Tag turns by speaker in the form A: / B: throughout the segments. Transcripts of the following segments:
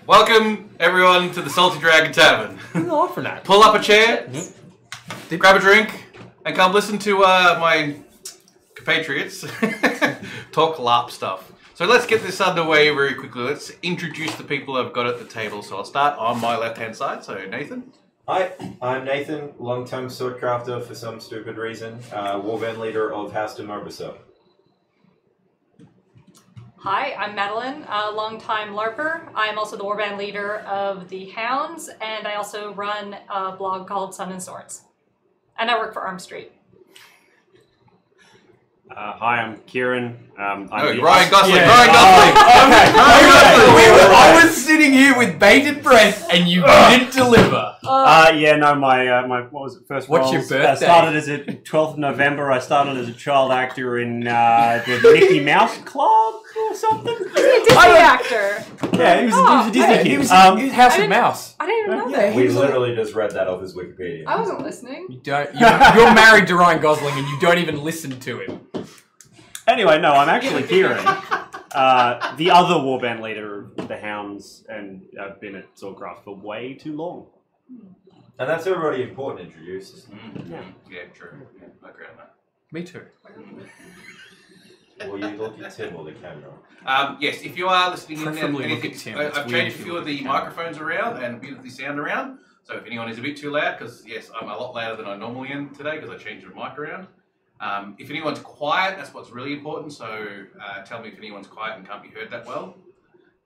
A: Welcome, everyone, to the Salty Dragon Tavern.
B: No, for that.
A: Pull up a chair, grab a drink, and come listen to my compatriots talk LARP stuff. So let's get this underway very quickly. Let's introduce the people I've got at the table. So I'll start on my left-hand side. So Nathan.
C: Hi, I'm Nathan, long-time sword crafter for some stupid reason, warband leader of Houston Marbleso.
D: Hi, I'm Madeline, a longtime LARPer. I'm also the warband leader of the Hounds, and I also run a blog called Sun and Swords. And I work for Arm Street.
E: Hi, I'm Kieran.
A: Ryan Gosling. Yeah. Ryan Gosling.
B: I was sitting here with bated breath, and you didn't deliver.
E: My what was it? First
B: What's your
E: roles,
B: birthday?
E: Started as a 12th of November. I started as a child actor in the Mickey Mouse Club or something.
D: He's a Disney actor.
E: Yeah, he was a Disney kid.
B: He was House of Mouse.
D: I didn't even know
B: Yeah,
D: that.
C: We literally just read that off his Wikipedia.
D: I wasn't listening.
B: You don't. You're married to Ryan Gosling, and you don't even listen to him.
E: Anyway, no, I'm actually Kieran, the other warband leader of the Hounds, and I've been at Swordcraft for way too long.
C: And that's already important introduced.
A: Yeah, true. Yeah, I agree on that.
B: Me too.
C: Will you look at Tim or the camera?
A: Yes, if you are listening in,
B: Preferably look
A: anything,
B: at Tim. It's
A: I've
B: weird
A: changed a
B: if you
A: few
B: look
A: of
B: at
A: the
B: the camera.
A: microphones around and a bit of the sound around. So if anyone is a bit too loud, because yes, I'm a lot louder than I normally am today because I changed the mic around. If anyone's quiet, that's what's really important. So tell me if anyone's quiet and can't be heard that well.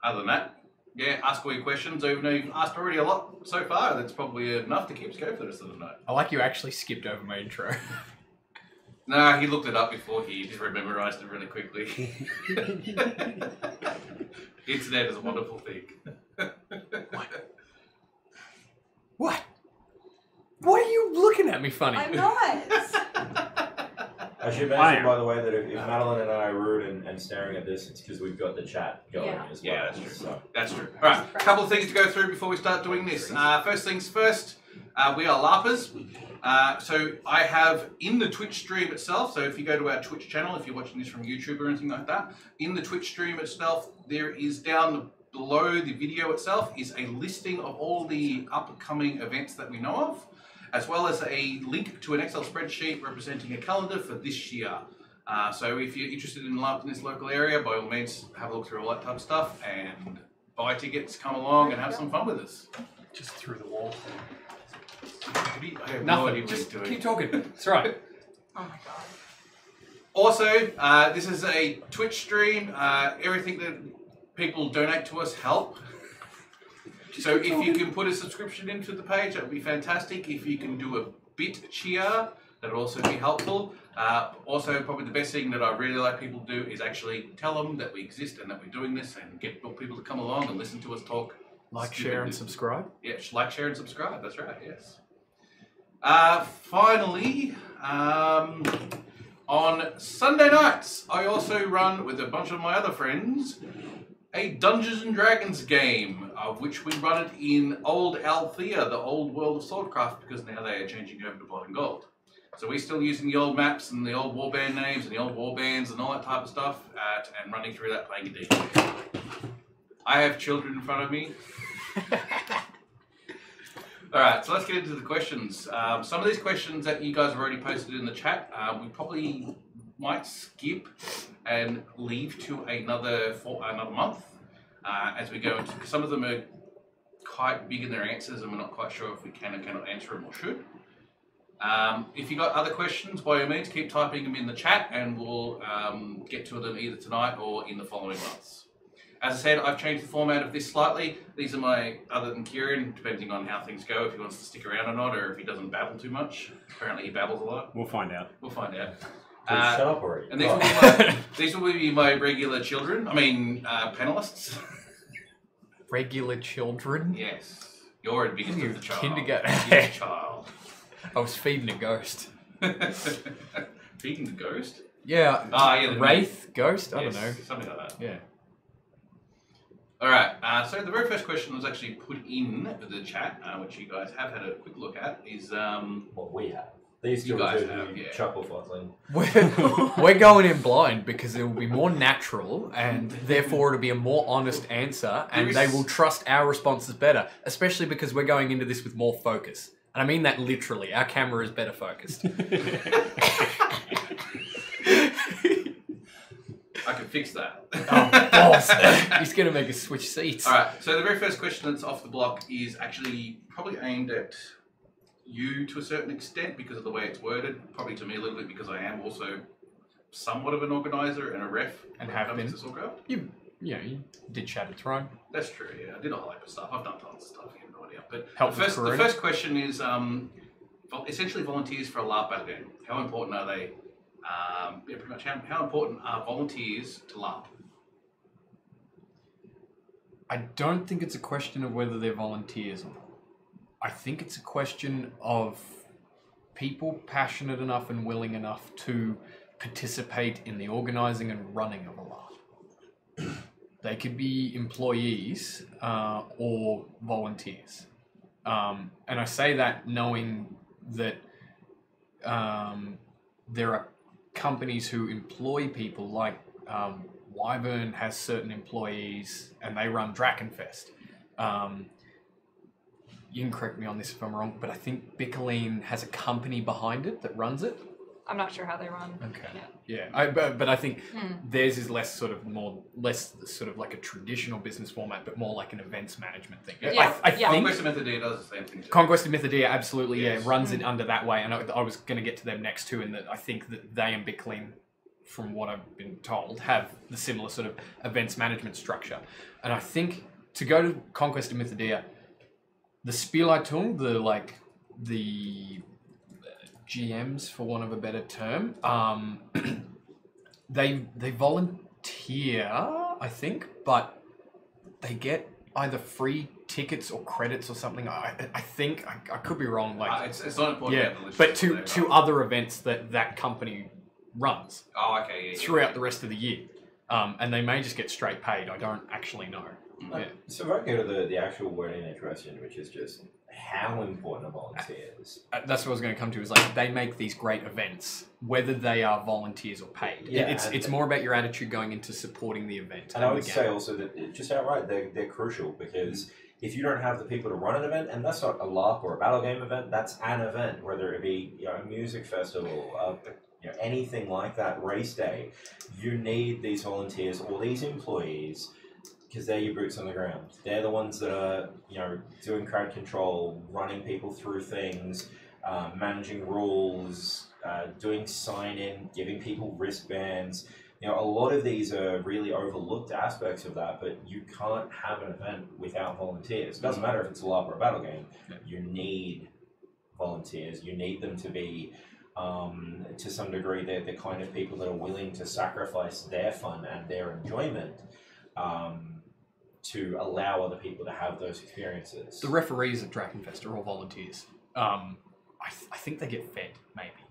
A: Other than that, yeah, ask all your questions. Even though you've asked already a lot so far, that's probably enough to keep us going for the rest of the night.
B: I like you actually skipped over my intro.
A: No, he looked it up before. He just memorized it really quickly. Internet is a wonderful thing.
B: What? Why are you looking at me funny?
D: I'm not.
C: I should mention, by the way, that if Madeline and I are rude and staring at this, it's because we've got the chat going as well.
A: Yeah, that's true.
C: So.
A: That's true. All right, a couple of things to go through before we start doing this. First things first, we are LARPers. So I have in the Twitch stream itself, so if you go to our Twitch channel, if you're watching this from YouTube or anything like that, in the Twitch stream itself, there is down below the video itself is a listing of all the upcoming events that we know of, as well as a link to an Excel spreadsheet representing a calendar for this year. So if you're interested in LARP in this local area, by all means, have a look through all that type of stuff and buy tickets, come along and have some fun with us.
B: Just through the wall.
A: I have no idea
B: Nothing.
A: what
B: Just
A: he's doing.
B: keep talking. That's right.
D: Oh my god.
A: Also, this is a Twitch stream. Everything that people donate to us help. So if you can put a subscription into the page, that would be fantastic. If you can do a bit cheer, that would also be helpful. Also, probably the best thing that I really like people to do is actually tell them that we exist and that we're doing this and get people to come along and listen to us talk.
B: Like, share, and subscribe.
A: Yeah, like, share, and subscribe. That's right, yes. Finally, on Sunday nights, I also run with a bunch of my other friends a Dungeons and Dragons game, of which we run it in Old Althea, the old world of Swordcraft, because now they are changing over to Blood and Gold. So we're still using the old maps and the old warband names and the old warbands and all that type of stuff, and running through that playing a D&D. I have children in front of me. Alright, so let's get into the questions. Some of these questions that you guys have already posted in the chat, we probably might skip and leave to another month as we go into, because some of them are quite big in their answers and we're not quite sure if we can or cannot answer them or should. If you got other questions, by all means, keep typing them in the chat and we'll get to them either tonight or in the following months. As I said, I've changed the format of this slightly. These are my, other than Kieran, depending on how things go, if he wants to stick around or not, or if he doesn't babble too much. Apparently he babbles a lot.
E: We'll find out.
A: We'll find out.
C: Shut up already.
A: And these will be my regular children. I mean, panelists.
B: Regular children?
A: Yes. You're the biggest of the child.
B: Kindergarten.
A: Biggest child.
B: I was feeding a ghost.
A: Feeding the ghost?
B: Yeah.
A: Yeah.
B: Wraith? Ghost? I
A: Yes,
B: don't know.
A: something like that.
B: Yeah.
A: Alright, so the very first question was actually put in the chat, which you guys have had a quick look at, is...
C: What we have. These
A: You
C: two
A: guys
C: are
A: have, yeah.
C: chuckle fuzzling.
B: We're going in blind because it will be more natural and therefore it'll be a more honest answer and they will trust our responses better, especially because we're going into this with more focus. And I mean that literally. Our camera is better focused.
A: I can fix that.
B: Oh, balls. He's going to make us switch seats.
A: All right. So the very first question that's off the block is actually probably aimed at you to a certain extent because of the way it's worded. Probably to me a little bit because I am also somewhat of an organizer and a ref.
B: And have been.
A: To Soulcraft.
B: You did Shattered Throne.
A: That's true. Yeah, I did a whole heap of stuff. I've done tons of stuff. You have no idea. But
B: Help
A: the first question is essentially volunteers for a LARP battle game. How important are they? Pretty much. How important are volunteers to LARP?
B: I don't think it's a question of whether they're volunteers or not. I think it's a question of people passionate enough and willing enough to participate in the organising and running of a LARP. They could be employees or volunteers. And I say that knowing that there are companies who employ people like Wyvern has certain employees and they run Drakenfest. You can correct me on this if I'm wrong, but I think Bickerline has a company behind it that runs it.
D: I'm not sure how they run.
B: Okay. Yeah. But I think theirs is less sort of like a traditional business format, but more like an events management thing.
D: Yeah.
B: I think
A: Conquest of Mythodia does the same thing. Too.
B: Conquest of Mythodia absolutely
A: Yes.
B: runs it under that way, and I was going to get to them next too, in that I think that they and Bickerline, from what I've been told, have the similar sort of events management structure. And I think to go to Conquest of Mythodia, the Spielleitung, the GMs, for want of a better term, they volunteer, I think, but they get either free tickets or credits or something. I think I could be wrong.
A: It's not important.
B: Yeah, but to other events that company runs.
A: Oh, okay. Yeah,
B: throughout the rest of the year, and they may just get straight paid. I don't actually know. Yeah.
C: So if I go to the actual wording in the question, which is just how important are volunteers?
B: That's what I was going to come to. Is like they make these great events, whether they are volunteers or paid.
C: Yeah,
B: it's more about your attitude going into supporting the event.
C: And I would say also that just outright they're crucial because if you don't have the people to run an event, and that's not a LARP or a battle game event, that's an event, whether it be a music festival, anything like that, race day, you need these volunteers or these employees. Because they're your boots on the ground. They're the ones that are, doing crowd control, running people through things, managing rules, doing sign-in, giving people wristbands. A lot of these are really overlooked aspects of that, but you can't have an event without volunteers. It doesn't matter if it's a LARP or a battle game. You need volunteers. You need them to be, to some degree, they're the kind of people that are willing to sacrifice their fun and their enjoyment to allow other people to have those experiences.
B: The referees at Drakenfest are all volunteers. I think they get fed, maybe.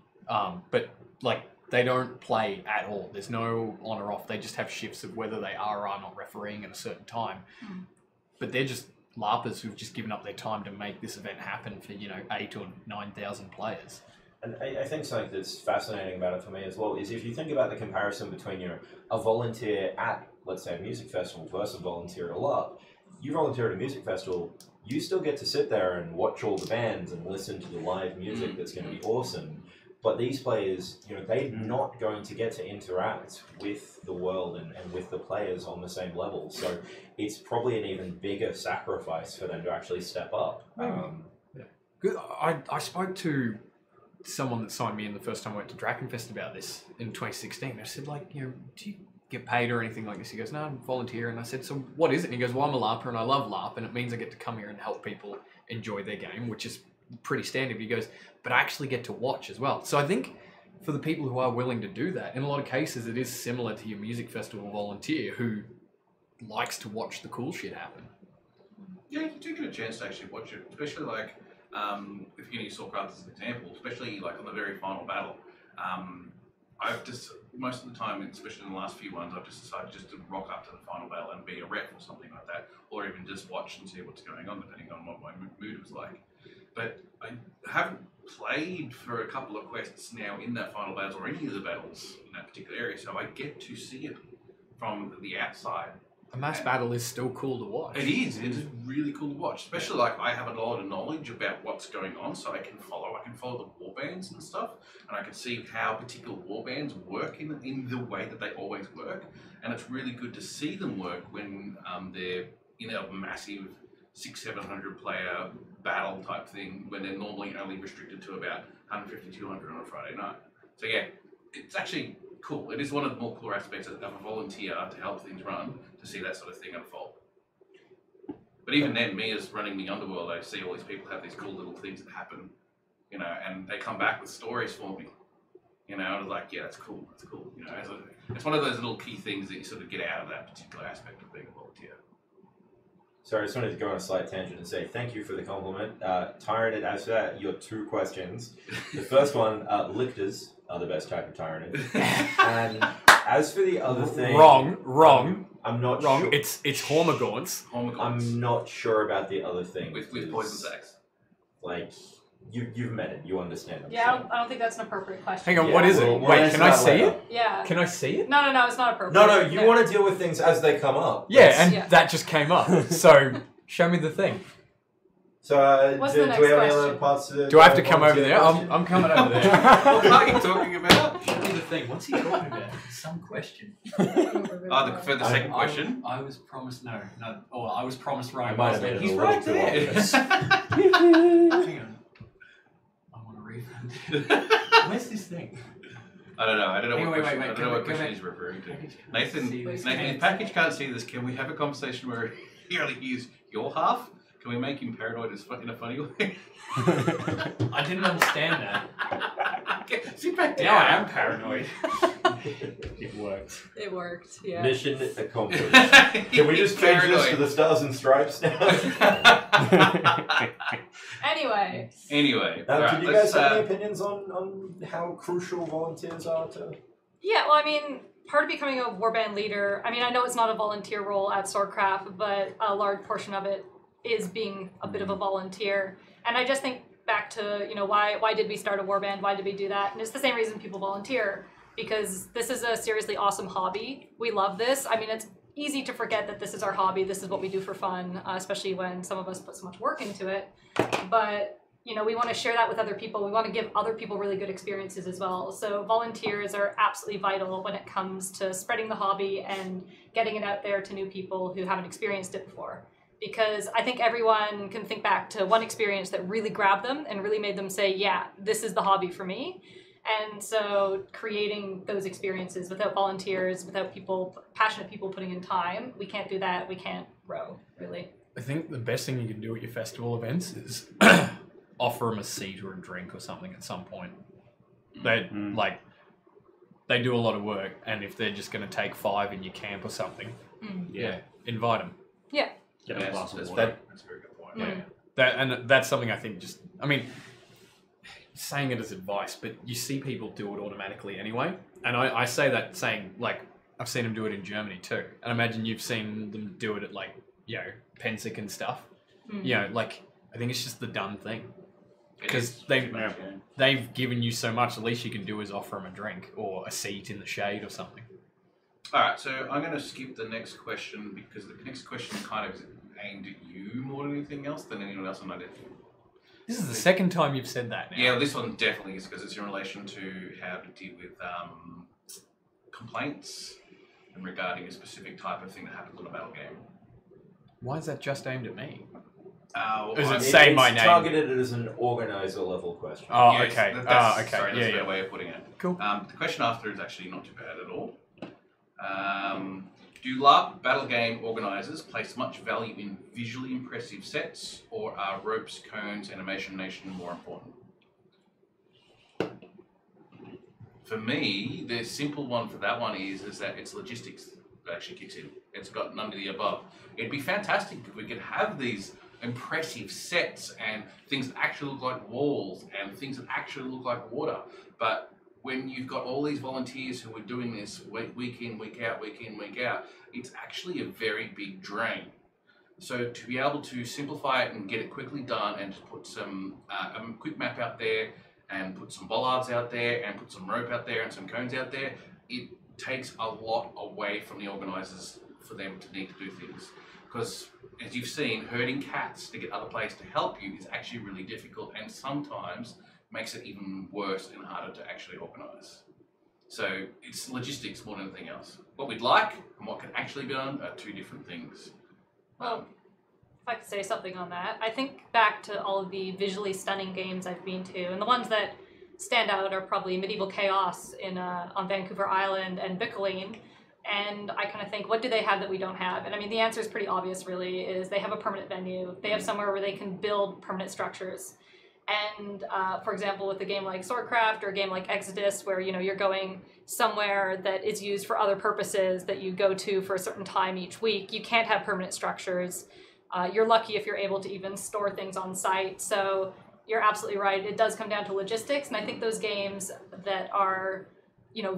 B: But, they don't play at all. There's no on or off. They just have shifts of whether they are or are not refereeing at a certain time. But they're just LARPers who've just given up their time to make this event happen for, 8 or 9,000 players.
C: And I think something that's fascinating about it for me as well is if you think about the comparison between, a volunteer at, let's say, a music festival versus a volunteer at a LARP. You volunteer at a music festival, you still get to sit there and watch all the bands and listen to the live music that's going to be awesome. But these players, they're not going to get to interact with the world and with the players on the same level. So it's probably an even bigger sacrifice for them to actually step up.
B: I spoke to someone that signed me in the first time I went to Drakenfest about this in 2016. I said, do you get paid or anything like this? He goes, no, I'm volunteer. And I said, so what is it? And he goes, well, I'm a LARPer and I love LARP and it means I get to come here and help people enjoy their game, which is pretty standard. He goes, but I actually get to watch as well. So I think for the people who are willing to do that, in a lot of cases, it is similar to your music festival volunteer who likes to watch the cool shit happen.
A: Yeah, you do get a chance to actually watch it, especially if you use Soulcraft as an example, especially on the very final battle. I've just, most of the time, especially in the last few ones, I've just decided just to rock up to the final battle and be a ref or something like that, or even just watch and see what's going on, depending on what my mood was like. but I haven't played for a couple of quests now in that final battles or any of the battles in that particular area, so I get to see it from the outside.
B: A mass battle is still cool to watch.
A: It is really cool to watch, especially like I have a lot of knowledge about what's going on, so I can follow the warbands and stuff, and I can see how particular warbands work in the way that they always work, and it's really good to see them work when they're in a massive 600-700 player battle type thing, when they're normally only restricted to about 150-200 on a Friday night. So yeah, it's actually cool. It is one of the more cooler aspects of a volunteer to help things run, to see that sort of thing unfold. But even then, me as running the underworld, I see all these people have these cool little things that happen, you know, and they come back with stories for me. You know, and I was like, yeah, that's cool, you know. It's one of those little key things that you sort of get out of that particular aspect of being a volunteer.
C: Sorry, I just wanted to go on a slight tangent and say thank you for the compliment. Tyranid, as for that, your 2 questions. The first one, lictors are the best type of Tyranid. And as for the other thing...
B: Wrong.
C: I'm not
B: Wrong.
C: sure.
B: It's Hormagaunts.
C: I'm not sure about the other thing.
A: With poison sacks.
C: Like, you've met it. You understand them.
D: Yeah, I don't think that's an appropriate question.
B: Hang on,
C: Yeah,
B: what is
C: we'll
B: it? Wait,
C: answer
B: can I
C: that
B: see
C: later.
B: it?
D: Yeah.
B: Can I see it?
D: No, it's not appropriate.
C: No, you want to deal with things as they come up.
B: Yeah, and
D: Yeah.
B: that just came up. So, show me the thing.
C: So,
D: What's
C: do
D: the
C: we
D: next
C: have any other
D: question?
C: parts to the...
B: Do I have to come over there? I'm coming over there.
A: What are you talking about?
B: Show me the thing. What's he talking about?
F: Some question.
A: For the second question.
F: I was promised I was promised
C: I
F: Ryan
C: might have
F: Gosling.
C: been a
F: He's
C: little
F: right
C: too
F: there.
C: obvious.
F: Hang on. I want a refund. Where's this thing?
A: I don't know. I don't know
F: Hang
A: what
F: on,
A: question,
F: wait,
A: I don't
F: go
A: know what
F: back,
A: question
F: go
A: he's referring to.
F: Package can't
A: Nathan,
F: see this.
A: if Package can't see this, can we have a conversation where he only hears your half? Can we make him paranoid in a funny way?
F: I didn't understand that.
A: Okay, sit back
F: Now I
A: down.
F: am paranoid. It worked.
D: It worked, yeah.
C: Mission accomplished. Can we just change this to the Stars and Stripes now?
D: Anyway.
A: Anyway,
C: Now,
A: alright,
C: do you guys
A: let's,
C: have any opinions on how crucial volunteers are to...
D: Yeah, well, I mean, part of becoming a warband leader, I mean, I know it's not a volunteer role at Swordcraft, but a large portion of it is being a bit of a volunteer. And I just think back to, you know, why did we start a warband? Why did we do that? And it's the same reason people volunteer, because this is a seriously awesome hobby. We love this. I mean, it's easy to forget that this is our hobby. This is what we do for fun, especially when some of us put so much work into it. But, you know, we want to share that with other people. We want to give other people really good experiences as well. So volunteers are absolutely vital when it comes to spreading the hobby and getting it out there to new people who haven't experienced it before. Because I think everyone can think back to one experience that really grabbed them and really made them say, yeah, this is the hobby for me. And so creating those experiences without volunteers, without people, passionate people putting in time, we can't do that. We can't grow, really.
B: I think the best thing you can do at your festival events is offer them a seat or a drink or something at some point. They they do a lot of work, and if they're just going to take 5 in your camp or something, invite them.
D: Yeah.
E: Get a
A: Yes,
E: glass of
A: that's
E: water.
A: that's a very good point.
D: Mm.
B: That's something I think saying it as advice, but you see people do it automatically anyway. And I say that saying, like, I've seen them do it in Germany too. And I imagine you've seen them do it at, like, you know, Pensic and stuff.
D: Mm.
B: You know, like, I think it's just the done thing.
A: It
B: Because
A: is.
B: they've given you so much, the least you can do is offer them a drink or a seat in the shade or something.
A: All right, so I'm going to skip the next question because the next question kind of is aimed at you more than anything else than anyone else on my desk.
B: This is the second time you've said that now.
A: Yeah, this one definitely is because it's in relation to how to deal with complaints and regarding a specific type of thing that happens on a battle game.
B: Why is that just aimed at me?
A: Well,
B: Is it
A: I'm-
B: say my
C: it's
B: name?
C: targeted as an organizer level question.
B: Oh,
A: Yes,
B: okay.
A: that's-
B: Okay.
A: Sorry, that's
B: Yeah,
A: a better
B: yeah.
A: way of putting it.
B: Cool.
A: The question after is actually not too bad at all. Do LARP battle game organisers place much value in visually impressive sets, or are ropes, cones, animation nation more important? For me, the simple one for that one is that it's logistics that actually kicks in. It's got none of the above. It'd be fantastic if we could have these impressive sets and things that actually look like walls and things that actually look like water, but when you've got all these volunteers who are doing this week in, week out, it's actually a very big drain. So to be able to simplify it and get it quickly done and to put some a quick map out there and put some bollards out there and put some rope out there and some cones out there, it takes a lot away from the organisers for them to need to do things. Because as you've seen, herding cats to get other players to help you is actually really difficult and sometimes makes it even worse and harder to actually organise. So it's logistics more than anything else. What we'd like and what can actually be done are two different things.
D: Well, if I could say something on that, I think back to all of the visually stunning games I've been to, and the ones that stand out are probably Medieval Chaos on Vancouver Island and Bickeline. And I kind of think, what do they have that we don't have? And I mean, the answer is pretty obvious, really, is they have a permanent venue. They have somewhere where they can build permanent structures. And for example, with a game like Swordcraft or a game like Exodus, where you're going somewhere that is used for other purposes that you go to for a certain time each week, you can't have permanent structures. You're lucky if you're able to even store things on site. So you're absolutely right. It does come down to logistics, and I think those games that are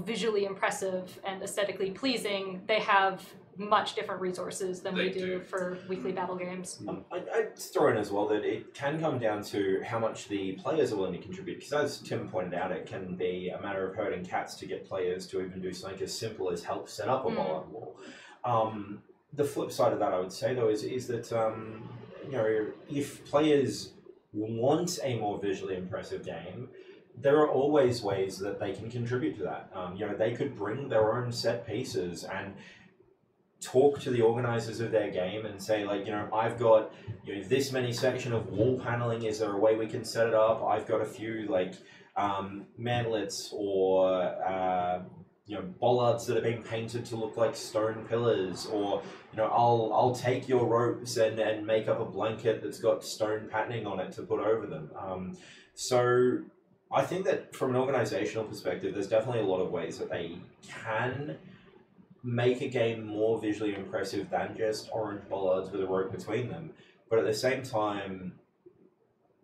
D: visually impressive and aesthetically pleasing, they have much different resources than we do for weekly battle games.
C: I'd throw in as well that it can come down to how much the players are willing to contribute, because as Tim pointed out, it can be a matter of herding cats to get players to even do something as simple as help set up a bollard wall. The flip side of that, I would say, though, is that if players want a more visually impressive game, there are always ways that they can contribute to that. They could bring their own set pieces and talk to the organizers of their game and say, like, I've got this many section of wall paneling. Is there a way we can set it up? I've got a few mantlets or bollards that are being painted to look like stone pillars, or I'll take your ropes and make up a blanket that's got stone patterning on it to put over them. So I think that from an organizational perspective, there's definitely a lot of ways that they can make a game more visually impressive than just orange bollards with a rope between them. But at the same time,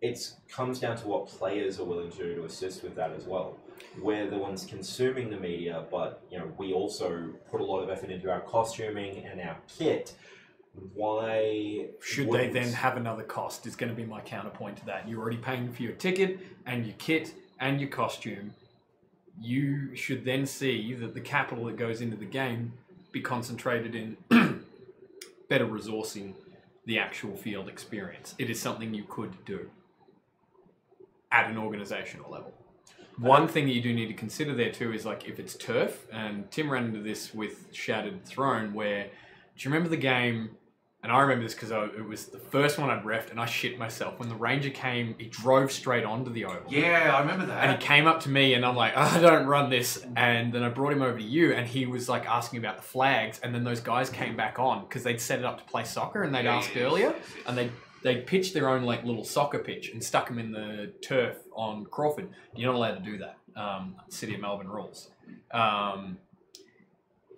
C: it comes down to what players are willing to do to assist with that as well. We're the ones consuming the media, but we also put a lot of effort into our costuming and our kit. Why
B: should they then have another cost is going to be my counterpoint to that. You're already paying for your ticket and your kit and your costume. You should then see that the capital that goes into the game be concentrated in better resourcing the actual field experience. It is something you could do at an organizational level. One thing that you do need to consider there too is if it's turf, and Tim ran into this with Shattered Throne, where, do you remember the game? And I remember this because it was the first one I'd reffed, and I shit myself. When the ranger came, he drove straight onto the oval.
A: Yeah, I remember that.
B: And he came up to me, and I'm like, I don't run this. And then I brought him over to you, and he was asking about the flags. And then those guys came back on because they'd set it up to play soccer, and they'd asked earlier, and they'd pitched their own little soccer pitch and stuck them in the turf on Crawford. You're not allowed to do that. City of Melbourne rules.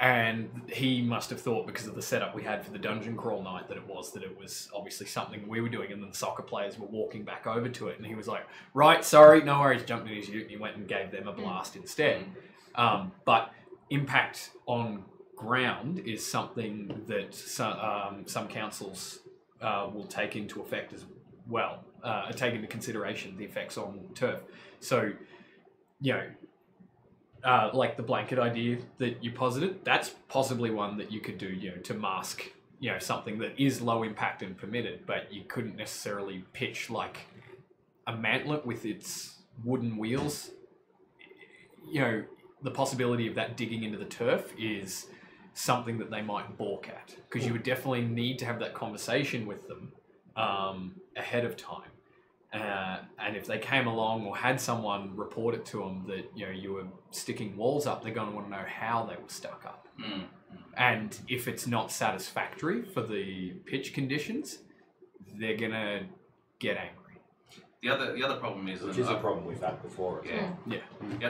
B: And he must have thought, because of the setup we had for the dungeon crawl night, that it was obviously something we were doing, and then the soccer players were walking back over to it, and he was like, right, sorry, no worries, jumped in his ute, and he went and gave them a blast instead. But impact on ground is something that some councils will take into effect as well, take into consideration the effects on turf. So, like the blanket idea that you posited, that's possibly one that you could do, to mask, something that is low impact and permitted, but you couldn't necessarily pitch a mantlet with its wooden wheels. The possibility of that digging into the turf is something that they might balk at, because you would definitely need to have that conversation with them ahead of time. And if they came along or had someone report it to them that you were sticking walls up, they're going to want to know how they were stuck up. And if it's not satisfactory for the pitch conditions, they're going to get angry.
A: The other problem is...
C: Which is a problem we've had before.
A: Yeah.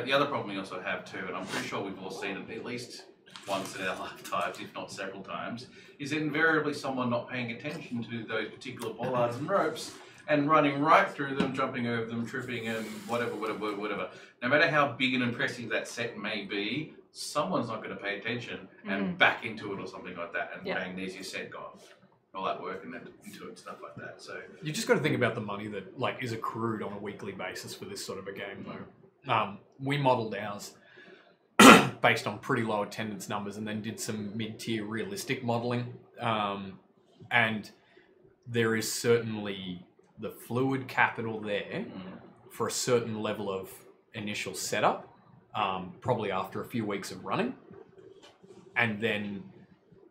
A: The other problem we also have too, and I'm pretty sure we've all seen it at least once in our lifetimes, if not several times, is invariably someone not paying attention to those particular bollards and ropes and running right through them, jumping over them, tripping and whatever. No matter how big and impressive that set may be, someone's not going to pay attention and back into it or something like that, and bang, there's your set gone. all that work into it and stuff like that. So
B: You just got to think about the money that like is accrued on a weekly basis for this sort of a game, though. We modelled ours based on pretty low attendance numbers, and then did some mid-tier realistic modelling. And there is certainly the fluid capital there for a certain level of initial setup, probably after a few weeks of running, and then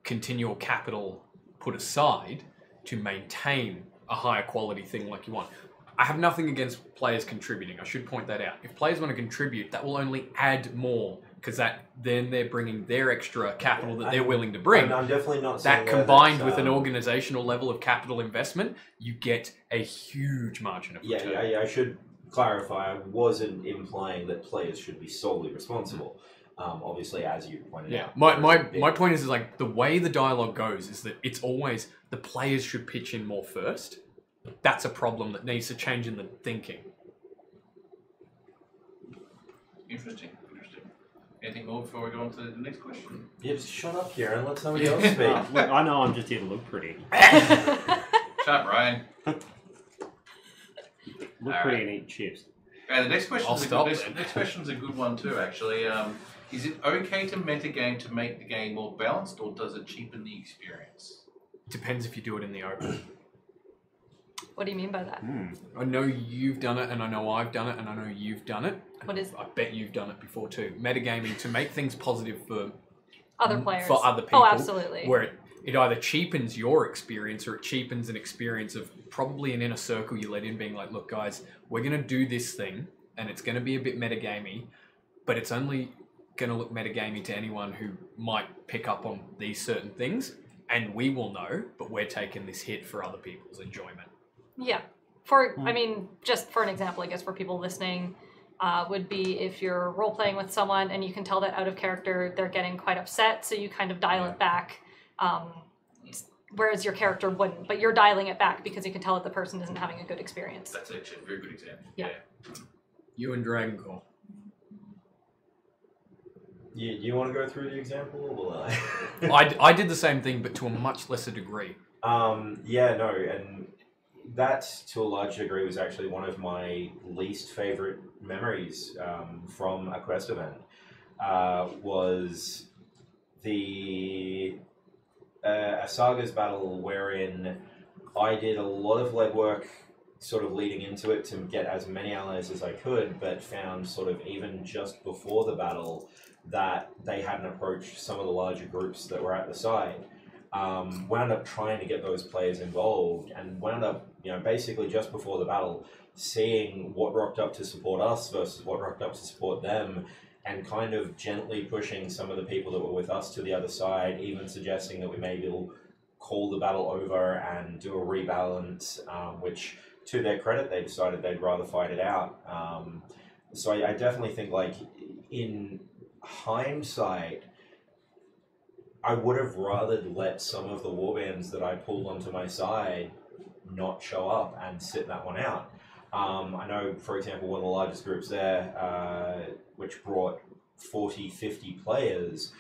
B: continual capital put aside to maintain a higher quality thing like you want. I have nothing against players contributing. I should point that out. If players want to contribute, that will only add more, because then they're bringing their extra capital that they're willing to bring.
C: I'm definitely not saying
B: That combined with an organizational level of capital investment, you get a huge margin of return.
C: I should clarify. I wasn't implying that players should be solely responsible. Obviously, as you pointed out.
B: My point is like the way the dialogue goes is that it's always the players should pitch in more first. That's a problem that needs to change in the thinking.
A: interesting. Anything more before we go on to the next question?
C: Yeah, just shut up here and let somebody else speak.
E: Look, I know I'm just here to look pretty.
A: Shut up, Ryan.
E: Look
A: All
E: pretty
A: right.
E: and eat chips.
A: Okay, the next question.
B: I'll stop
A: Next
B: then.
A: question's a good one too, actually. Is it okay to metagame to make the game more balanced, or does it cheapen the experience?
B: Depends if you do it in the open.
D: What do you mean by that?
B: I know you've done it, and I know I've done it, and I know you've done it.
D: What is-
B: I bet you've done it before too. Metagaming to make things positive for
D: Other players.
B: for other people.
D: Oh, absolutely.
B: Where it either cheapens your experience or it cheapens an experience of probably an inner circle you let in, being like, look, guys, we're going to do this thing, and it's going to be a bit metagamey, but it's only going to look metagamey to anyone who might pick up on these certain things, and we will know, but we're taking this hit for other people's enjoyment.
D: Yeah. I mean, just for an example, I guess, for people listening, would be if you're role-playing with someone and you can tell that out of character they're getting quite upset, so you kind of dial it back, whereas your character wouldn't. But you're dialing it back because you can tell that the person isn't having a good experience.
A: That's actually a very good example.
D: Yeah.
B: You and Dragon Core.
C: You want to go through the example, or will I?
B: I did the same thing, but to a much lesser degree.
C: And that, to a large degree, was actually one of my least favorite memories from a quest event. Was the a Sagas battle wherein I did a lot of legwork sort of leading into it to get as many allies as I could, but found sort of even just before the battle that they hadn't approached some of the larger groups that were at the side. Wound up trying to get those players involved, and wound up, basically just before the battle, seeing what rocked up to support us versus what rocked up to support them, and kind of gently pushing some of the people that were with us to the other side, even suggesting that we maybe call the battle over and do a rebalance, which, to their credit, they decided they'd rather fight it out. So I definitely think, like, in hindsight, I would have rather let some of the warbands that I pulled onto my side not show up and sit that one out. I know, for example, one of the largest groups there, which brought 40, 50 players,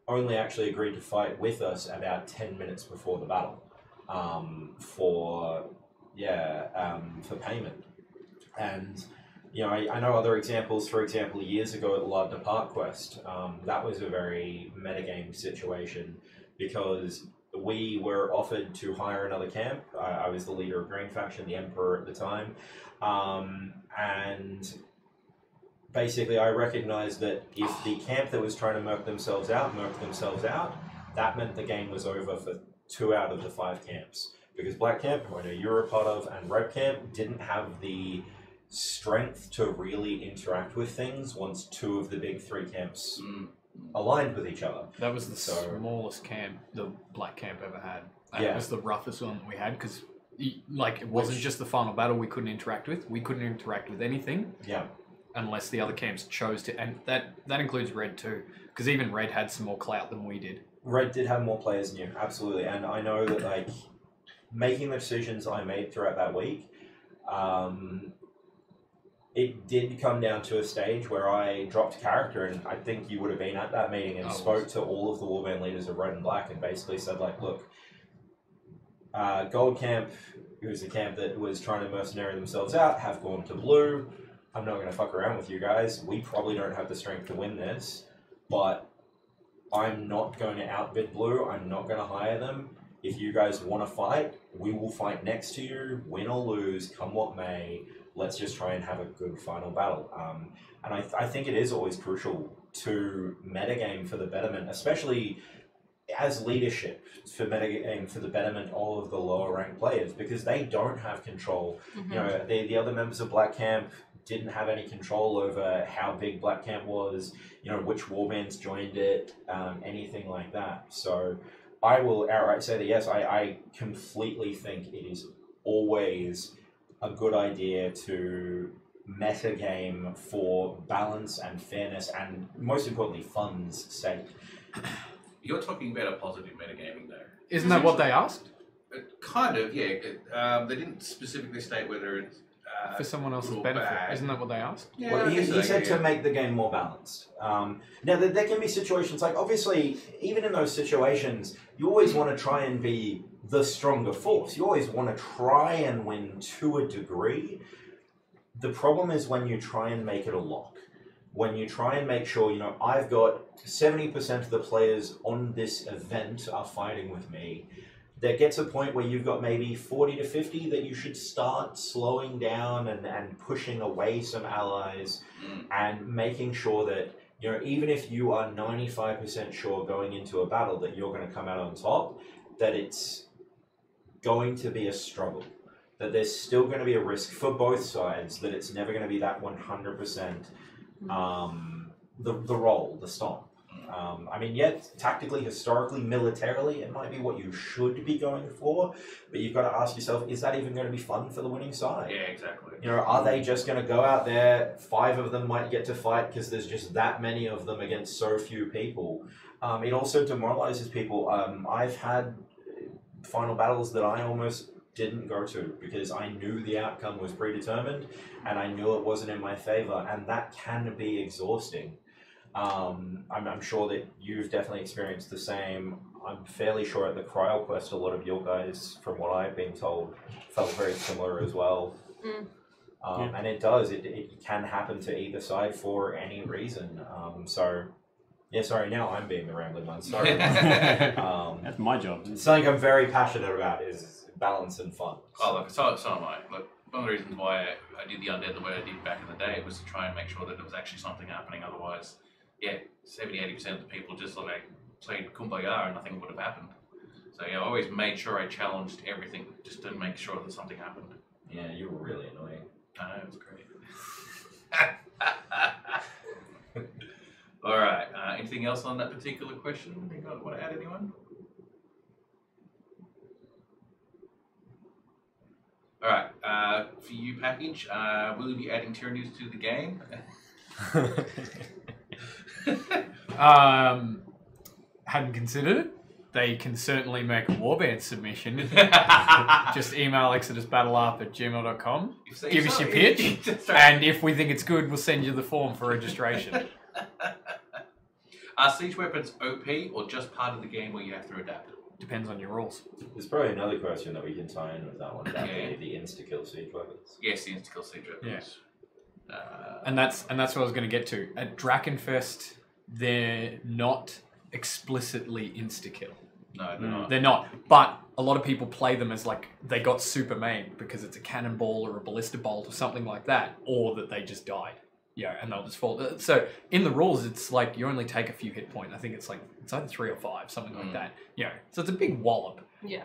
C: only actually agreed to fight with us about 10 minutes before the battle for payment. And I know other examples. For example, years ago at La Depart Quest, that was a very metagame situation because we were offered to hire another camp. I was the leader of Green Faction, the Emperor at the time, and basically I recognized that if the camp that was trying to murk themselves out, that meant the game was over for 2 out of the 5 camps. Because Black Camp, who I know you're a part of, and Red Camp didn't have the strength to really interact with things once 2 of the big 3 camps aligned with each other.
B: That was the smallest camp the Black Camp ever had. And
C: Yeah.
B: it was the roughest one that we had because, it wasn't just the final battle we couldn't interact with. We couldn't interact with anything
C: Yeah.
B: unless the other camps chose to. And that includes Red too, because even Red had some more clout than we did.
C: Red did have more players than you, absolutely. And I know that, like, making the decisions I made throughout that week, it did come down to a stage where I dropped character, and I think you would have been at that meeting and spoke to all of the warband leaders of Red and Black and basically said, like, look, Gold Camp, who's the camp that was trying to mercenary themselves out, have gone to blue. I'm not going to fuck around with you guys. We probably don't have the strength to win this, but I'm not going to outbid blue. I'm not going to hire them. If you guys want to fight, we will fight next to you, win or lose, come what may. Let's just try and have a good final battle. And I think it is always crucial to metagame for the betterment, especially as leadership for metagame for the betterment of the lower ranked players, because they don't have control.
D: Mm-hmm.
C: You know, the other members of Black Camp didn't have any control over how big Black Camp was, you know, which warbands joined it, anything like that. So I will outright say that yes, I completely think it is always a good idea to metagame for balance and fairness and, most importantly, fun's sake.
A: You're talking about a positive metagaming there.
B: Isn't that what they asked?
A: Kind of, yeah. They didn't specifically state whether it's
B: For someone else's
A: good or
B: benefit.
A: bad.
B: Isn't that what they asked?
A: Yeah,
C: Well,
A: I
C: he
A: guess so,
C: said
A: yeah.
C: to make the game more balanced. Now, there can be situations like, obviously, even in those situations, you always want to try and be the stronger force. You always want to try and win to a degree. The problem is when you try and make it a lock. When you try and make sure, you know, I've got 70% of the players on this event are fighting with me. There gets a point where you've got maybe 40 to 50 that you should start slowing down and pushing away some allies and making sure that, you know, even if you are 95% sure going into a battle that you're going to come out on top, that it's going to be a struggle. That there's still going to be a risk for both sides, that it's never going to be that 100% the roll, the stomp. I mean, yet tactically, historically, militarily, it might be what you should be going for, but you've got to ask yourself, is that even going to be fun for the winning side?
A: Yeah, exactly.
C: You know, are they just going to go out there, 5 of them might get to fight because there's just that many of them against so few people? It also demoralizes people. I've had final battles that I almost didn't go to because I knew the outcome was predetermined and I knew it wasn't in my favor, and that can be exhausting. I'm sure that you've definitely experienced the same. I'm fairly sure at the CryoQuest, a lot of your guys, from what I've been told, felt very similar as well. And it does. It can happen to either side for any reason. So, yeah, sorry, now I'm being the rambling one. Sorry.
E: That's my job.
C: Something I'm very passionate about is balance and fun.
A: Oh, look, so am I. Look, one of the reasons why I did the Undead the way I did back in the day was to try and make sure that there was actually something happening. Otherwise, yeah, 70-80% of the people just like played Kumbaya and nothing would have happened. So yeah, I always made sure I challenged everything just to make sure that something happened.
C: Yeah, you were really annoying.
A: I know, it was great. All right, anything else on that particular question? You want to add, anyone? All right, for you, Package, will you be adding tyrannies to the game?
B: Hadn't considered it. They can certainly make a warband submission. Just email exodusbattlearp@gmail.com. Give us your pitch, and if we think it's good, we'll send you the form for registration.
A: Are siege weapons OP or just part of the game where you have to adapt?
B: Depends on your rules.
C: There's probably another question that we can tie in with that one. That
A: Yeah.
C: would be the insta-kill siege weapons.
A: Yes, the insta-kill siege weapons.
B: And that's what I was going to get to. At Drakenfest, they're not explicitly insta-kill.
A: No, they're not.
B: They're not. But a lot of people play them as like they got super made because it's a cannonball or a ballista bolt or something like that, or that they just died. Yeah, and they'll just fall. So in the rules, it's like you only take a few hit points. I think it's either 3 or 5, something like that. You know, so it's a big wallop.
D: Yeah.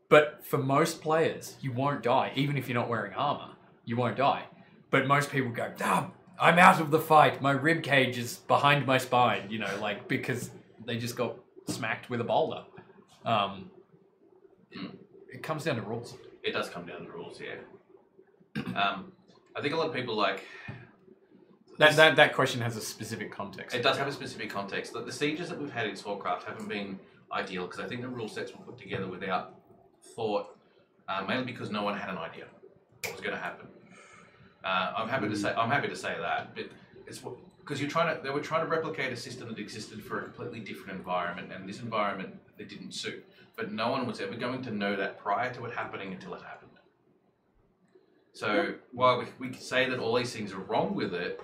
B: But for most players, you won't die, even if you're not wearing armor. You won't die. But most people go, I'm out of the fight. My rib cage is behind my spine. You know, like because they just got smacked with a boulder. It comes down to rules.
A: It does come down to rules, yeah. I think a lot of people like...
B: That question has a specific context.
A: It does have a specific context. The sieges that we've had in Swordcraft haven't been ideal because I think the rule sets were put together without thought, mainly because no one had an idea what was going to happen. I'm happy to say that, but it's because they were trying to replicate a system that existed for a completely different environment, and this environment it didn't suit. But no one was ever going to know that prior to it happening until it happened. So while we could say that all these things are wrong with it,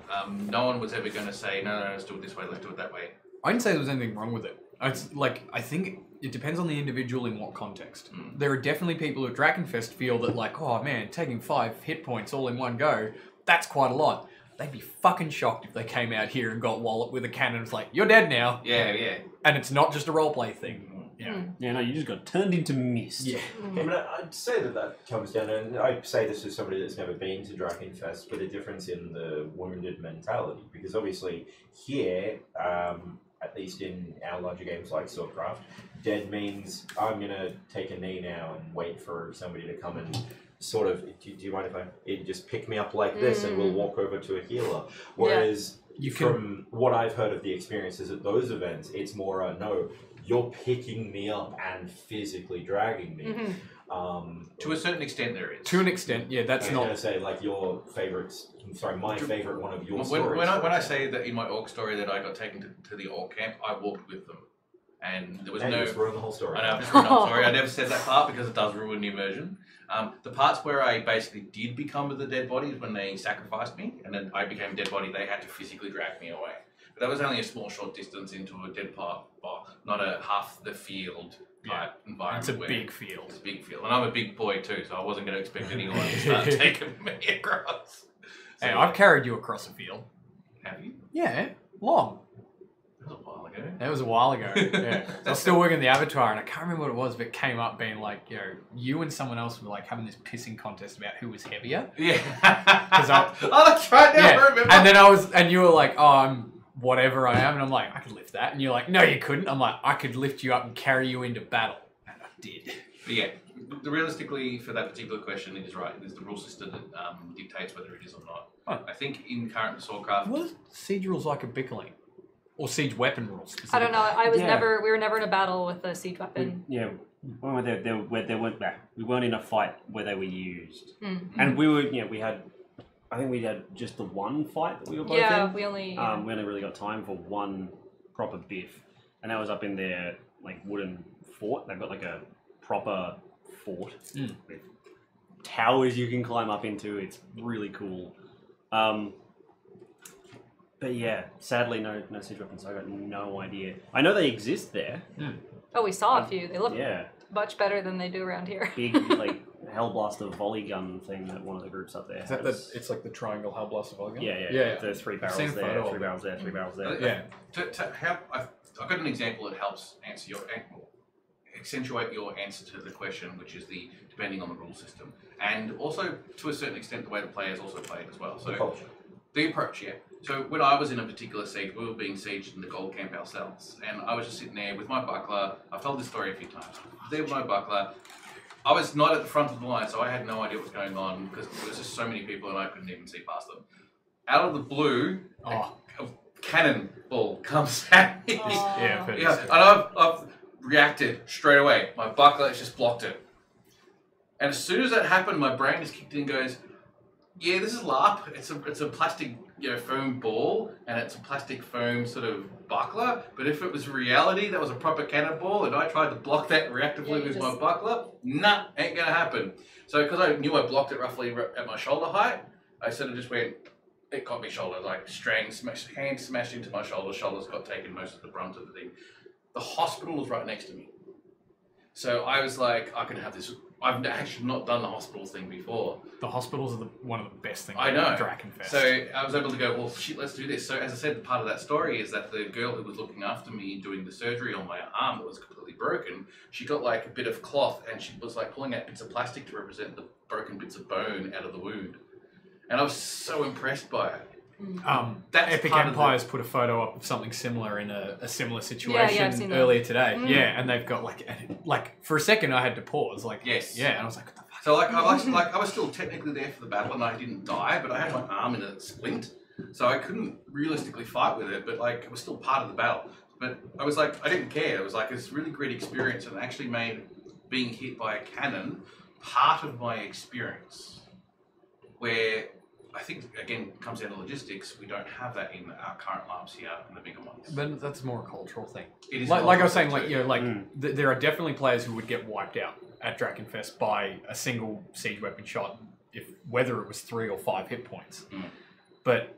A: no one was ever going to say, no, let's do it this way, let's do it that way.
B: I didn't say there was anything wrong with it. It's like, I think it depends on the individual in what context. There are definitely people at Drakenfest feel that like, oh man, taking 5 hit points all in one go, that's quite a lot. They'd be fucking shocked if they came out here and got walloped with a cannon. It's like, you're dead now.
A: Yeah.
B: And it's not just a roleplay thing. Yeah.
E: Yeah, no, you just got turned into mist.
B: Yeah.
C: I mean, I'd say that comes down, and I say this as somebody that's never been to Drakenfest, but a difference in the wounded mentality. Because obviously here, at least in our larger games like Swordcraft, dead means I'm going to take a knee now and wait for somebody to come and sort of, do you mind if I just pick me up like this and we'll walk over to a healer? Whereas from what I've heard of the experiences at those events, it's more no, you're picking me up and physically dragging me.
A: To a certain extent, there is.
B: To an extent, yeah, that's
C: I was
B: not...
C: going to say, like, your favourites, my favourite one of your
A: When
C: stories.
A: when I say that in my orc story that I got taken to the orc camp, I walked with them. And there was
C: and
A: no...
C: you just ruined the whole story.
A: I know, I've just ruined the whole story. I never said that part because it does ruin the immersion. The parts where I basically did become the dead body is when they sacrificed me, and then I became a dead body, they had to physically drag me away. But that was only a small, short distance into a dead part, not a half the field type environment.
B: It's a big field.
A: It's a big field. And I'm a big boy too, so I wasn't going to expect anyone to start taking me across. So,
B: Hey, I've carried you across a field.
A: have you?
B: Yeah, long.
A: That was a while ago.
B: That was a while ago. Yeah. I was still working the Avatar, and I can't remember what it was, but it came up being like, you and someone else were like having this pissing contest about who was heavier.
A: Yeah.
B: I-
A: Oh, that's right, now I remember.
B: And you were like, oh, I'm whatever I am, and I'm like, I could lift that, and you're like, no, you couldn't. I'm like, I could lift you up and carry you into battle, and I did.
A: But yeah, realistically, for that particular question, it is right. There's the rule system that dictates whether it is or not.
B: Huh.
A: I think in current Swordcraft...
B: What are siege rules like a Bickling? Or siege weapon rules?
D: I don't know. I was
E: Yeah.
D: we were never in a battle with a siege weapon.
E: Yeah, when they weren't back. We weren't in a fight where they were used,
D: Mm.
E: and we were. I think we had just the one fight that we were both
D: Yeah,
E: in.
D: we only.
E: We only really got time for one proper biff, and that was up in their like wooden fort. They've got like a proper fort with towers you can climb up into. It's really cool. But yeah, sadly, no siege weapons. So I got no idea. I know they exist there.
D: Oh, we saw a few. They look
E: Yeah,
D: much better than they do around here.
E: big like Hellblaster volley gun thing that one of the groups up there
B: Is that
E: has.
B: it's like the triangle Hellblaster volume?
E: Yeah. There's 3
B: I've seen
E: barrels
B: a
E: there,
B: photo
E: 3
B: of
E: barrels there, 3 barrels there.
B: Yeah.
A: To help, I've got an example that helps answer accentuate your answer to the question, which is the depending on the rule system, and also to a certain extent the way the players also play it as well. So
C: Culture.
A: the approach, yeah. So when I was in a particular siege, we were being sieged in the gold camp ourselves, and I was just sitting there with my buckler. I've told this story a few times. I was there with my buckler. I was not at the front of the line, so I had no idea what was going on because there was just so many people and I couldn't even see past them. Out of the blue, a cannonball comes at me.
B: Yeah, fair to
A: Yeah,
B: say.
A: and I've reacted straight away. My buckler has just blocked it. And as soon as that happened, my brain just kicked in and goes, yeah, this is LARP. It's a plastic foam ball, and it's a plastic foam sort of buckler. But if it was reality, that was a proper cannonball, and I tried to block that reactively with my buckler, nah, ain't gonna happen. So because I knew I blocked it roughly at my shoulder height, I sort of just went, it caught me shoulder, like hand smashed into my shoulder, shoulders got taken most of the brunt of the thing. The hospital was right next to me. So I was like, I can have this. I've actually not done the hospital thing before.
B: The hospitals are one of the best things
A: I know.
B: about Drakenfest.
A: So I was able to go, well, shit, let's do this. So as I said, part of that story is that the girl who was looking after me doing the surgery on my arm that was completely broken, she got like a bit of cloth and she was like pulling out bits of plastic to represent the broken bits of bone out of the wound. And I was so impressed by it. That's
B: Epic
A: part of the-
B: Empires put a photo up of something similar in a similar situation
D: I've seen that.
B: earlier today. Yeah, and they've got like for a second I had to pause. Like
A: Yes.
B: yeah, and I was like, what the fuck?
A: So I was still technically there for the battle and I didn't die, but I had my arm in a splint. So I couldn't realistically fight with it, but like it was still part of the battle. But I was like, I didn't care. It was like this really great experience and it actually made being hit by a cannon part of my experience. Where I think again it comes down to logistics. We don't have that in our current labs here in the bigger ones.
B: But that's more a cultural thing.
A: It is
B: Like I was saying,
A: cultural
B: like
A: too.
B: you know, like there are definitely players who would get wiped out at Drakenfest by a single siege weapon shot, if whether it was 3 or 5 hit points. But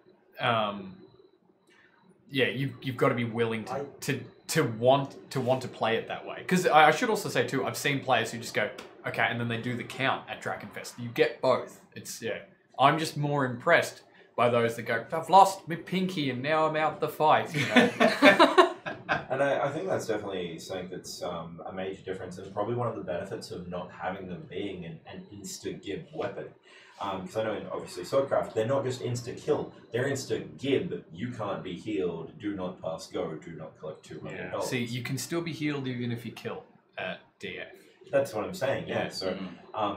B: yeah, you've got to be willing to want to play it that way. Because I should also say too, I've seen players who just go okay, and then they do the count at Drakenfest. You get both. It's I'm just more impressed by those that go, I've lost my pinky and now I'm out the fight. You know?
C: And I think that's definitely something that's a major difference, and probably one of the benefits of not having them being an insta-gib weapon. Because I know in obviously Swordcraft, they're not just insta-kill, they're insta-gib. You can't be healed, do not pass go, do not collect $2 million.
B: See, you can still be healed even if you kill at DF.
C: That's what I'm saying, yeah. So,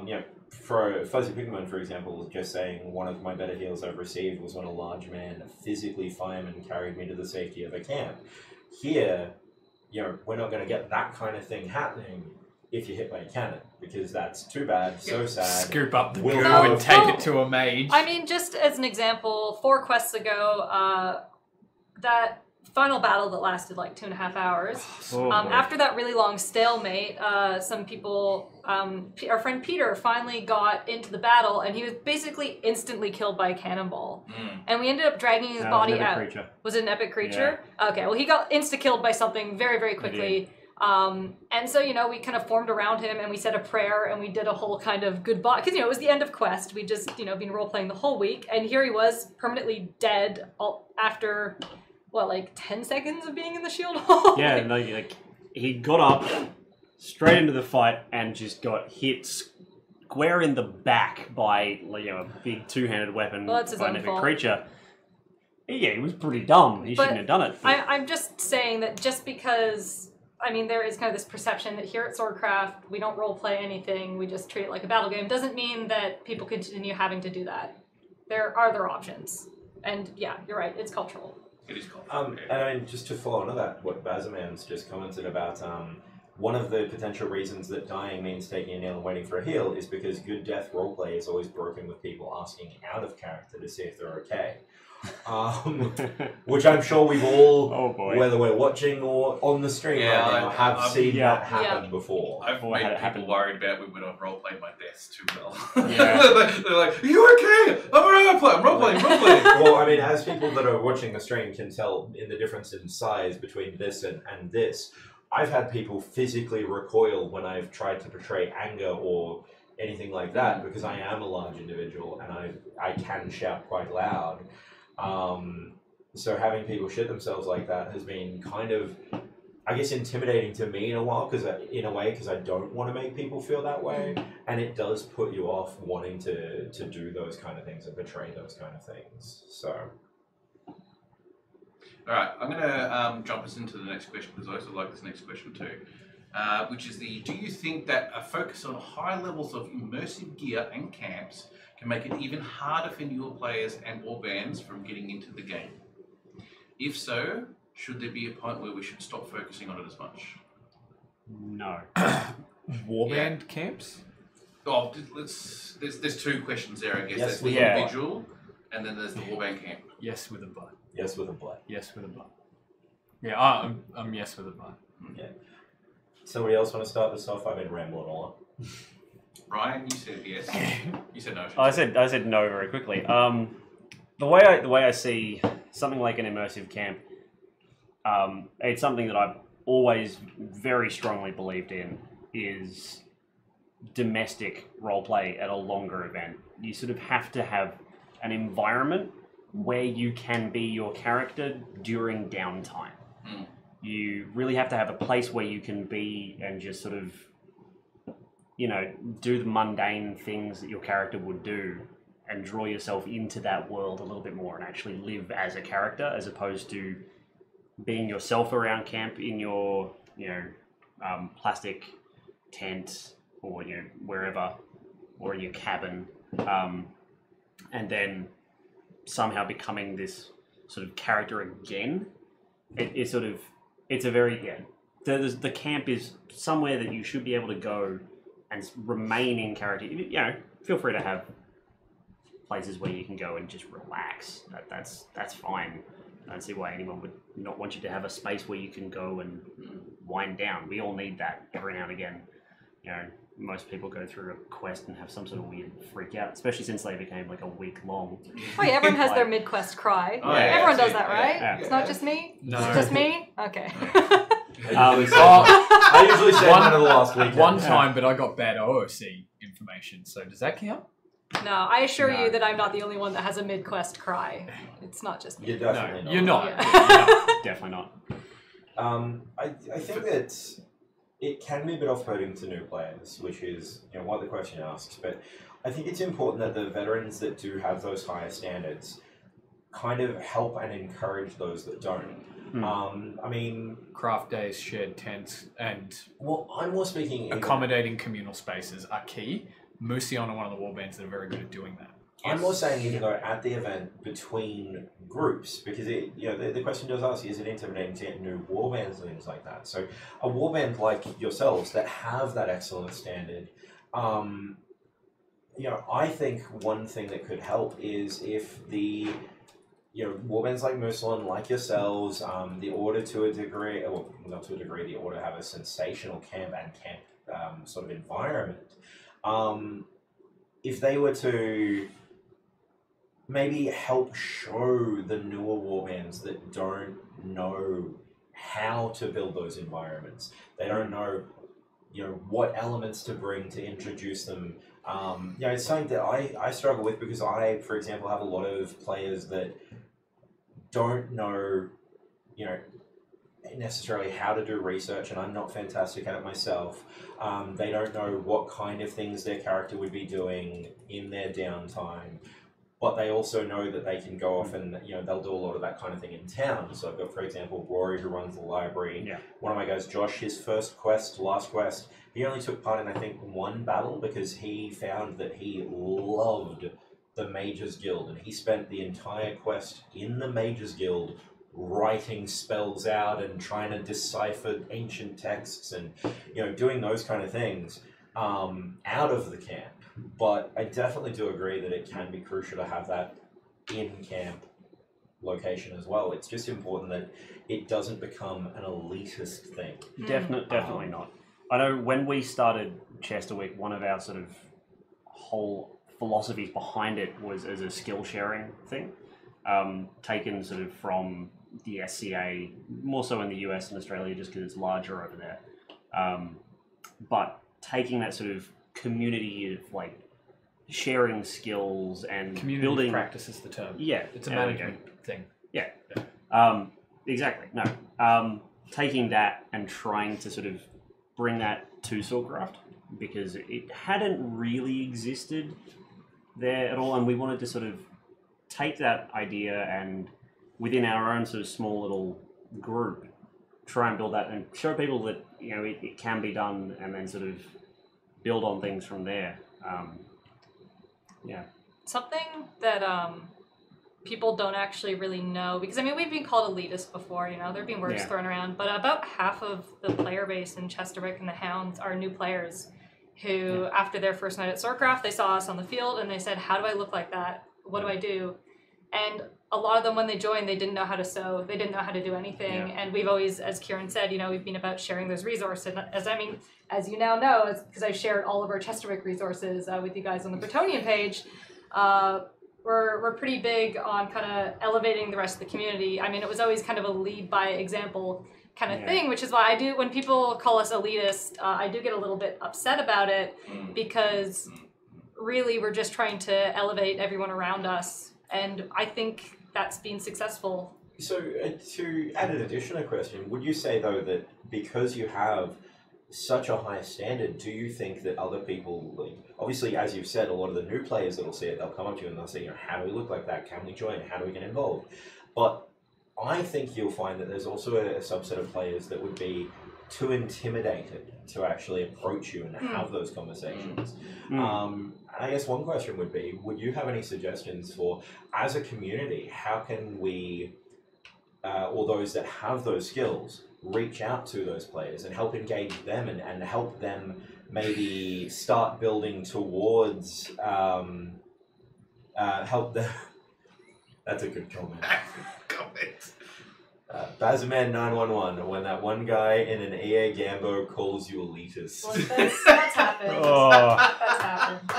C: you know, for Fuzzy Pigman, for example, just saying one of my better heals I've received was when a large man physically fireman carried me to the safety of a camp. Here, you know, we're not going to get that kind of thing happening if you hit by a cannon, because that's too bad, so sad.
B: Scoop up the
C: Will
B: goo
C: go-
B: and take it to a mage.
D: I mean, just as an example, 4 quests ago, that final battle that lasted like 2.5 hours. After that really long stalemate, some people, our friend Peter finally got into the battle, and he was basically instantly killed by a cannonball. And we ended up dragging his body out.
E: Creature.
D: Was it an epic creature? Yeah. Okay, well, he got insta-killed by something very, very quickly. And so, you know, we kind of formed around him and we said a prayer and we did a whole kind of goodbye. Because, you know, it was the end of quest. We just, you know, been role-playing the whole week. And here he was, permanently dead after, what, like 10 seconds of being in the shield hall?
E: Yeah, no, like, he got up straight into the fight and just got hit square in the back by, you know, a big two-handed weapon
D: Well, that's his
E: by an
D: own
E: epic
D: fault.
E: creature. Yeah, he was pretty dumb. He shouldn't have done it. But
D: I'm just saying that just because... I mean, there is kind of this perception that here at Swordcraft, we don't role-play anything, we just treat it like a battle game. Doesn't mean that people continue having to do that. There are other options. And yeah, you're right, it's cultural.
A: It is cultural.
C: And I mean, just to follow on to that, what Bazaman's just commented about, one of the potential reasons that dying means taking a kneel and waiting for a heal is because good death roleplay is always broken with people asking out of character to see if they're okay. Which I'm sure we've all,
E: Oh, boy.
C: whether we're watching or on the stream
A: Yeah,
C: right now, have
A: I've-
C: seen
E: yeah.
C: that happen before.
A: I've
E: Or
A: made
E: had it
A: people
E: happen.
A: worried about me when I've roleplayed my deaths too well.
E: Yeah.
A: They're like, are you okay? I'm roleplaying.
C: Well, I mean, as people that are watching the stream can tell in the difference in size between this and this, I've had people physically recoil when I've tried to portray anger or anything like that because I am a large individual and I can shout quite loud. So having people shit themselves like that has been kind of, I guess, intimidating to me in a way because I don't want to make people feel that way, and it does put you off wanting to do those kind of things and portray those kind of things. So.
A: All right, I'm going to jump us into the next question because I also like this next question too, which is do you think that a focus on high levels of immersive gear and camps can make it even harder for newer players and or bands from getting into the game? If so, should there be a point where we should stop focusing on it as much?
E: no.
B: Warband camps?
A: Oh, there's 2 questions there, I guess.
C: Yes,
A: There's the
E: yeah.
A: individual, and then there's the warband camp.
B: Yes with a butt.
C: Yes, with a butt.
B: Yes with a butt. Yeah, I'm yes with a butt.
C: Yeah. Somebody else want to start this off? I've been rambling a lot.
A: Ryan, you said yes. You said no.
E: I said no very quickly. The way I see something like an immersive camp, it's something that I've always very strongly believed in is domestic roleplay at a longer event. You sort of have to have an environment where you can be your character during downtime. You really have to have a place where you can be and just sort of, you know, do the mundane things that your character would do and draw yourself into that world a little bit more and actually live as a character as opposed to being yourself around camp in your, you know, plastic tent or, you know, wherever, or in your cabin, and then somehow becoming this sort of character again. It's sort of, it's a very, the camp is somewhere that you should be able to go and remain in character. You know, feel free to have places where you can go and just relax. That's fine. I don't see why anyone would not want you to have a space where you can go and wind down. We all need that every now and again. You know, most people go through a quest and have some sort of weird freak out, especially since they became like a week long.
D: Wait, everyone has their mid-quest cry.
A: Oh, yeah,
D: Everyone
A: that's
D: does that,
A: it,
D: right?
A: yeah.
D: It's not just me?
B: No.
D: It's just me? Okay.
C: I usually say one of the last week.
B: One time, but I got bad OOC information. So does that count?
D: No, I assure
B: No.
D: you that I'm not the only one that has a mid-quest cry. It's not just me.
C: You're definitely not.
B: You're not.
D: Yeah.
E: Definitely not.
C: I think that it can be a bit off-putting to new players, which is what the question asks. But I think it's important that the veterans that do have those higher standards kind of help and encourage those that don't. I mean,
B: Craft days, shared tents, and
C: well, I'm more speaking.
B: accommodating communal spaces are key. Musion are one of the warbands that are very good at doing that.
C: I'm more saying even though at the event between groups, because the question does ask, is it intimidating to get new warbands and things like that? So a warband like yourselves that have that excellent standard, I think one thing that could help is if the warbands like Muslin, like yourselves, the Order to a degree, well, not to a degree, the Order have a sensational camp sort of environment. If they were to maybe help show the newer warbands that don't know how to build those environments, they don't know, what elements to bring to introduce them. It's something that I struggle with because I, for example, have a lot of players that don't know, necessarily how to do research, and I'm not fantastic at it myself. They don't know what kind of things their character would be doing in their downtime, but they also know that they can go off and they'll do a lot of that kind of thing in town. So I've got, for example, Rory, who runs the library.
E: Yeah.
C: One of my guys, Josh, his last quest, he only took part in I think one battle because he found that he loved the Mages Guild, and he spent the entire quest in the Mages Guild writing spells out and trying to decipher ancient texts and doing those kind of things out of the camp. But I definitely do agree that it can be crucial to have that in-camp location as well. It's just important that it doesn't become an elitist thing.
E: Definitely not. I know when we started Chester Week, one of our sort of whole philosophies behind it was as a skill sharing thing, taken sort of from the SCA, more so in the US and Australia just because it's larger over there. But taking that sort of community of like sharing skills and
B: Community
E: building
B: practice is the term.
E: Yeah,
B: It's a
E: there we go.
B: management thing.
E: Exactly. No. Taking that and trying to sort of bring that to Swordcraft because it hadn't really existed there at all, and we wanted to sort of take that idea and within our own sort of small little group try and build that and show people that it can be done, and then sort of build on things from there.
D: Something that people don't actually really know, because we've been called elitist before, there have been words thrown around, but about half of the player base in Chesterwick and the Hounds are new players who, after their first night at Swordcraft, they saw us on the field and they said, how do I look like that? What do I do? And a lot of them, when they joined, they didn't know how to sew. They didn't know how to do anything.
E: Yeah.
D: And we've always, as Kieran said, we've been about sharing those resources. As you now know, because I've shared all of our Chesterwick resources with you guys on the Bretonian page, we're pretty big on kind of elevating the rest of the community. It was always kind of a lead by example kind of thing, which is why I do, when people call us elitist, I do get a little bit upset about it, because really we're just trying to elevate everyone around us. And I think that's been successful.
C: So to add an additional question, would you say though that because you have such a high standard, do you think that other people, obviously as you've said, a lot of the new players that'll see it, they'll come up to you and they'll say, how do we look like that? Can we join? How do we get involved? But I think you'll find that there's also a subset of players that would be too intimidated to actually approach you and have those conversations. And I guess one question would be, would you have any suggestions for, as a community, how can we, or those that have those skills, reach out to those players and help engage them and help them maybe start building towards help them. That's a good comment.
A: Comment.
C: Bazaman 911, when that one guy in an EA Gambo calls you elitist.
D: Well, that's happened.
E: Oh.
D: That's happened.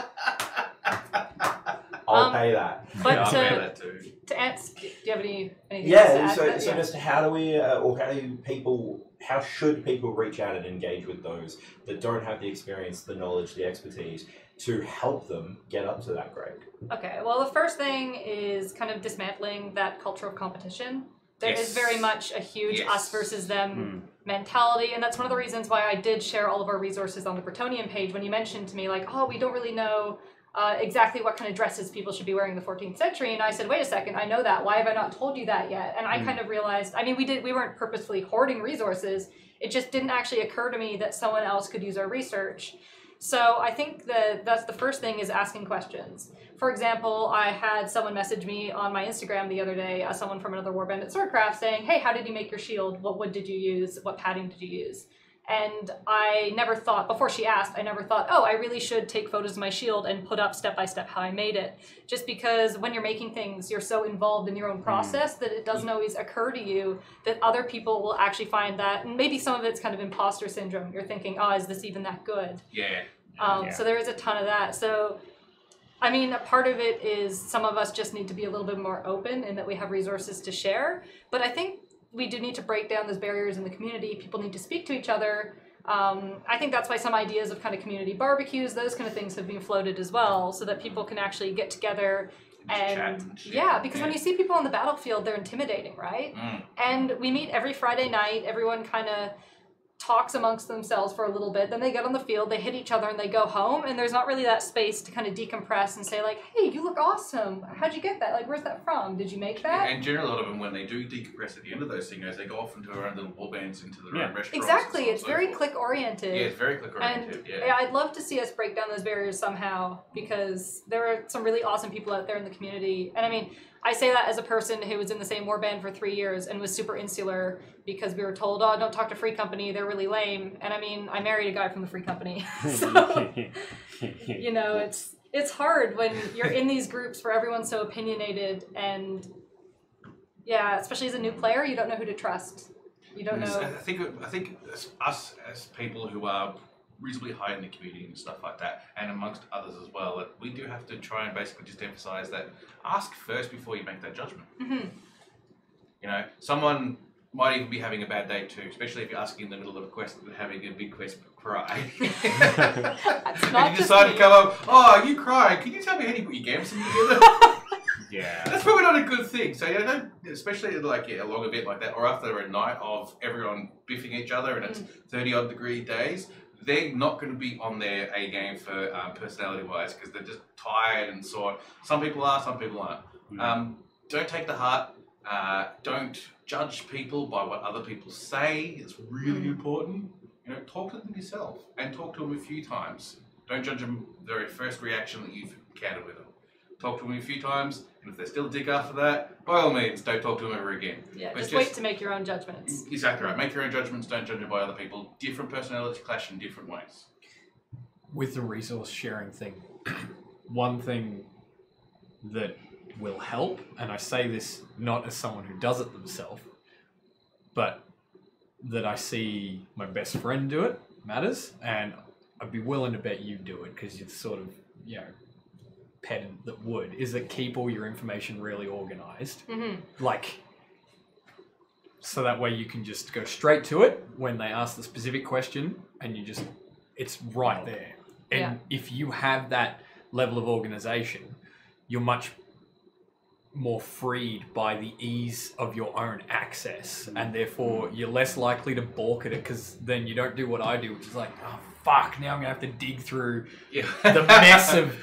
C: I'll pay that.
D: But
A: Yeah, I'll pay
D: to
A: that too.
D: answer, do you have anything else to
C: Yeah,
D: add
C: so,
D: to that?
C: so just how do we, or how should people reach out and engage with those that don't have the experience, the knowledge, the expertise to help them get up to that grade?
D: Okay, well, the first thing is kind of dismantling that culture of competition. There is
A: Yes.
D: very much a huge
A: Yes.
D: us versus them mentality, and that's one of the reasons why I did share all of our resources on the Bretonian page when you mentioned to me, like, oh, we don't really know exactly what kind of dresses people should be wearing in the 14th century, and I said, wait a second, I know that. Why have I not told you that yet? And I kind of realized, I mean, we weren't purposefully hoarding resources. It just didn't actually occur to me that someone else could use our research. So I think that's the first thing is asking questions. For example, I had someone message me on my Instagram the other day, someone from another Warband at Swordcraft saying, hey, how did you make your shield? What wood did you use? What padding did you use? And I never thought, before she asked, I never thought, oh, I really should take photos of my shield and put up step-by-step how I made it. Just because when you're making things, you're so involved in your own process that it doesn't always occur to you that other people will actually find that, and maybe some of it's kind of imposter syndrome. You're thinking, oh, is this even that good?
A: Yeah.
D: So there is a ton of that. So, I mean, a part of it is some of us just need to be a little bit more open in that we have resources to share. But I think we do need to break down those barriers in the community. People need to speak to each other. I think that's why some ideas of kind of community barbecues, those kind of things have been floated as well, so that people can actually get together
A: Chat
D: and
A: and shit.
D: yeah, because when you see people on the battlefield, they're intimidating, right? And we meet every Friday night. Everyone kind of talks amongst themselves for a little bit, then they get on the field, they hit each other, and they go home, and there's not really that space to kind of decompress and say, like, hey, you look awesome, how'd you get that, like, where's that from, did you make that?
A: And generally, a lot of them, when they do decompress at the end of those things, they go off into their own little war bands, into their own restaurants.
D: Exactly,
A: and so on
D: it's
A: and so
D: very
A: forth.
D: click oriented.
A: Yeah, it's very click oriented.
D: And I'd love to see us break down those barriers somehow, because there are some really awesome people out there in the community. And I mean, I say that as a person who was in the same warband for 3 years and was super insular because we were told, oh, don't talk to Free Company, they're really lame. And I mean, I married a guy from the Free Company. So, you know, it's hard when you're in these groups where everyone's so opinionated, and yeah, especially as a new player, you don't know who to trust. You don't know.
A: I think us as people who are reasonably high in the community and stuff like that, and amongst others as well, that we do have to try and basically just emphasize that ask first before you make that judgment.
D: Mm-hmm.
A: You know, someone might even be having a bad day too, especially if you're asking in the middle of a quest and having a big quest cry.
D: That's
A: And
D: not
A: you
D: just
A: decide
D: me.
A: to come up, oh, you crying, can you tell me how you put your gamson together?
E: Yeah.
A: That's probably not a good thing. So, you know, especially like a long event like that, or after a night of everyone biffing each other and it's 30-odd degree days, they're not going to be on their A game for personality-wise because they're just tired and sore. Some people are, some people aren't. Don't take to heart. Don't judge people by what other people say. It's really important. You know, talk to them yourself and talk to them a few times. Don't judge them the very first reaction that you've encountered with them. Talk to them a few times, and if they're still a dick after that, by all means, don't talk to them ever again.
D: Yeah,
A: But
D: just wait to make your own judgments.
A: Exactly right. Make your own judgments. Don't judge them by other people. Different personalities clash in different ways.
B: With the resource sharing thing, one thing that will help, and I say this not as someone who does it themselves, but that I see my best friend do it matters, and I'd be willing to bet you do it because you're sort of, you know, pedant that would, is that keep all your information really organized. Like, so that way you can just go straight to it when they ask the specific question and you just, it's right there. And if you have that level of organization, you're much more freed by the ease of your own access, and therefore you're less likely to balk at it, because then you don't do what I do, which is like, oh fuck, now I'm gonna have to dig through the mess of,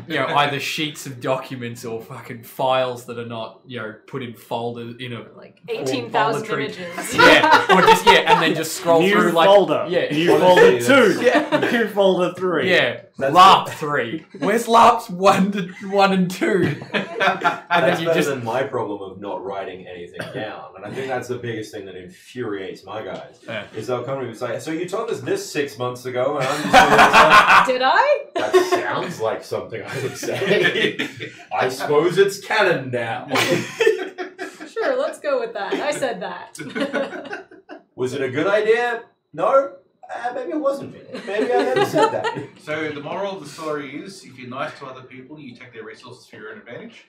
B: you know, either sheets of documents or fucking files that are not, you know, put in folders in a
D: Like 18,000
B: folder tree.
D: images.
B: Yeah, or just and then just scroll
E: New
B: through like
E: folder. New folder 2.
B: Yeah.
E: New folder 3.
B: Yeah,
C: That's
B: LARP 3. Where's LARPs 1 and 2? And
C: That's
B: then you
C: better
B: just
C: than my problem of not writing anything down. And I think that's the biggest thing that infuriates my guys.
B: Yeah.
C: Is they'll come to me and say, so you told us this 6 months ago, and I'm just like,
D: Did I?
C: That sounds like something I would say. I suppose it's canon now.
D: Sure, let's go with that. I said that.
C: Was it a good idea? No? Maybe it wasn't. Maybe I never said that.
A: So the moral of the story is, if you're nice to other people, you take their resources for your own advantage.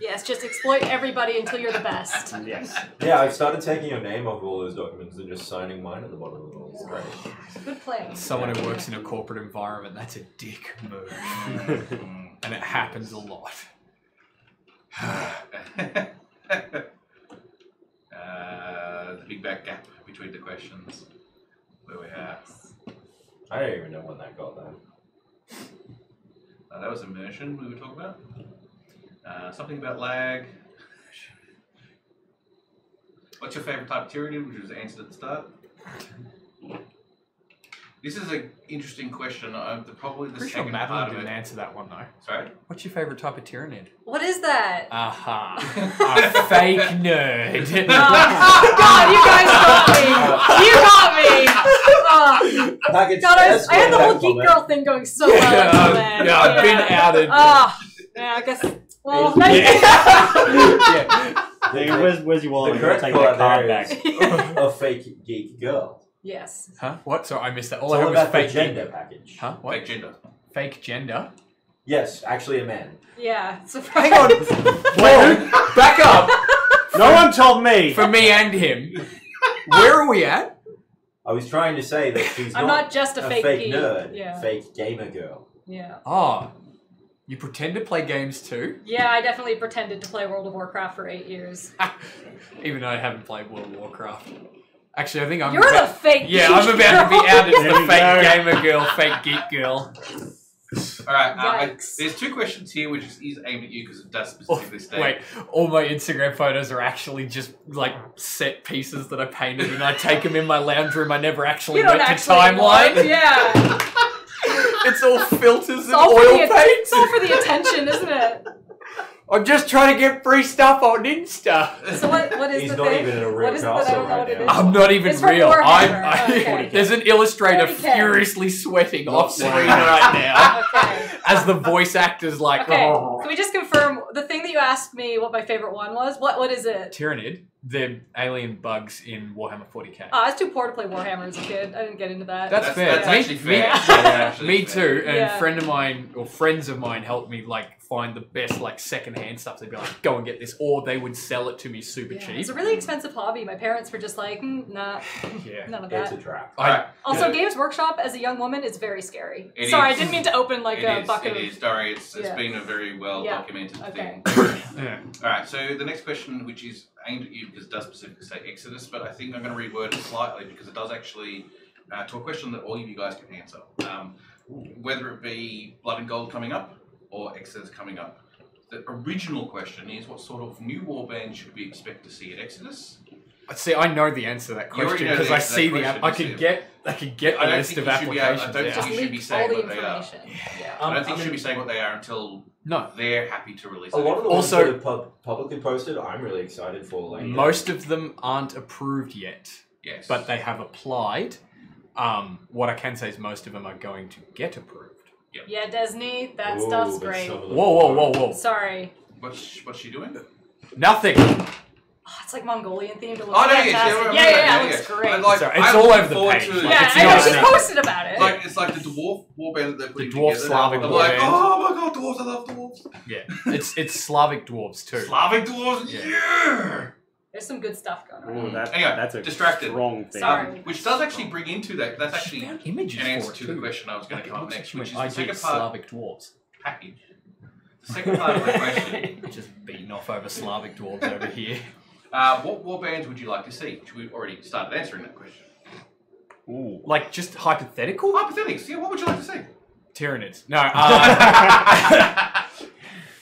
D: Yes, just exploit everybody until you're the best.
E: Yes.
C: Yeah, I've started taking your name off all those documents and just signing mine at the bottom of them all. It's great.
D: Good plan.
B: Someone who works in a corporate environment, that's a dick move. And it happens a lot.
A: The big back gap between the questions. Where we are.
C: I don't even know when that got there.
A: That was immersion we were talking about. Something about lag. What's your favourite type of Tyranid, which was answered at the start? This is an interesting question. Probably the
B: Pretty sure
A: second part
B: Madeline
A: of
B: didn't
A: it.
B: answer that one though.
A: Sorry?
B: What's your favourite type of Tyranid?
D: What is that?
B: Aha. A fake nerd.
D: God, you guys got me! You got me! God, I had the whole geek girl thing going so well.
B: Yeah, I've been outed.
D: Yeah, I guess. Well, nice.
E: Yeah. Where's your wallet?
C: The
E: I'm gonna
C: correct
E: take
C: call
E: that
C: there
E: card back.
C: is a fake geek girl.
D: Yes.
B: Huh? What? Sorry, I missed that.
C: It's
B: All I
C: all
B: heard was
C: about the
B: fake
C: gender package.
B: Huh? What?
A: Fake gender.
B: Fake gender?
C: Yes, actually a man.
D: Yeah. So
B: Hang on. Wait, back up.
E: No one told me.
B: For me and him. Where are we at?
C: I was trying to say that she's
D: I'm not just a fake geek.
C: nerd,
D: Yeah.
C: fake gamer girl.
D: Yeah.
B: Oh. You pretend to play games too?
D: Yeah, I definitely pretended to play World of Warcraft for 8 years.
B: Even though I haven't played World of Warcraft. Actually, I think I'm
D: You're the fake
B: Yeah,
D: geek
B: I'm about to be
D: girl.
B: outed as
E: There
B: the
E: you
B: fake
E: go.
B: gamer girl, fake geek girl.
A: Alright,
D: Yikes.
A: there's two questions here which is aimed at you because it does
B: Oh,
A: specifically state.
B: wait, all my Instagram photos are actually just like set pieces that I painted and I take them in my lounge room. I never actually
D: You don't
B: went to
D: actually
B: timeline.
D: look, Yeah.
B: It's all filters
D: It's
B: and
D: all,
B: oil
D: for the,
B: paint.
D: it's all for the attention, isn't it?
B: I'm just trying to get free stuff on Insta.
D: So what is
C: He's
D: the
C: not
D: thing?
C: even in a real
D: What is it that I
C: castle
D: don't know
C: right
D: what it
C: now.
D: is?
B: I'm not even
D: It's from
B: real.
D: Warhammer. Okay.
B: There's an illustrator
D: 40K.
B: furiously sweating
C: Not
B: off screen
C: saying.
B: right now
D: Okay.
B: as the voice actor's like,
D: Okay.
B: oh.
D: Can we just confirm the thing that you asked me what my favorite one was? What is it?
B: Tyranid, the alien bugs in Warhammer 40k.
D: I was too poor to play Warhammer as a kid. I didn't get into that.
B: That's fair.
A: That's
B: Me-
A: actually fair.
B: me-
A: That's actually
B: Me
A: fair.
B: too, and
D: Yeah.
B: a friend of mine or friends of mine helped me like find the best like secondhand stuff. They'd be like, "Go and get this," or they would sell it to me super
D: Yeah,
B: cheap.
D: it's a really expensive hobby. My parents were just like, nah,
B: Yeah.
D: none of
C: It's
D: that.
C: a trap.
A: Alright,
D: Also,
B: Yeah.
D: Games Workshop as a young woman is very scary.
A: It
D: Sorry,
A: is.
D: I didn't mean to open like a bucket
A: it
D: of.
A: is, Dory. It's
D: Yeah.
A: been a very well
D: Yeah.
A: documented
D: Okay.
A: thing.
B: Yeah.
A: Alright, so the next question, which is aimed at you because it does specifically say Exodus, but I think I'm going to reword it slightly because it does actually to a question that all of you guys can answer. Whether it be Blood and Gold coming up or Exodus coming up. The original question is, what sort of new warband should we expect to see at Exodus?
B: See, I know the answer to that
A: You already
B: question
A: know the
B: because I
A: answer to that
B: see the
A: question,
B: app. I
A: you
B: could
A: see it.
B: get
A: I
B: the
A: don't
B: list
A: think
B: of
A: you should be- I
B: applications.
A: don't
B: yeah.
A: think
D: Just
A: you should be
D: leak
A: saying
D: all the
A: what they are.
D: information. Yeah.
A: I don't think you should be saying what they are until
B: No.
A: they're happy to release
C: A lot of the
B: Also-
C: ones that are publicly posted, I'm really excited for. Like
B: Most of them aren't approved yet,
A: Yes.
B: but they have applied. What I can say is most of them are going to get approved.
D: Yeah, Disney, that
C: Ooh,
D: stuff's
C: but
D: great.
C: some of them
B: Whoa, whoa,
C: are.
B: whoa, whoa!
D: Sorry.
A: What's she doing?
B: Nothing.
D: Oh, it's like Mongolian themed. It looks
A: Oh, no,
D: fantastic.
A: yeah,
D: It looks great.
A: Like,
B: Sorry, it's
A: I
B: all
A: look
B: over the
A: forward
B: page,
A: to-
B: like,
D: Yeah,
B: it's
D: I know,
B: not
D: she's
B: enough.
D: posted about it.
A: It's like the dwarf warband that they're putting
B: The dwarf
A: together.
B: Slavic
A: I'm like,
B: warband.
A: oh my god, dwarves! I love dwarves.
B: Yeah, it's Slavic dwarves too.
A: Slavic dwarves,
B: Yeah.
A: yeah.
D: There's some good stuff going on.
E: Ooh,
A: Anyway,
E: that's a
A: distracted.
E: strong thing.
D: Sorry.
A: Which does actually bring into that. That's actually
B: Found
A: an
B: images
A: answer
B: for it
A: to
B: too.
A: the question I was going to come up
B: Looks
A: next,
B: like
A: which is
B: when
A: the
B: I did
A: second part
B: Slavic dwarves.
A: package. The second part of the question.
B: Just beating off over Slavic dwarves over here.
A: What warbands would you like to see? Which we've already started answering that question.
E: Ooh.
B: Like just hypothetical
A: Hypothetics. Yeah, what would you like to see?
B: Tyranids. No.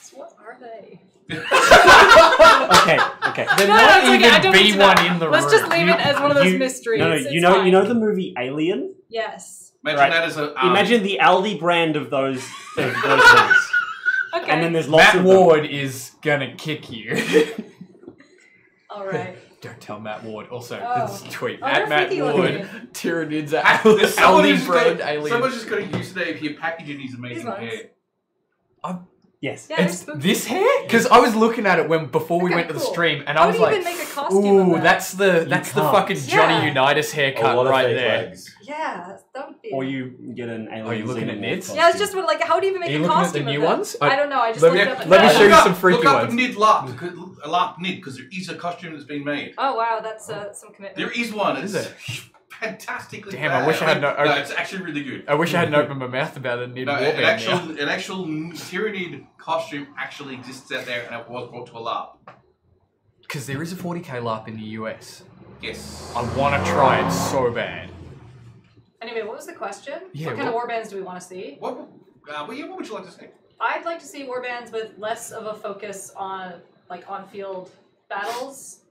D: So what are they?
E: Okay. Okay.
B: There
D: No,
B: might
D: it's okay, I
B: even
D: don't
B: be
D: need to know.
B: one in the
D: Let's
B: room.
D: just leave it as one of those
E: You-
D: mysteries.
E: No,
D: It's
E: you know
D: fine.
E: the movie Alien.
D: Yes.
A: Imagine
E: Right.
A: that as a.
E: Imagine the Aldi brand of those things.
D: Okay.
E: And then there's lots
B: Matt
E: of
B: Ward is gonna kick you.
D: All right.
B: Don't tell Matt Ward. Also,
D: Oh.
B: this tweet
D: Oh,
B: at
D: they're
B: Matt
D: freaky
B: Ward.
D: looking.
B: Tyranids
A: Someone
B: are
A: has just
B: brand
A: got-
B: aliens.
A: Someone's just got a use today of your packaging his
D: These
A: amazing
D: ones.
A: hair.
E: Yes.
D: Yeah, they're
B: It's
D: spooky.
B: this hair? Because I was looking at it before we
D: Okay,
B: went to the
D: cool.
B: stream, and
D: How
B: I was
D: do you
B: like,
D: even make a costume
B: "Ooh,
D: of that?
B: that's the
E: can't.
B: fucking Johnny
D: Yeah.
B: Unitas
C: A
B: haircut
C: lot of
B: right
C: fake
B: there."
C: legs.
D: Yeah, that would be.
E: Or you get an alien.
B: Are you looking at
E: xenomorph
B: Nids?
E: costume.
D: Yeah, it's just like, how do you even make
B: Are you
D: a
B: looking at the
D: costume
B: new
D: of that?
B: ones?
D: I don't know. I just
B: Let me-
D: looked up.
B: let me show you
A: Look up-
B: some freaky
A: look up
B: ones.
A: Nid LARP, LARP Nid, because there is a costume that's been made.
D: Oh wow, that's some commitment.
A: There is one.
B: Is
A: It's
B: it?
A: fantastically
B: Damn, I
A: bad.
B: wish I had no-
A: No, it's actually really good.
B: I wish I hadn't opened my mouth about a Nid
A: No,
B: warband now.
A: an actual Tyranid costume actually exists out there, and it was brought to a LARP.
B: Because there is a 40k LARP in the US.
A: Yes.
B: I want to try it so bad.
D: Anyway, what was the question?
B: Yeah,
D: what kind of warbands do we want to see?
A: What would you like to say?
D: I'd like to see warbands with less of a focus on like on-field battles.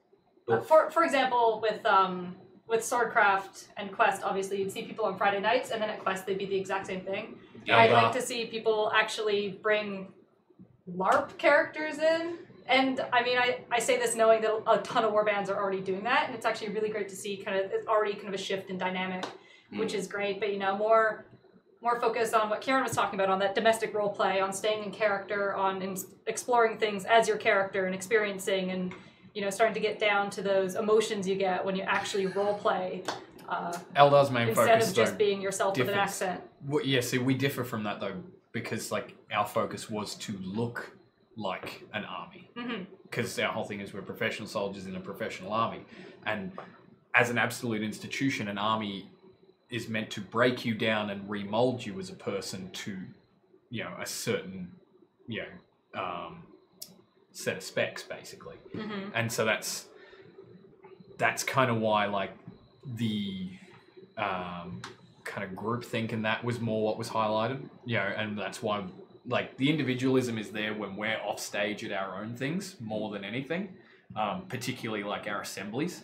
D: For example, with Swordcraft and Quest, obviously you'd see people on Friday nights, and then at Quest they'd be the exact same thing. I'd like to see people actually bring LARP characters in. And I mean, I say this knowing that a ton of warbands are already doing that, and it's actually really great to see it's already kind of a shift in dynamic, which is great. But more focus on what Kieran was talking about, on that domestic role play, on staying in character, on exploring things as your character and experiencing, and starting to get down to those emotions you get when you actually role play.
B: Eldar's main
D: Instead
B: focus
D: of just
B: though,
D: being yourself with an
B: differs.
D: accent.
B: Well, yeah, see, we differ from that though, because like our focus was to look like an army. Because our whole thing is we're professional soldiers in a professional army, and as an absolute institution, an army is meant to break you down and remold you as a person to, a certain, set of specs, basically. And so that's kind of why, like, the kind of groupthink and that was more what was highlighted, and that's why, like, the individualism is there when we're off stage at our own things more than anything, particularly like our assemblies.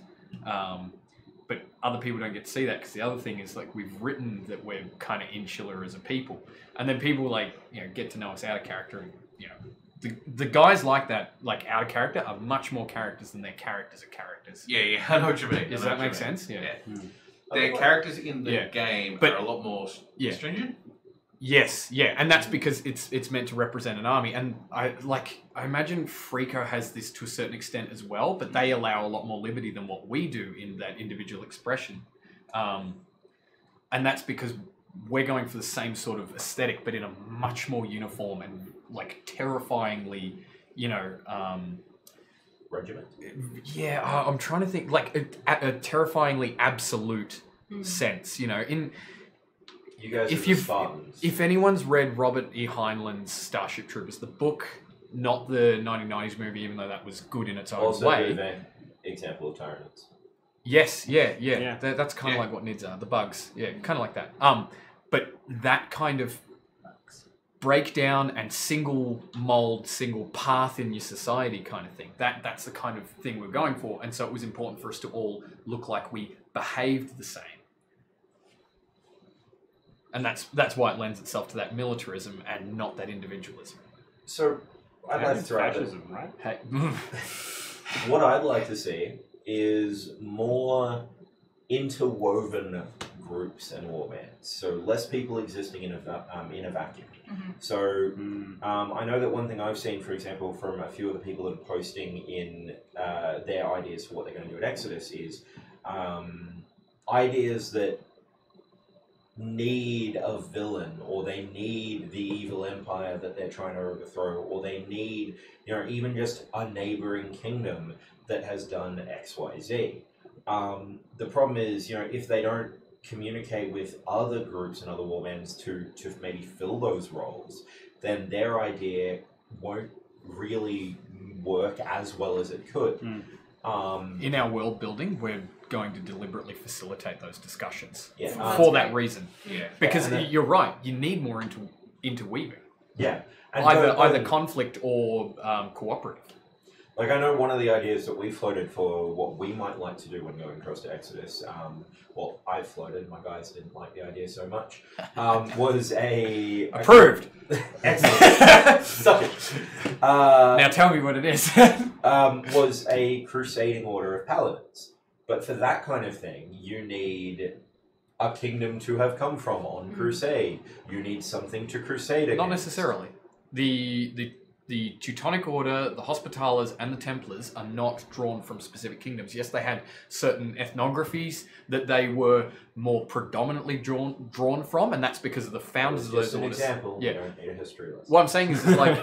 B: But other people don't get to see that, because the other thing is, like, we've written that we're kind of insular as a people, and then people, like, get to know us out of character, and the guys like that, like, out of character, are much more characters than their characters are characters.
A: Yeah, I know what you mean.
B: Does
A: I know
B: that
A: what you
B: make
A: mean.
B: sense? Yeah.
A: Their characters in the game
B: But-
A: are a lot more stringent.
B: Yes, yeah, and that's because it's meant to represent an army, and I imagine Freako has this to a certain extent as well, but they allow a lot more liberty than what we do in that individual expression, and that's because we're going for the same sort of aesthetic, but in a much more uniform and, like, terrifyingly,
C: Regiment.
B: Yeah, I'm trying to think, like, a terrifyingly absolute sense, in.
C: You guys
B: If
C: are the
B: you've-
C: Spartans.
B: If anyone's read Robert E. Heinlein's Starship Troopers, the book, not the 1990s movie, even though that was good in its own
C: also
B: way.
C: an example of tyrants.
B: Yes, yeah.
E: Yeah.
B: That's kind of
A: Yeah.
B: like what NIDS are, the bugs. Yeah, kind of like that. But that kind of breakdown and single mold, single path in your society kind of thing. That's the kind of thing we're going for, and so it was important for us to all look like we behaved the same. And that's why it lends itself to that militarism and not that individualism.
C: So I'd like to throw out
E: fascism, right?
B: Hey,
C: what I'd like to see is more interwoven groups and warbands. So less people existing in a vacuum. So I know that one thing I've seen, for example, from a few of the people that are posting in their ideas for what they're going to do at Exodus is ideas that need a villain, or they need the evil empire that they're trying to overthrow, or they need, even just a neighboring kingdom that has done XYZ. The problem is, if they don't communicate with other groups and other warbands to maybe fill those roles, then their idea won't really work as well as it could.
B: in our world building, we're going to deliberately facilitate those discussions
C: Yeah.
B: for that reason.
A: Yeah.
B: Because
C: and then-
B: you're right, you need more interweaving.
C: Yeah. And
B: Either conflict or cooperative.
C: Like, I know one of the ideas that we floated for what we might like to do when going across to Exodus, well, I floated, my guys didn't like the idea so much, was a...
B: Approved.
C: Excellent. Suck it.
B: Now tell me what it is.
C: Was a crusading order of paladins. But for that kind of thing, you need a kingdom to have come from on crusade. You need something to crusade against.
B: Not necessarily. The Teutonic Order, the Hospitallers, and the Templars are not drawn from specific kingdoms. Yes, they had certain ethnographies that they were more predominantly drawn from, and that's because of the founders of those
C: an
B: orders.
C: example.
B: Yeah.
C: You don't need a history lesson.
B: What I'm saying is, like,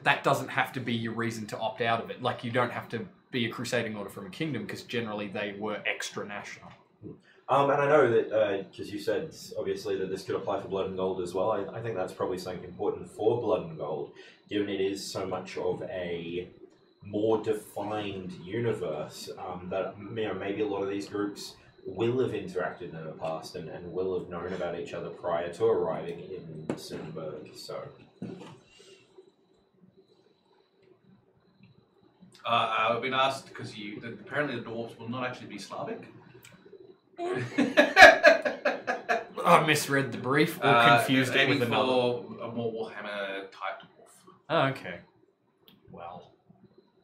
B: that doesn't have to be your reason to opt out of it. Like, you don't have to be a crusading order from a kingdom because generally they were extra national.
C: And I know that, because you said, obviously, that this could apply for Blood and Gold as well. I think that's probably something important for Blood and Gold, given it is so much of a more defined universe that, you know, maybe a lot of these groups will have interacted in the past and will have known about each other prior to arriving in Sinberg, so...
A: I've been asked, because apparently the dwarves will not actually be Slavic.
B: I misread the brief or confused it with another.
A: For a more Warhammer type dwarf.
B: Oh, okay. Well,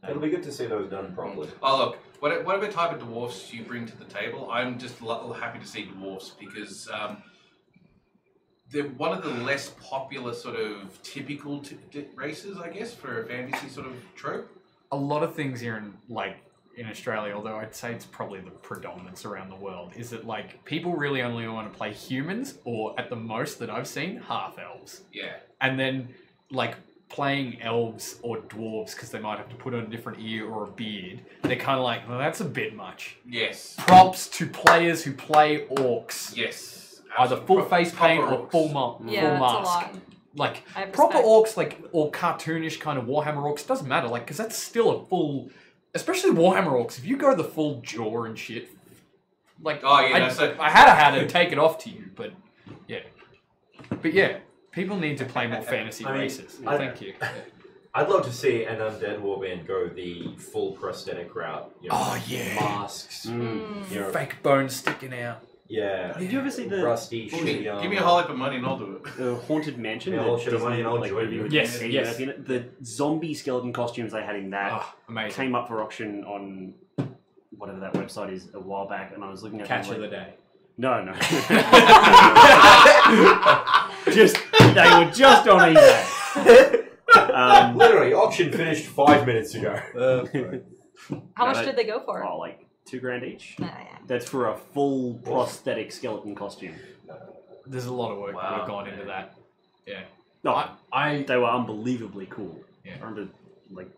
C: It'll be good to see those done properly.
A: Oh look, whatever type of dwarfs you bring to the table, I'm just happy to see dwarfs because they're one of the less popular sort of typical races, I guess, for a fantasy sort of trope.
B: a lot of things here in Australia, although I'd say it's probably the predominance around the world, is that like people really only want to play humans, or at the most that I've seen, half elves.
A: Yeah.
B: And then like playing elves or dwarves because they might have to put on a different ear or a beard, they're kind of like, well, that's a bit much.
A: Yes.
B: Props to players who play orcs.
A: Yes.
B: Either full face paint or
A: orcs.
B: full
D: Yeah,
B: mask.
D: that's a lot.
B: Like
D: I have
B: proper
D: respect.
B: orcs, like or cartoonish kind of Warhammer orcs, doesn't matter. Like because that's still a full, especially Warhammer orcs. If you go the full jaw and shit, like
A: Oh, yeah,
B: I,
A: that's it.
B: I had to take it off to you, but yeah, people need to play more fantasy
C: I mean,
B: races.
C: I-
B: Thank you.
C: I'd love to see an undead warband go the full prosthetic route. You know,
B: Oh, yeah.
C: masks.
D: Mm.
C: You know,
B: Fake bones sticking out.
C: yeah.
E: Did you ever see the
C: Rusty,
A: Give me,
C: shitty
A: give me a
C: armor.
A: whole heap of money and I'll do it.
E: the Haunted Mansion?
C: Yeah,
E: the
C: I'll show
E: Disney,
C: money and I'll
E: like,
C: join
E: movie
C: you.
E: with
B: Yes,
E: Eddie
B: yes.
E: Murphy in it? The zombie skeleton costumes they had in that
B: Oh, amazing.
E: came up for auction on whatever that website is a while back, and I was looking at
B: Catch
E: them
B: of the
E: like,
B: day.
E: No. Just they were just on eBay.
C: Literally, auction finished 5 minutes ago.
D: How
E: No,
D: much did they go for?
E: Oh, like $2,000 each.
D: Nah, yeah.
E: That's for a full prosthetic skeleton costume.
B: There's a lot of work that would
A: Wow.
B: have gone into that. Yeah.
E: No,
B: I
E: they were unbelievably cool.
B: Yeah.
E: I remember, like,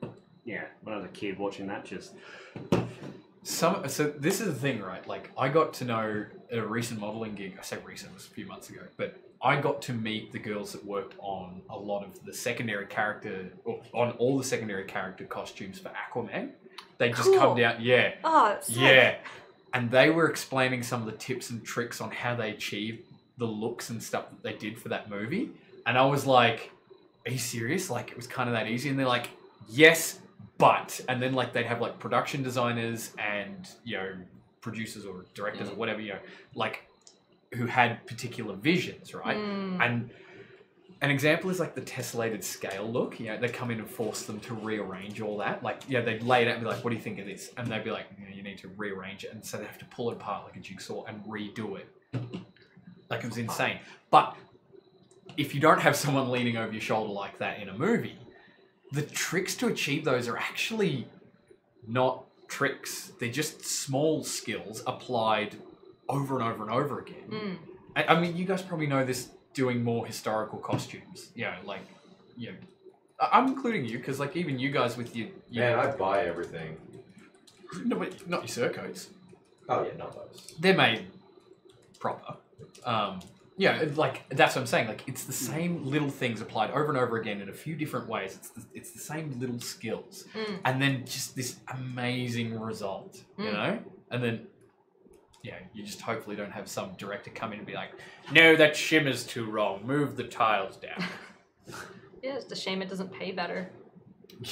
E: yeah, when I was a kid watching that, just
B: so this is the thing, right? Like I got to know at a recent modeling gig. I say recent, it was a few months ago, but I got to meet the girls that worked on a lot of the secondary character, or on all the secondary character costumes for Aquaman. They just
D: Cool.
B: come down, yeah,
D: Oh, it's sick.
B: yeah, and they were explaining some of the tips and tricks on how they achieved the looks and stuff that they did for that movie, and I was like, "Are you serious? Like it was kind of that easy?" And they're like, "Yes." But, and then like they'd have like production designers and, you know, producers or directors or whatever, you know, like who had particular visions, right?
D: Mm.
B: And an example is like the tessellated scale look. You know, they come in and force them to rearrange all that. Like, yeah, they'd lay it out and be like, what do you think of this? And they'd be like, you need to rearrange it. And so they have to pull it apart like a jigsaw and redo it. Like it was insane. But if you don't have someone leaning over your shoulder like that in a movie, the tricks to achieve those are actually not tricks. They're just small skills applied over and over and over again.
D: Mm.
B: I mean, you guys probably know this doing more historical costumes. You know, like, you know, I'm including you because, like, even you guys with your
C: Man, I buy everything.
B: no, but not your surcoats.
C: Oh yeah, not those.
B: They're made proper. Yeah, like that's what I'm saying. Like it's the same little things applied over and over again in a few different ways. It's the same little skills,
D: Mm.
B: and then just this amazing result, you know. And then, yeah, you just hopefully don't have some director come in and be like, "No, that shimmer's too wrong. Move the tiles down."
D: Yeah, it's a shame it doesn't pay better.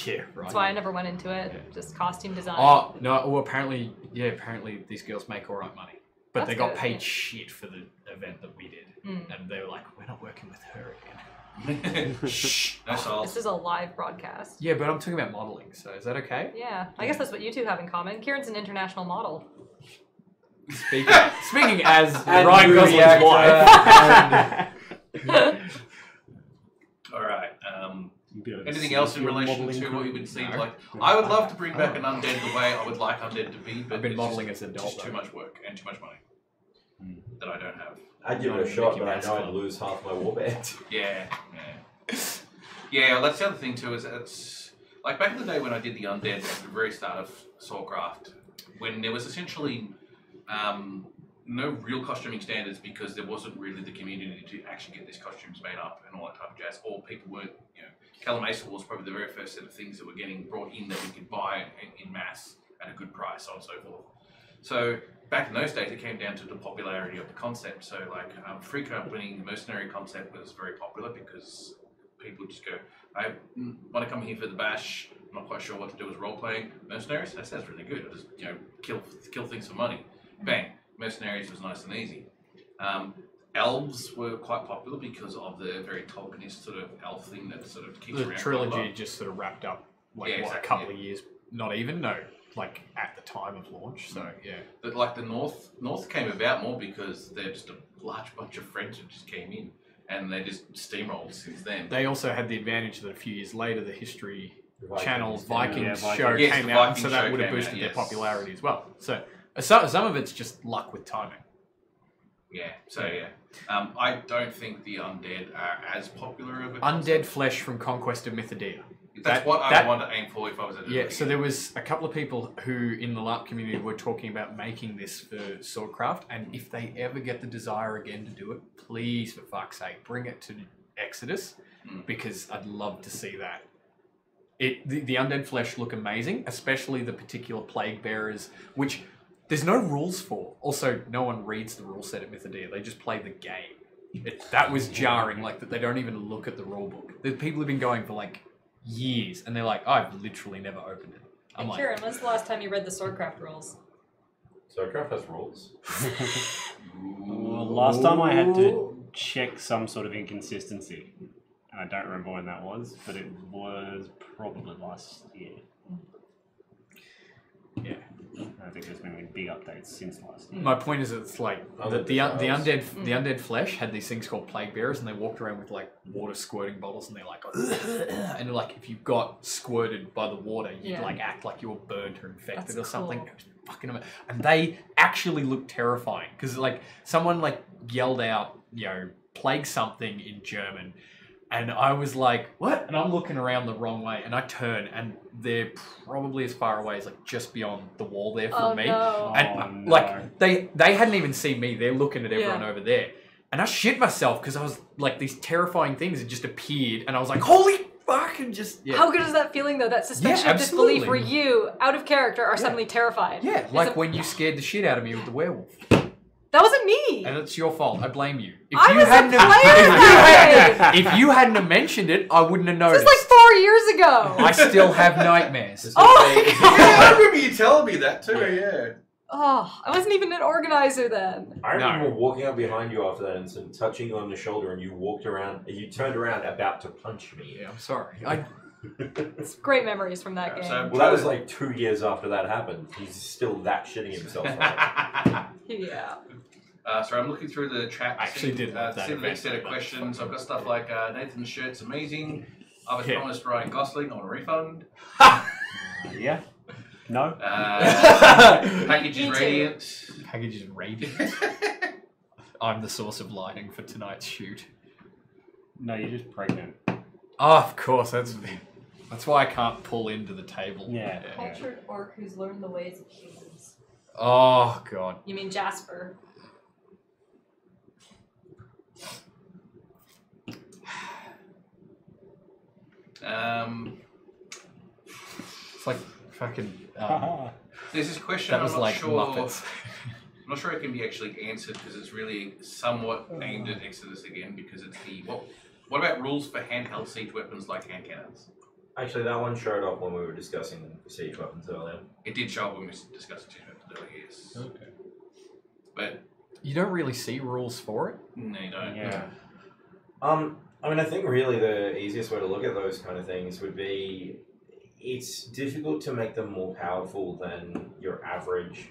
B: Yeah, right.
D: That's why I never went into it.
B: Yeah.
D: Just costume design.
B: Oh no! Well, apparently these girls make all right money, but
D: That's
B: they got
D: good,
B: paid
D: yeah.
B: shit for the event that we did, and they were like, "We're not working with her again."
A: Shh. No sauce.
D: This is a live broadcast.
B: Yeah, but I'm talking about modeling, so is that okay?
D: Yeah, I guess that's what you two have in common. Kieran's an international model.
B: Speaking as
C: And
B: Ryan
C: movie
B: Gosling's
C: actor,
B: wife.
A: All right.
E: Bit of a
A: Anything else in
E: serial
A: relation
E: modelling
A: to what
E: crew.
A: you would see?
B: No.
A: Like, I would love to bring back an undead the way I would like undead to be, but
B: I've been
A: it's
B: modeling
A: just,
B: as an
A: it's
B: adult.
A: just too
B: though.
A: much work and too much money that I don't have.
C: I'd give it a
B: Mickey
C: shot, but I
B: Mouse
C: know I'd
B: Club.
C: lose half my warband.
A: Yeah. Yeah, that's the other thing too, is it's like back in the day when I did the undead at the very start of Soulcraft, when there was essentially no real costuming standards because there wasn't really the community to actually get these costumes made up and all that type of jazz, or people weren't, Calamasa was probably the very first set of things that were getting brought in that we could buy in mass at a good price, so on and so forth. So back in those days, it came down to the popularity of the concept. So like Free Company, the mercenary concept was very popular because people just go, I want to come here for the bash. I'm not quite sure what to do as role playing. Mercenaries, that sounds really good. I'll just kill things for money. Bang. Mercenaries was nice and easy. Elves were quite popular because of the very Tolkienist sort of elf thing that sort of keeps
B: The
A: around.
B: trilogy just sort of wrapped up
A: Yeah,
B: a
A: exactly,
B: couple of years, not even, no, like at the time of launch. So yeah,
A: But like the North came about more because they're just a large bunch of friends who just came in and they just steamrolled since then.
B: they also had the advantage that a few years later, the History
C: Vikings,
B: Channel's
C: yeah.
B: Vikings
E: Yeah,
B: show
E: Vikings.
A: Yes,
B: came
A: the
B: out,
A: Vikings
B: so that
A: show
B: would have
A: came out,
B: boosted their
A: yes.
B: popularity as well. So some of it's just luck with timing.
A: Yeah, so yeah. I don't think the undead are as popular of a
B: Undead
A: concept.
B: flesh from Conquest of Mythodea.
A: That's what I want to aim for if I was at
B: Yeah, so there was a couple of people who in the LARP community were talking about making this for Swordcraft, and if they ever get the desire again to do it, please, for fuck's sake, bring it to Exodus, because I'd love to see that. The undead flesh look amazing, especially the particular plague bearers, which there's no rules for. Also, no one reads the rule set at Mythodea, they just play the game. That was jarring, like that they don't even look at the rule book. The people have been going for like years, and they're like, I've literally never opened it. I'm like,
D: Kieran, when's the last time you read the Swordcraft rules?
C: Soulcraft has rules.
E: Well, last time I had to check some sort of inconsistency, and I don't remember when that was, but it was probably last year.
B: yeah.
E: I think there's been big updates since last year.
B: My point is, it's like
C: Oh,
B: the
C: the trials.
B: undead flesh had these things called plague bearers, and they walked around with like water squirting bottles, and they're like, and they're like, if you got squirted by the water, you'd like act like you were burnt or infected
D: That's
B: or something.
D: cool.
B: It was fucking amazing. And they actually looked terrifying because like someone like yelled out, plague something in German. And I was like, what? And I'm looking around the wrong way, and I turn, and they're probably as far away as like just beyond the wall there from me.
D: No.
B: And
E: Oh,
B: like they hadn't even seen me. They're looking at everyone
D: Yeah.
B: over there, and I shit myself because I was like, these terrifying things had just appeared, and I was like, holy fuck! And just
D: How good is that feeling though? That suspension
B: Yeah,
D: of disbelief
B: absolutely.
D: where you, out of character, are suddenly terrified.
B: yeah,
D: Is
B: like
D: it-
B: when you scared the shit out of me with the werewolf,
D: That wasn't me.
B: and it's your fault. I blame you. If
D: I
B: you
D: was a
B: hadn't have-
D: player that day.
B: if you hadn't have mentioned it, I wouldn't have
D: This
B: noticed.
D: was like 4 years ago.
B: I still have nightmares.
D: Oh my god.
A: Yeah, I remember you telling me that too, yeah.
D: Oh, I wasn't even an organizer then.
C: I
B: No.
C: remember walking up behind you after that and touching you on the shoulder, and you walked around. You turned around about to punch me.
B: Yeah, I'm sorry.
D: It's great memories from that game.
A: So-
C: Well, that was like 2 years after that happened. He's still that shitting himself.
D: Yeah.
A: So I'm looking through the chat.
B: I actually did love that
A: See the next set of
B: event.
A: questions. I've got stuff like Nathan's shirt's amazing. I've
B: Yeah.
A: promised Ryan Gosling on a refund.
E: Yeah? No?
A: Package
D: Me
A: is
D: too.
A: radiant.
B: Package is radiant. I'm the source of lighting for tonight's shoot.
E: No, you're just pregnant.
B: Oh, of course. That's why I can't pull into the table.
E: Yeah.
D: Cultured orc who's learned the ways of humans.
B: Oh god.
D: You mean Jasper?
B: It's like fucking.
A: There's this question.
B: That was
A: I'm not
B: like
A: sure.
B: Muppets.
A: I'm not sure it can be actually answered because it's really somewhat aimed at Exodus again because it's the what about rules for handheld siege weapons like hand cannons?
C: Actually, that one showed up when we were discussing siege weapons earlier.
A: It did show up when we discussed it earlier, yes.
B: Okay.
A: But
B: You don't really see rules for it.
A: no, you don't.
E: Yeah.
C: I mean, I think really the easiest way to look at those kind of things would be it's difficult to make them more powerful than your average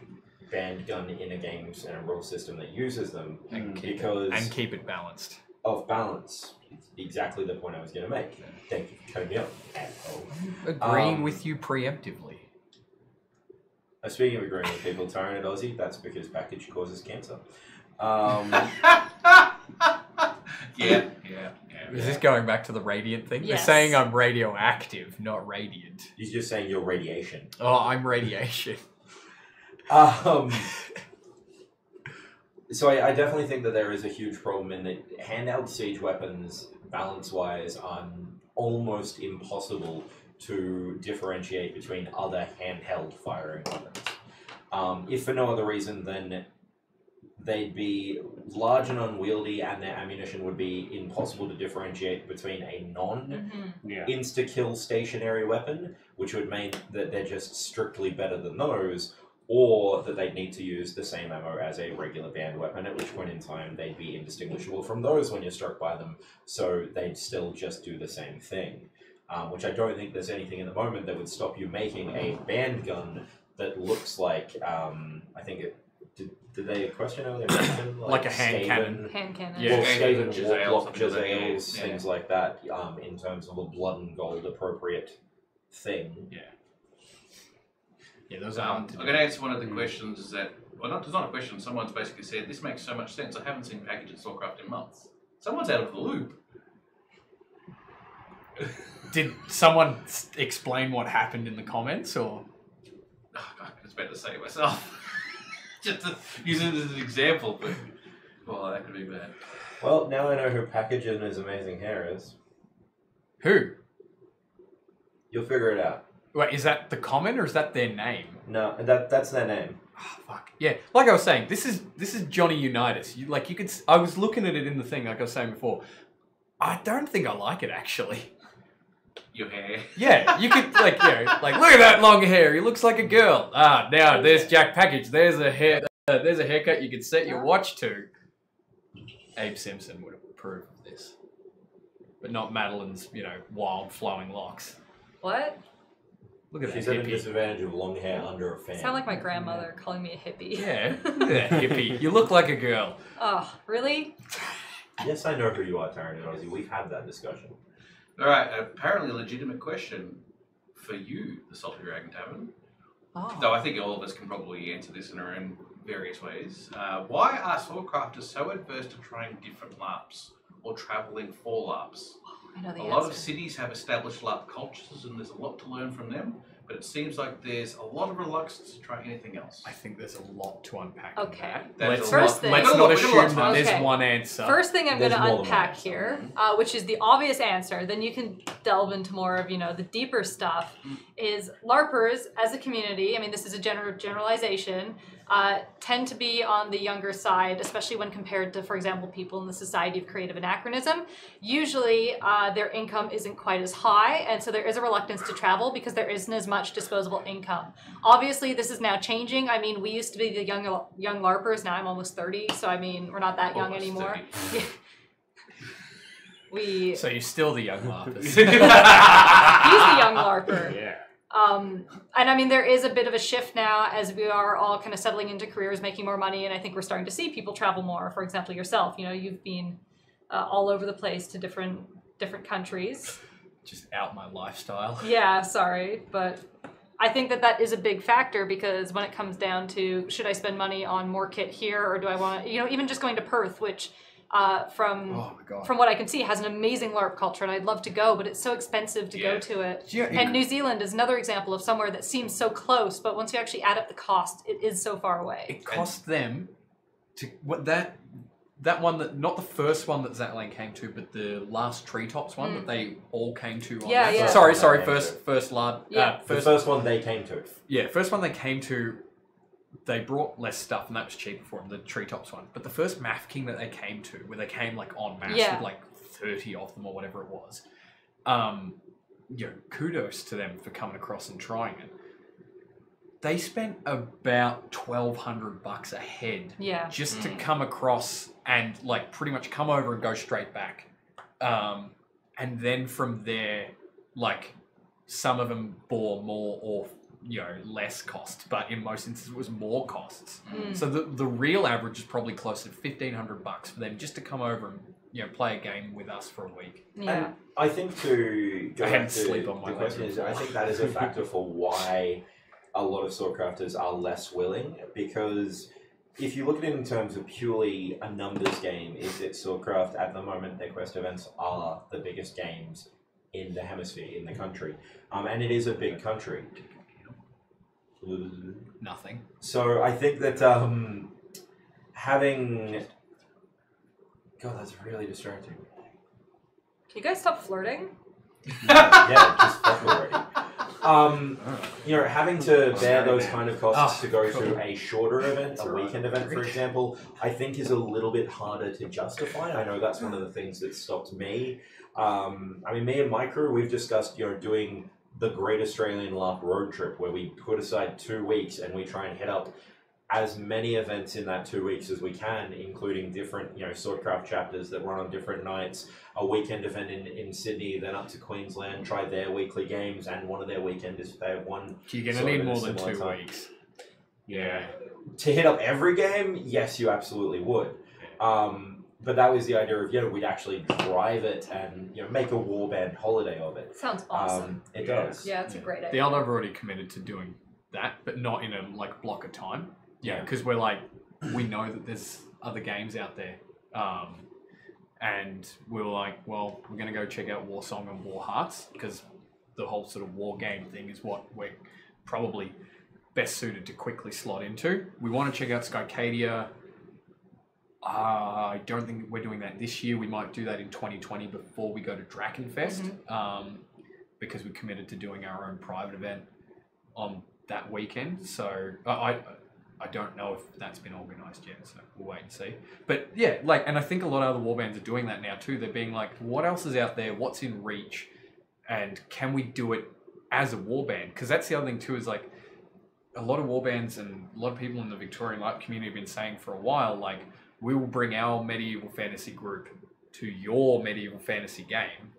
C: band gun in a games and a rule system that uses them
B: And keep
C: because
B: it, and keep it balanced.
C: of balance. It's exactly the point I was going to make. Thank you for cutting me off. Asshole.
B: Agreeing with you preemptively.
C: Speaking of agreeing with people, Tyrant Aussie, that's because package causes cancer.
A: Yeah.
B: Is this going back to the radiant thing?
D: Yes.
B: They're saying I'm radioactive, not radiant.
C: He's just saying you're radiation.
B: Oh, I'm radiation.
C: So I definitely think that there is a huge problem in that handheld siege weapons, balance-wise, are almost impossible to differentiate between other handheld firing weapons. If for no other reason than they'd be large and unwieldy and their ammunition would be impossible to differentiate between a
E: Yeah.
C: insta-kill stationary weapon, which would mean that they're just strictly better than those, or that they'd need to use the same ammo as a regular band weapon, at which point in time they'd be indistinguishable from those when you're struck by them, so they'd still just do the same thing. Which I don't think there's anything in the moment that would stop you making a band gun that looks like, I think it... Did they question earlier?
B: Like a hand cannon.
D: Hand cannon.
B: Yeah.
C: Well,
A: Skaven,
C: Skaven,
A: Jezzail,
C: Warlock,
A: something like that,
C: Jezzails,
A: yeah.
C: things like that, in terms of a blood and gold appropriate thing.
B: Yeah, those
A: I'm
B: aren't.
A: going to answer one of the questions that, well, not, it's not a question, someone's basically said, this makes so much sense, I haven't seen package at Starcraft in months. Someone's out of the loop.
B: Did someone explain what happened in the comments, or?
A: Oh, God, I was about to say it myself. Just to use it as an example, but, well, that could be bad.
C: Well, now I know who Package and his amazing hair is.
B: Who?
C: You'll figure it out.
B: Wait, is that the comment or is that their name?
C: No, that's their name.
B: Oh, fuck. Yeah, like I was saying, this is Johnny Unitas. You could. I was looking at it in the thing, like I was saying before. I don't think I like it actually.
A: Your hair.
B: Yeah, you could like look at that long hair. He looks like a girl. Ah, now there's Jack Package. There's a haircut you could set your watch to. Abe Simpson would approve of this, but not Madeline's, wild flowing locks.
D: What?
B: Look at
C: She's
B: that
C: at a
B: hippie.
C: disadvantage of long hair under a fan.
D: Sound like my grandmother calling me a hippie.
B: Yeah, look at that hippie. You look like a girl.
D: Oh, really?
C: Yes, I know who you are, Tyrant Aussie. We've had that discussion.
A: Alright, apparently a legitimate question for you, the Salty Dragon Tavern.
D: Oh.
A: Though I think all of us can probably answer this in our own various ways. Why are Swordcrafters so adverse to trying different LARPs or travelling for LARPs?
D: I know the
A: A lot
D: answer.
A: of cities have established LARP cultures and there's a lot to learn from them, but it seems like there's a lot of reluctance to try anything else.
B: I think there's a lot to unpack. in
D: Okay.
B: that.
A: That is
B: Let's
A: a lot.
B: not,
D: First thing-
B: let's
A: We've got a
B: not
A: lot- we've got a lot
B: assume
A: of
B: that
A: time.
B: there's
D: Okay.
B: one answer.
D: First thing I'm going
C: There's
D: to
C: more than
D: unpack
C: one.
D: here, which is the obvious answer, then you can delve into more of, the deeper stuff, is LARPers as a community, I mean, this is a generalization, tend to be on the younger side, especially when compared to, for example, people in the Society of Creative Anachronism. Usually, their income isn't quite as high, and so there is a reluctance to travel because there isn't as much disposable income. Obviously, this is now changing. I mean, we used to be the young LARPers. Now I'm almost 30, so I mean, we're not that young
A: Almost
D: anymore.
A: 30.
D: Yeah. We.
B: So you're still the young LARPers.
D: He's the young LARPer.
E: Yeah.
D: And I mean, there is a bit of a shift now as we are all kind of settling into careers, making more money, and I think we're starting to see people travel more. For example, yourself, you've been all over the place to different countries.
B: Just out my lifestyle.
D: Yeah, sorry, but I think that is a big factor because when it comes down to should I spend money on more kit here or do I want to, even just going to Perth, which from
B: Oh my god.
D: what I can see has an amazing LARP culture and I'd love to go, but it's so expensive to go
A: Yeah.
D: to it.
B: Yeah,
D: And New Zealand is another example of somewhere that seems so close, but once you actually add up the cost, it is so far away.
B: it cost them to that one that not the first one that Zatlang came to, but the last Treetops one that they all came to. On
D: Yeah,
B: that.
D: yeah.
B: Sorry,
C: Yeah.
B: first LARP.
D: Yeah.
C: The first one they came to.
B: Yeah, first one they came to, they brought less stuff and that was cheaper for them, the Treetops one. But the first Math King that they came to, where they came like en masse
D: Yeah.
B: with like 30 of them or whatever it was, kudos to them for coming across and trying it. They spent about $1,200 a head
D: Yeah.
B: just to come across and like pretty much come over and go straight back. And then from there, like some of them bore more or less cost, but in most instances it was more costs. So the real average is probably closer to $1,500 for them just to come over and play a game with us for a week.
D: Yeah.
C: And I think to go
B: I
C: back
B: had
C: to
B: sleep on my
C: the question is,
B: legs
C: I think that is a factor for why a lot of Swordcrafters are less willing, because if you look at it in terms of purely a numbers game, is that Swordcraft at the moment, their quest events are the biggest games in the hemisphere, in the country. And it is a big country.
B: Nothing.
C: So I think that having... God, that's really distracting.
D: Can you guys stop flirting?
C: Yeah, just fuck already. Having to bear those kind of costs to go to a shorter event, a weekend event, for example, I think is a little bit harder to justify. I know that's one of the things that stopped me. Me and my crew, we've discussed, doing the Great Australian LARP road trip, where we put aside 2 weeks and we try and hit up as many events in that 2 weeks as we can, including different, Swordcraft chapters that run on different nights, a weekend event in Sydney, then up to Queensland, try their weekly games, and one of their weekenders, if they have one.
B: You're going to need more than 2 weeks. Yeah.
C: To hit up every game, yes, you absolutely would. But that was the idea of, we'd actually drive it and, make a warband holiday of it.
D: Sounds awesome.
C: It does.
D: Yeah, it's a great
B: The
D: idea.
B: I've already committed to doing that, but not in a block of time.
C: Yeah.
B: Because we're we know that there's other games out there. And we were like, well, we're going to go check out Warsong and War Hearts, because the whole sort of war game thing is what we're probably best suited to quickly slot into. We want to check out Skycadia. I don't think we're doing that this year. We might do that in 2020 before we go to Drakenfest, because we committed to doing our own private event on that weekend. So I don't know if that's been organised yet, so we'll wait and see. But yeah, and I think a lot of other warbands are doing that now too. They're being like, what else is out there? What's in reach? And can we do it as a warband? Because that's the other thing too, is a lot of warbands and a lot of people in the Victorian LARP community have been saying for a while, we will bring our medieval fantasy group to your medieval fantasy game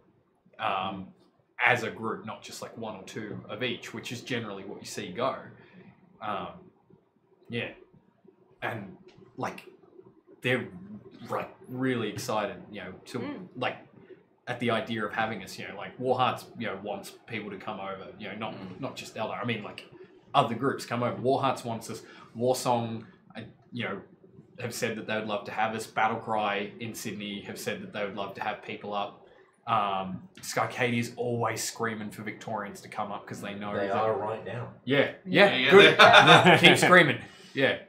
B: as a group, not just one or two of each, which is generally what you see go. Yeah, and they're really excited, to at the idea of having us. War Hearts, wants people to come over. Not just Eldar. I mean, other groups come over. War Hearts wants us. Warsong, have said that they would love to have us. Battlecry in Sydney have said that they would love to have people up. Skycadia is always screaming for Victorians to come up because they know
C: they are right now.
B: Yeah, good. Keep screaming. Yeah,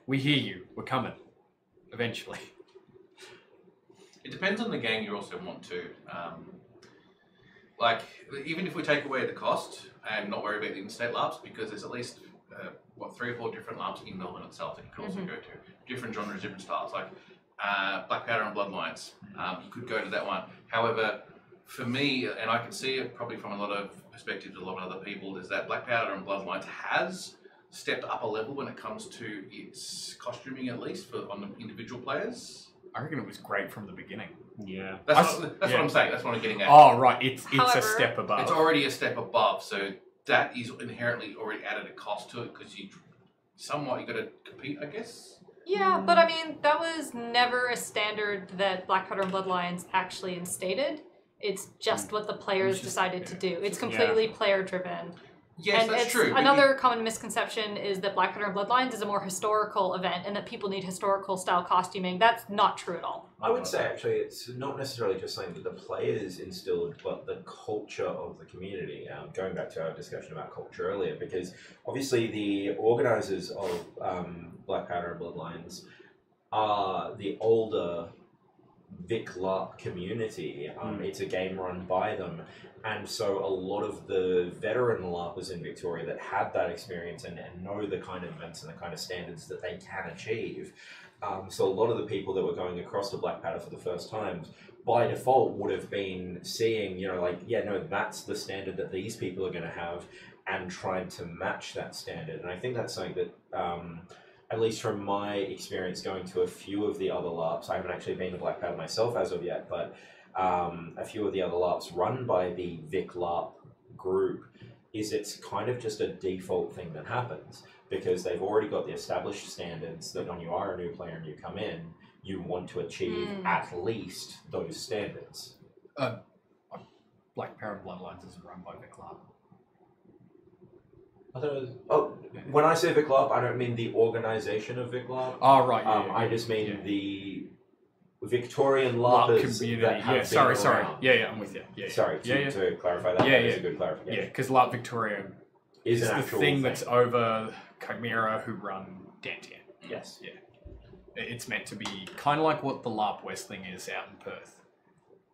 B: we hear you. We're coming. Eventually.
A: It depends on the game you also want to. Even if we take away the cost and not worry about the interstate LARPs, because there's at least 3 or 4 different LARPs in Melbourne itself that you can also go to. Different genres, different styles, Black Powder and Bloodlines. You could go to that one. However, for me, and I can see it probably from a lot of perspectives, a lot of other people, is that Black Powder and Bloodlines has stepped up a level when it comes to its costuming, at least on the individual players.
B: I reckon it was great from the beginning.
E: Yeah.
A: That's what I'm saying. That's what I'm getting at.
B: Oh, right. It's
D: However,
B: a step above.
A: It's already a step above, so that is inherently already added a cost to it, because you got to compete, I guess.
D: Yeah, but I mean, that was never a standard that Black Powder and Bloodlines actually instated. It's just what the players decided to do. It's completely player-driven.
A: Yes,
D: and
A: that's
D: it's
A: true.
D: Another common misconception is that Black Powder and Bloodlines is a more historical event and that people need historical style costuming. That's not true at all.
C: I would say, actually, it's not necessarily just something that the players instilled, but the culture of the community. Going back to our discussion about culture earlier, because obviously the organisers of Black Powder and Bloodlines are the older Vic LARP community. It's a game run by them. And so a lot of the veteran LARPers in Victoria that have that experience and know the kind of events and the kind of standards that they can achieve. So a lot of the people that were going across to Blackpadder for the first time, by default, would have been seeing, that's the standard that these people are going to have, and trying to match that standard. And I think that's something that, at least from my experience going to a few of the other LARPs, I haven't actually been to Blackpadder myself as of yet, but a few of the other LARPs run by the Vic LARP group, is it's kind of just a default thing that happens, because they've already got the established standards that when you are a new player and you come in, you want to achieve at least those standards.
B: Blackpadder and Bloodlines is run by Vic LARP.
C: I thought it was, when I say Vic LARP, I don't mean the organisation of Vic LARP.
B: Oh, right.
C: I just mean the Victorian LARPers
B: community.
C: that have been
B: sorry.
C: around.
B: Yeah, I'm with you. Yeah,
C: Sorry, to clarify that.
B: Yeah,
C: That is
B: yeah.
C: a good clarification.
B: Yeah, because LARP Victoria
C: Is
B: is
C: an
B: the
C: actual
B: thing that's over Chimera, who run Dantian.
C: Yes.
B: Yeah. It's meant to be kind of like what the LARP West thing is out in Perth,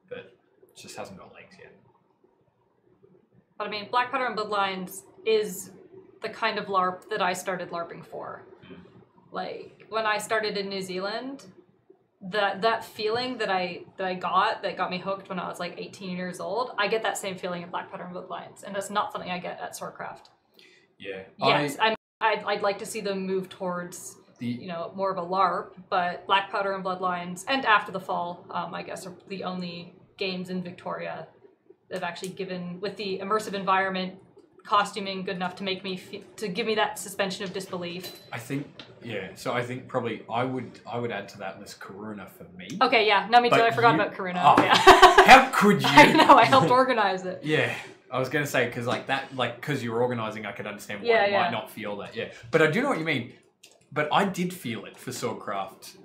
B: but it just hasn't got legs yet.
D: But I mean, Blackpadder and Bloodlines is the kind of LARP that I started LARPing for. Like, when I started in New Zealand, that feeling that I got me hooked when I was like 18 years old, I get that same feeling in Blackpadder and Bloodlines, and that's not something I get at Swordcraft.
B: Yeah.
D: Yes, I'd like to see them move towards more of a LARP, but Blackpadder and Bloodlines, and After the Fall, I guess, are the only games in Victoria that have actually given, with the immersive environment, costuming good enough to make me to give me that suspension of disbelief.
B: I think probably I would add to that list Karuna for me.
D: Okay, yeah, no, me too.
B: But
D: I forgot
B: you-
D: about Karuna.
B: Oh,
D: Yeah.
B: How could you?
D: I know. I helped organize it.
B: Yeah, I was gonna say because because you're organising, I could understand why
D: Yeah,
B: you
D: yeah.
B: might not feel that. Yeah, but I do know what you mean. But I did feel it for Swordcraft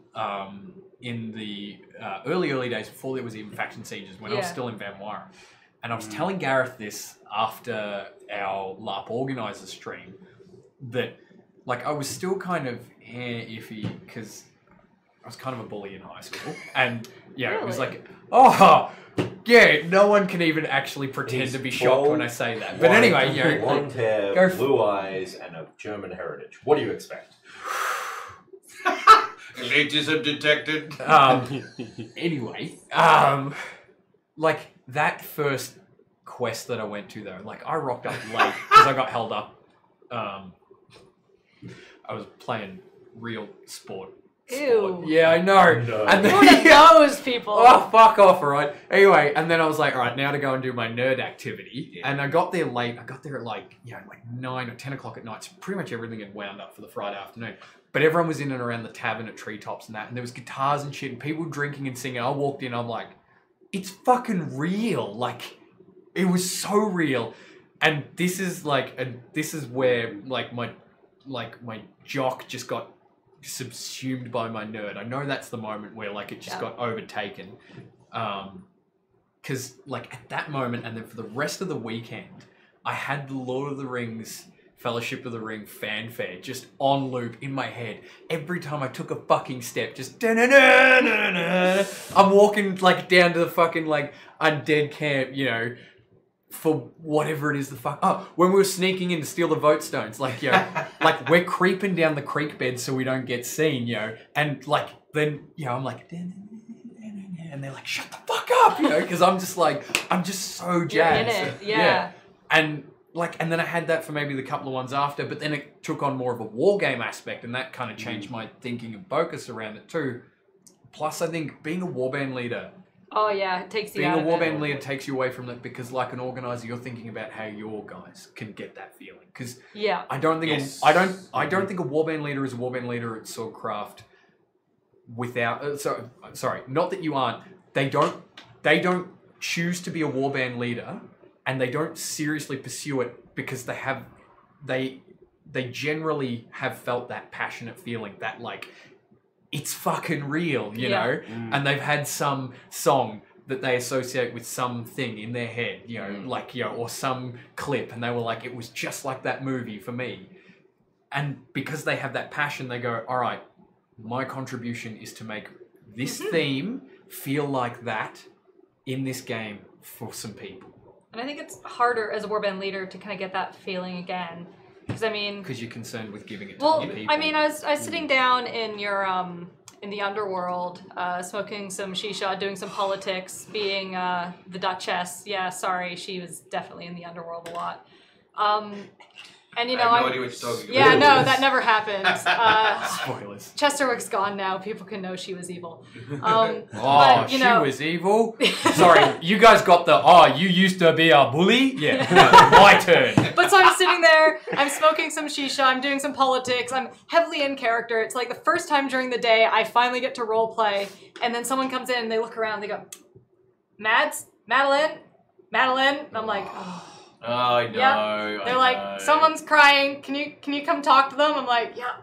B: in the early days before there was even faction sieges, when I was
D: Yeah.
B: still in Van Wyre. And I was telling Gareth this after our LARP organizer stream, that I was still kind of iffy because I was kind of a bully in high school, and it was
D: Really?
B: no one can even actually pretend
C: He's
B: to be shocked when I
C: bald,
B: say that. But anyway,
C: blonde hair,
B: go for-
C: blue eyes, and of German heritage. What do you expect?
A: Elitism detected.
B: Anyway, that first quest that I went to though, I rocked up late because I got held up. I was playing real sport.
D: Ew.
B: Yeah, I know.
C: No.
B: And
D: One of those people.
B: oh, fuck off, alright? Anyway, and then I was like, alright, now to go and do my nerd activity.
A: Yeah.
B: And I got there late. I got there at 9 or 10 o'clock at night. So pretty much everything had wound up for the Friday afternoon. But everyone was in and around the tavern at Treetops and that. And there was guitars and shit and people drinking and singing. I walked in, I'm like, it's fucking real. It was so real. And this is where my jock just got subsumed by my nerd. I know that's the moment where it just got overtaken. Because at that moment, and then for the rest of the weekend, I had the Lord of the Rings Fellowship of the Ring fanfare just on loop in my head. Every time I took a fucking step, just da-na-na-na-na-na. I'm walking down to the fucking undead camp, for whatever it is the fuck. Oh, when we were sneaking in to steal the vote stones, we're creeping down the creek bed so we don't get seen, and then I'm like, and they're like, shut the fuck up, because I'm just so jazzed.
D: You're in it, yeah.
B: And then I had that for maybe the couple of ones after, but then it took on more of a war game aspect, and that kind of changed my thinking and focus around it too. Plus, I think being a warband leader,
D: Oh yeah, it takes you
B: being
D: out
B: a
D: of it.
B: warband leader takes you away from that, because like an organizer, you're thinking about how your guys can get that feeling. Because
D: Yeah.
B: I don't think
A: Yes.
B: I don't think a warband leader is a warband leader at Swordcraft without. Sorry, not that you aren't. They don't choose to be a warband leader, and they don't seriously pursue it because they generally have felt that passionate feeling that it's fucking real, you
D: Yeah.
B: know? And they've had some song that they associate with something in their head, or some clip, and they were like, it was just like that movie for me. And because they have that passion, they go, all right, my contribution is to make this theme feel like that in this game for some people.
D: And I think it's harder as a warband leader to kind of get that feeling again. Because I mean,
B: Because you're concerned with giving it to
D: well,
B: other people.
D: I mean, I was sitting down in your in the underworld, smoking some shisha, doing some politics, being the Duchess. Yeah, sorry, she was definitely in the underworld a lot. And you know,
A: I have no idea what you're talking about.
D: yeah, no, that never happened.
B: Spoilers.
D: Chesterwick's gone now. People can know she was evil.
B: Oh,
D: but, you know,
B: she was evil. Sorry, you guys got the, you used to be a bully? Yeah, my turn.
D: But so I'm sitting there, I'm smoking some shisha, I'm doing some politics, I'm heavily in character. It's like the first time during the day I finally get to role play, and then someone comes in and they look around, they go, Mads? Madeline? And I'm like, oh.
A: Oh, I know.
D: Yep. They're
A: I
D: like,
A: know.
D: someone's crying, can you come talk to them? I'm like, yeah.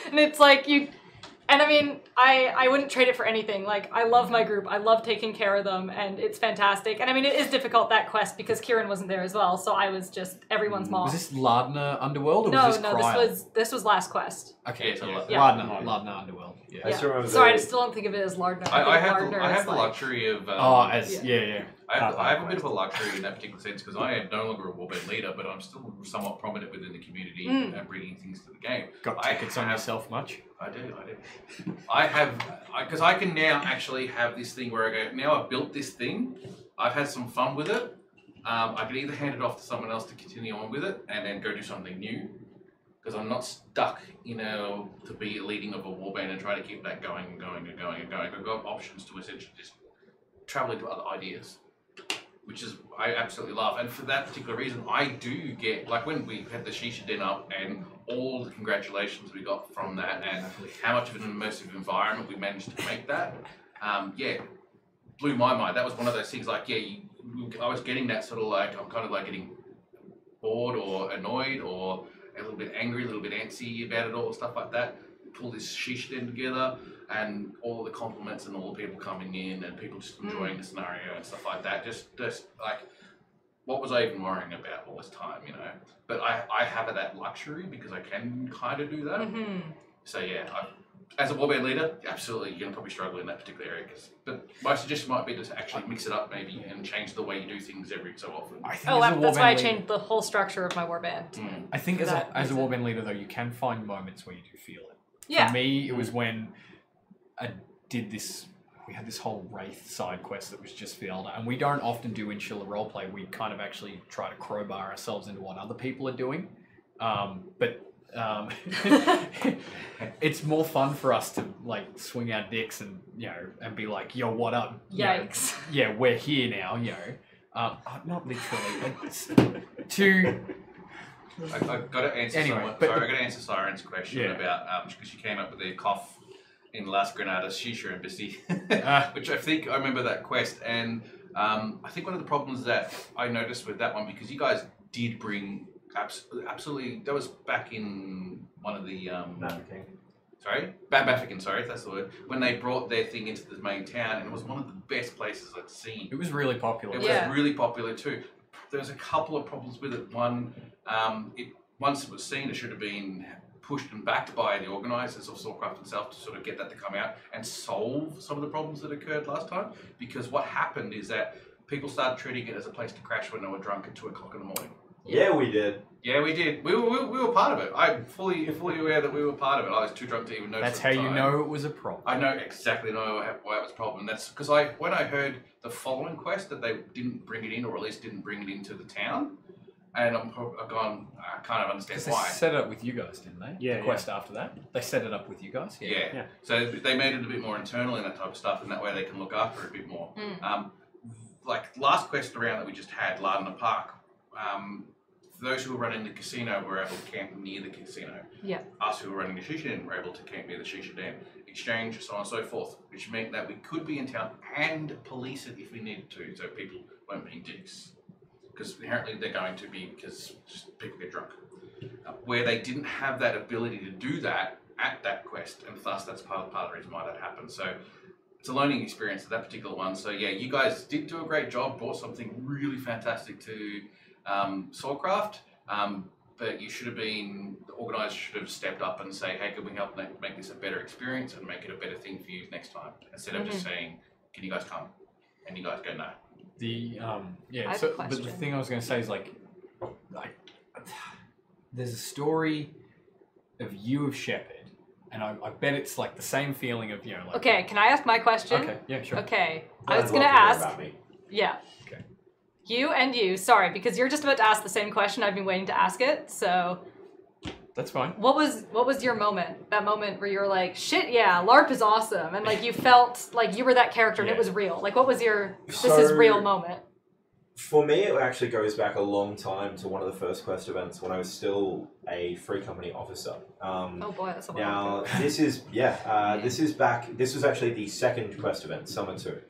D: And it's like, and I mean, I wouldn't trade it for anything. Like, I love my group. I love taking care of them, and it's fantastic. And I mean, it is difficult, that quest, because Kieran wasn't there as well, so I was just everyone's mom.
B: Was this Lardner Underworld or
D: No,
B: was this Cryle?
D: this was last quest.
B: Okay,
A: Yeah,
B: so
A: yeah.
B: Lardner Underworld. Yeah.
C: I still remember
D: Sorry, I
C: the-
D: still don't think of it as Lardner.
A: I have
D: Lardner
A: I
D: as,
A: have the
D: like-
A: luxury of.
B: Yeah.
A: I have a bit of a luxury in that particular sense because I am no longer a warband leader, but I'm still somewhat prominent within the community and bringing things to the game.
B: Got tickets on yourself much?
A: I do. I have, because I can now actually have this thing where I go, now I've built this thing, I've had some fun with it, I can either hand it off to someone else to continue on with it and then go do something new, because I'm not stuck, to be leading of a warband and try to keep that going and going and going and going. I've got options to essentially just travel into other ideas, which is I absolutely love. And for that particular reason, I do get, like when we had the Shisha dinner and all the congratulations we got from that and how much of an immersive environment we managed to make that, blew my mind. That was one of those things like, I was getting that sort of like, I'm kind of like getting bored or annoyed or a little bit angry, a little bit antsy about it all, stuff like that. Pull this Shisha den together and all the compliments and all the people coming in and people just enjoying the scenario and stuff like that. Just like, what was I even worrying about all this time, But I have that luxury because I can kind of do that.
D: Mm-hmm.
A: So yeah, as a warband leader, absolutely, you're going to probably struggle in that particular area. But my suggestion might be to actually mix it up maybe and change the way you do things every so often.
B: I think
D: Oh,
B: as a
D: that's why I
B: warband leader-
D: changed the whole structure of my warband.
B: I think as
D: that
B: a
D: reason.
B: warband leader, though, you can find moments where you do feel it.
D: Yeah.
B: For me, it was when I did this. We had this whole Wraith side quest that was just filled, and we don't often do Insular roleplay. We kind of actually try to crowbar ourselves into what other people are doing, but it's more fun for us to like swing our dicks and and be like, "Yo, what up?"
D: Yikes.
B: Yeah, we're here now. Not literally. It's
A: I've got to answer
B: Anyway, but
A: I've got to answer Siren's question about because she came up with the cough in Las Granadas Shisha Embassy, which I think I remember that quest, and I think one of the problems that I noticed with that one, because you guys did bring absolutely, that was back in one of the Baffican, sorry, that's the word, when they brought their thing into the main town, and it was one of the best places I'd seen.
B: It was really popular.
A: It was really popular too. There was a couple of problems with it. One, once it was seen, it should have been pushed and backed by the organisers of Soulcraft itself to sort of get that to come out and solve some of the problems that occurred last time. Because what happened is that people started treating it as a place to crash when they were drunk at 2 o'clock in the morning.
C: Yeah, we did.
A: Yeah, we did. We were part of it. I'm fully aware that we were part of it. I was too drunk to even notice.
B: That's how you know it was a problem.
A: I know exactly why it was a problem. That's because when I heard the following quest that they didn't bring it in, or at least didn't bring it into the town, and I've gone, I kind of understand
B: They
A: why.
B: set it up with you guys, didn't they?
E: Yeah,
B: The quest after that, they set it up with you guys.
A: Yeah. So they made it a bit more internal in that type of stuff, and that way they can look after it a bit more. Like last quest around that we just had, Lardner Park. Those who were running the casino were able to camp near the casino.
D: Yeah.
A: Us who were running the Shisha Den were able to camp near the Shisha Den, exchange, so on and so forth, which meant that we could be in town and police it if we needed to, so people weren't being dicks. Because inherently they're going to be, because just people get drunk. Where they didn't have that ability to do that at that quest, and thus that's part of the reason why that happened. So it's a learning experience at that particular one. So yeah, you guys did do a great job, brought something really fantastic to Soulcraft, but you should have been, the organisers should have stepped up and say, hey, can we help make this this a better experience and make it a better thing for you next time, instead of just saying, "Can you guys come?" and you guys go, "No."
B: The
D: I
B: yeah.
D: have
B: So,
D: a
B: but the
D: question.
B: thing I was going to say is like, there's a story of you of Shepard, and I bet it's like the same feeling of like.
D: Okay, can I ask my question?
B: Okay. Yeah. Sure.
D: Okay, I
C: I'd
D: was
C: love
D: gonna
C: to hear
D: ask.
C: about me.
D: Yeah.
B: Okay.
D: You and you. Sorry, because you're just about to ask the same question. I've been waiting to ask it. So,
B: That's fine.
D: what was your moment? That moment where you were like, "Shit, yeah, LARP is awesome," and like you felt like you were that character and it
B: Yeah.
D: was real. Like, what was your "this
C: So-
D: is real" moment?
C: For me, it actually goes back a long time to one of the first Quest events when I was still a Free Company officer.
D: Oh boy, that's a while
C: Now
D: ago.
C: this is this is back. This was actually the second Quest event, Summer 2.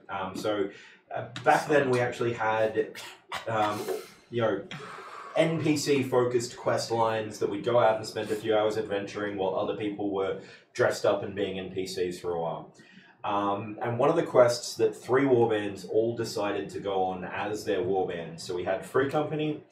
C: Back then we actually had NPC focused quest lines that we'd go out and spend a few hours adventuring while other people were dressed up and being NPCs for a while. And one of the quests that 3 warbands all decided to go on as their warbands. So we had Free Company,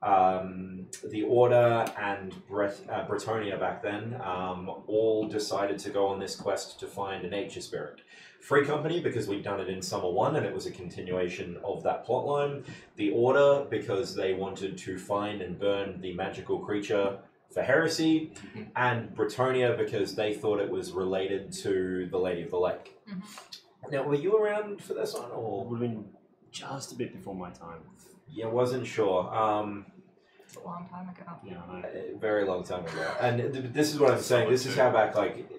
C: the Order, and Bretonia back then, all decided to go on this quest to find a nature spirit. Free Company, because we'd done it in Summer 1 and it was a continuation of that plotline. The Order, because they wanted to find and burn the magical creature for heresy. And Bretonia, because they thought it was related to the Lady of the Lake. Now, were you around for this one,
E: It
C: or?
E: would have been just a bit before my time.
C: Yeah, wasn't sure.
D: It's a long time ago.
E: Yeah, I know.
C: A very long time ago. And this is what I'm saying. This is how back, like,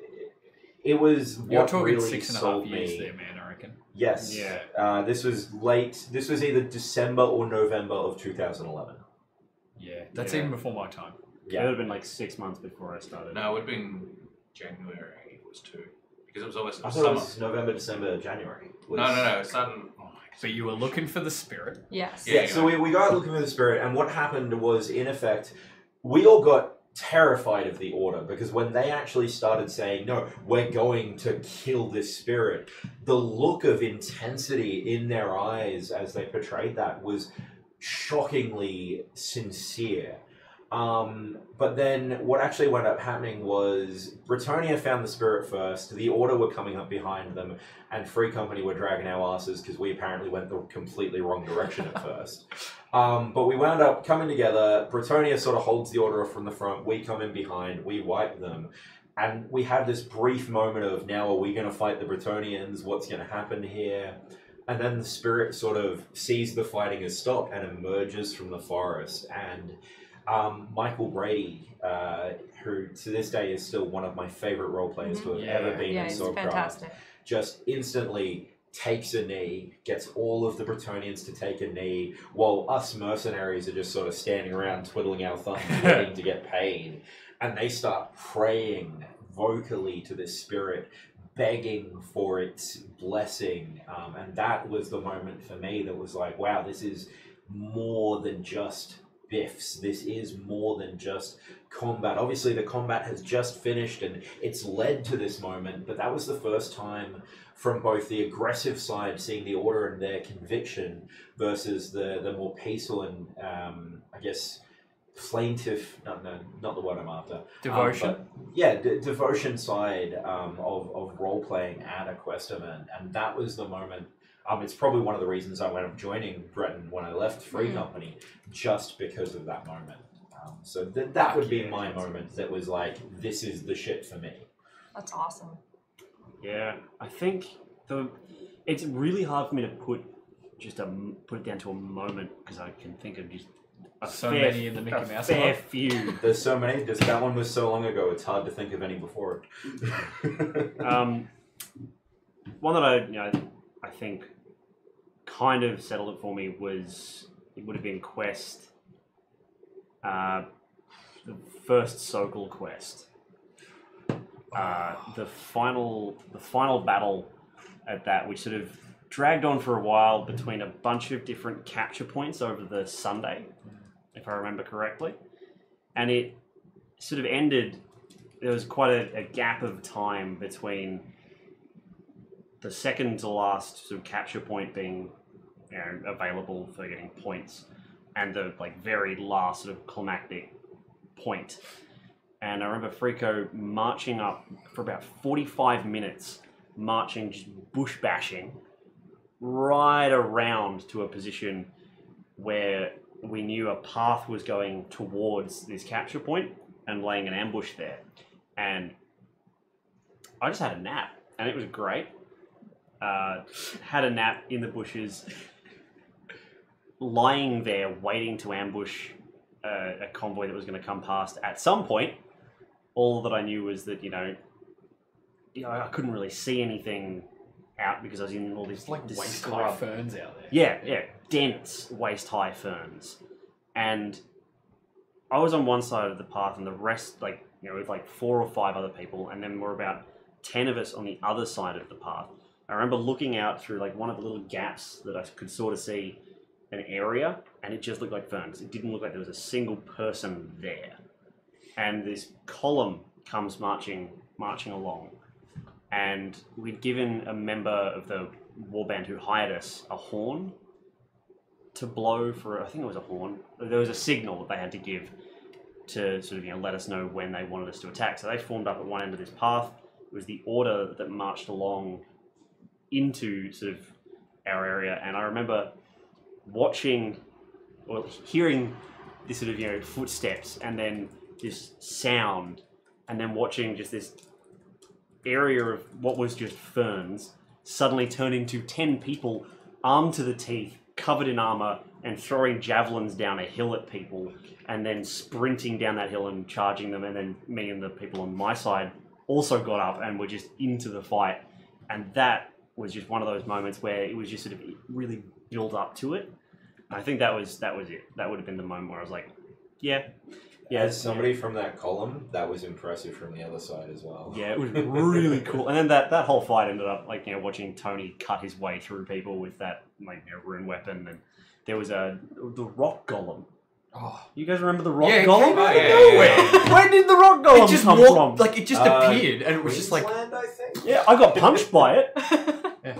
C: it was
B: You're
C: what
B: talking
C: really
B: 6.5
C: sold
B: years
C: me.
B: there, man. I reckon.
C: Yes.
E: Yeah.
C: This was late. This was either December or November of 2011.
B: Yeah. That's
E: Yeah.
B: even before my time.
E: It would
C: Yeah.
E: have been like 6 months before I started.
A: No, it would have been January. It was 2 because it was always
C: I
A: summer.
C: thought it was November, December, January.
A: No, it started. Oh my
B: But you were looking for the spirit.
D: Yes.
C: Yeah,
A: Yeah.
C: so we got looking for the spirit, and what happened was, in effect, we all got terrified of the Order, because when they actually started saying, no, we're going to kill this spirit, the look of intensity in their eyes as they portrayed that was shockingly sincere. But then what actually wound up happening was Bretonia found the spirit first, the Order were coming up behind them, and Free Company were dragging our asses because we apparently went the completely wrong direction at first. But we wound up coming together. Bretonia sort of holds the Order from the front, we come in behind, we wipe them, and we have this brief moment of, now are we going to fight the Bretonians? What's going to happen here? And then the spirit sort of sees the fighting has stopped and emerges from the forest, and Michael Brady, who to this day is still one of my favorite role players to have ever been
D: Yeah,
C: in
D: he's
C: Swordcraft,
D: fantastic.
C: just instantly takes a knee, gets all of the Bretonians to take a knee, while us mercenaries are just sort of standing around twiddling our thumbs, waiting to get paid. And they start praying vocally to this spirit, begging for its blessing. And that was the moment for me that was like, wow, this is more than just biffs. This is more than just combat. Obviously, the combat has just finished and it's led to this moment, but that was the first time from both the aggressive side, seeing the Order and their conviction, versus the more peaceful and, I guess, plaintive, not the word I'm after.
B: Devotion.
C: Devotion side of role-playing at a quest event. And that was the moment. It's probably one of the reasons I wound up joining Breton when I left Free Company, just because of that moment. So that would be my moment that was like, this is the shit for me.
D: That's awesome.
E: Yeah, I think it's really hard for me to put it down to a moment, because I can think of just
B: So many in the Mickey Mouse
E: fair
B: Club.
E: few.
C: There's so many. Just that one was so long ago, it's hard to think of any before it.
E: One that I think kind of settled it for me was, it would have been Quest, the first Sokol quest. The final battle at that, which sort of dragged on for a while between a bunch of different capture points over the Sunday, if I remember correctly, and it sort of ended. There was quite a gap of time between the second to last sort of capture point being, available for getting points, and the very last sort of climactic point. And I remember Frico marching up for about 45 minutes, marching, just bush bashing, right around to a position where we knew a path was going towards this capture point and laying an ambush there. And I just had a nap, and it was great. Had a nap in the bushes, lying there waiting to ambush a convoy that was going to come past at some point. All that I knew was that, I couldn't really see anything out because I was in all this
B: It's like
E: this
B: waist-high
E: scrub.
B: ferns out there.
E: Yeah, dense waist-high ferns. And I was on one side of the path and the rest, with 4 or 5 other people, and then there were about 10 of us on the other side of the path. I remember looking out through one of the little gaps that I could sort of see an area, and it just looked like ferns. It didn't look like there was a single person there. And this column comes marching along, and we'd given a member of the warband who hired us a horn to blow for, I think it was a horn. There was a signal that they had to give to sort of, let us know when they wanted us to attack. So they formed up at one end of this path. It was the order that marched along into sort of our area, and I remember hearing this sort of, footsteps, and then this sound, and then watching just this area of what was just ferns suddenly turn into 10 people armed to the teeth, covered in armor, and throwing javelins down a hill at people, and then sprinting down that hill and charging them, and then me and the people on my side also got up and were just into the fight. And that was just one of those moments where it was just sort of really built up to it. I think that was it. That would have been the moment where I was like, yeah.
C: As somebody from that column, that was impressive from the other side as well.
E: Yeah, it was really cool. And then that whole fight ended up watching Tony cut his way through people with that rune weapon, and there was the rock golem.
B: Oh.
E: You guys remember the rock
B: Yeah, it
E: golem?
B: came out of
A: nowhere.
E: Where did the rock golem
B: It just
E: come
B: walked,
E: from?
B: it just appeared, and it was just like,
C: Queensland, I think.
E: Yeah, I got punched by it.
B: Yeah.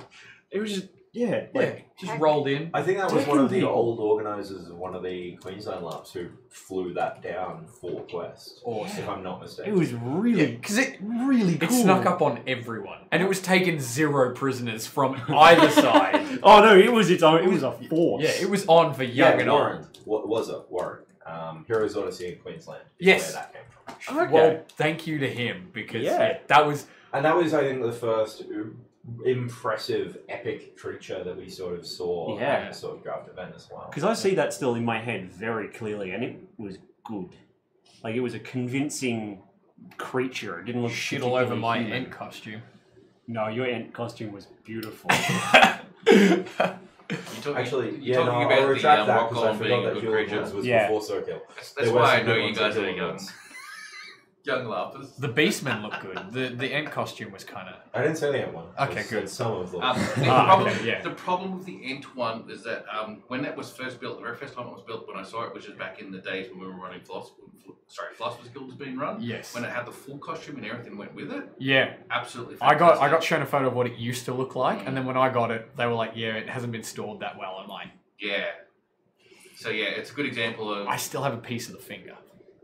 E: It was just
B: just rolled in.
C: I think that was one of the
E: People.
C: old organisers of one of the Queensland laps who flew that down for Quest.
B: Awesome.
C: If I'm not mistaken.
E: It was really
B: Because it
E: really cool.
B: It snuck up on everyone, and it was taking 0 prisoners from either side.
E: Oh no, it was its own. It was a force.
B: Yeah, it was on for young and
C: Warren.
B: old.
C: What was it? Warren. Heroes Odyssey in Queensland. Is
B: Yes.
C: Where that came from.
E: Okay.
B: Well, thank you to him because that was
C: And that was, I think, the first impressive, epic creature that we sort of saw at the sort of draft event as well.
E: Because I see that still in my head very clearly, and it was good. It was a convincing creature. It didn't look
B: shit all over
E: particularly
B: my
E: human.
B: Ent costume.
E: No, your Ent costume was beautiful.
C: Actually,
A: you're talking
C: I'll
A: about
C: retract
A: the
C: that
A: rock
C: because I
A: golem
C: forgot
A: being a
C: that
A: good creature.
C: was
E: Yeah.
C: before Circle.
A: That's
C: There
A: why
C: were
A: I
C: some
A: know
C: good
A: you
C: ones
A: guys
C: and
A: are
C: good
A: young.
C: ones.
A: Young laughers.
B: The Beastmen looked good. The Ent costume was kind of.
C: I didn't say the Ant one. I
B: Okay,
C: said
B: good.
C: Some of them.
A: The problem with the Ent one is that when that was first built, the very first time it was built, when I saw it, which is back in the days when we were running Floss was Guild was being run.
B: Yes.
A: When it had the full costume and everything went with it.
B: Yeah.
A: Absolutely
B: I
A: fantastic.
B: got shown a photo of what it used to look like, and then when I got it, they were like, "Yeah, it hasn't been stored that well." I'm like,
A: Yeah. So yeah, it's a good example of.
B: I still have a piece of the finger.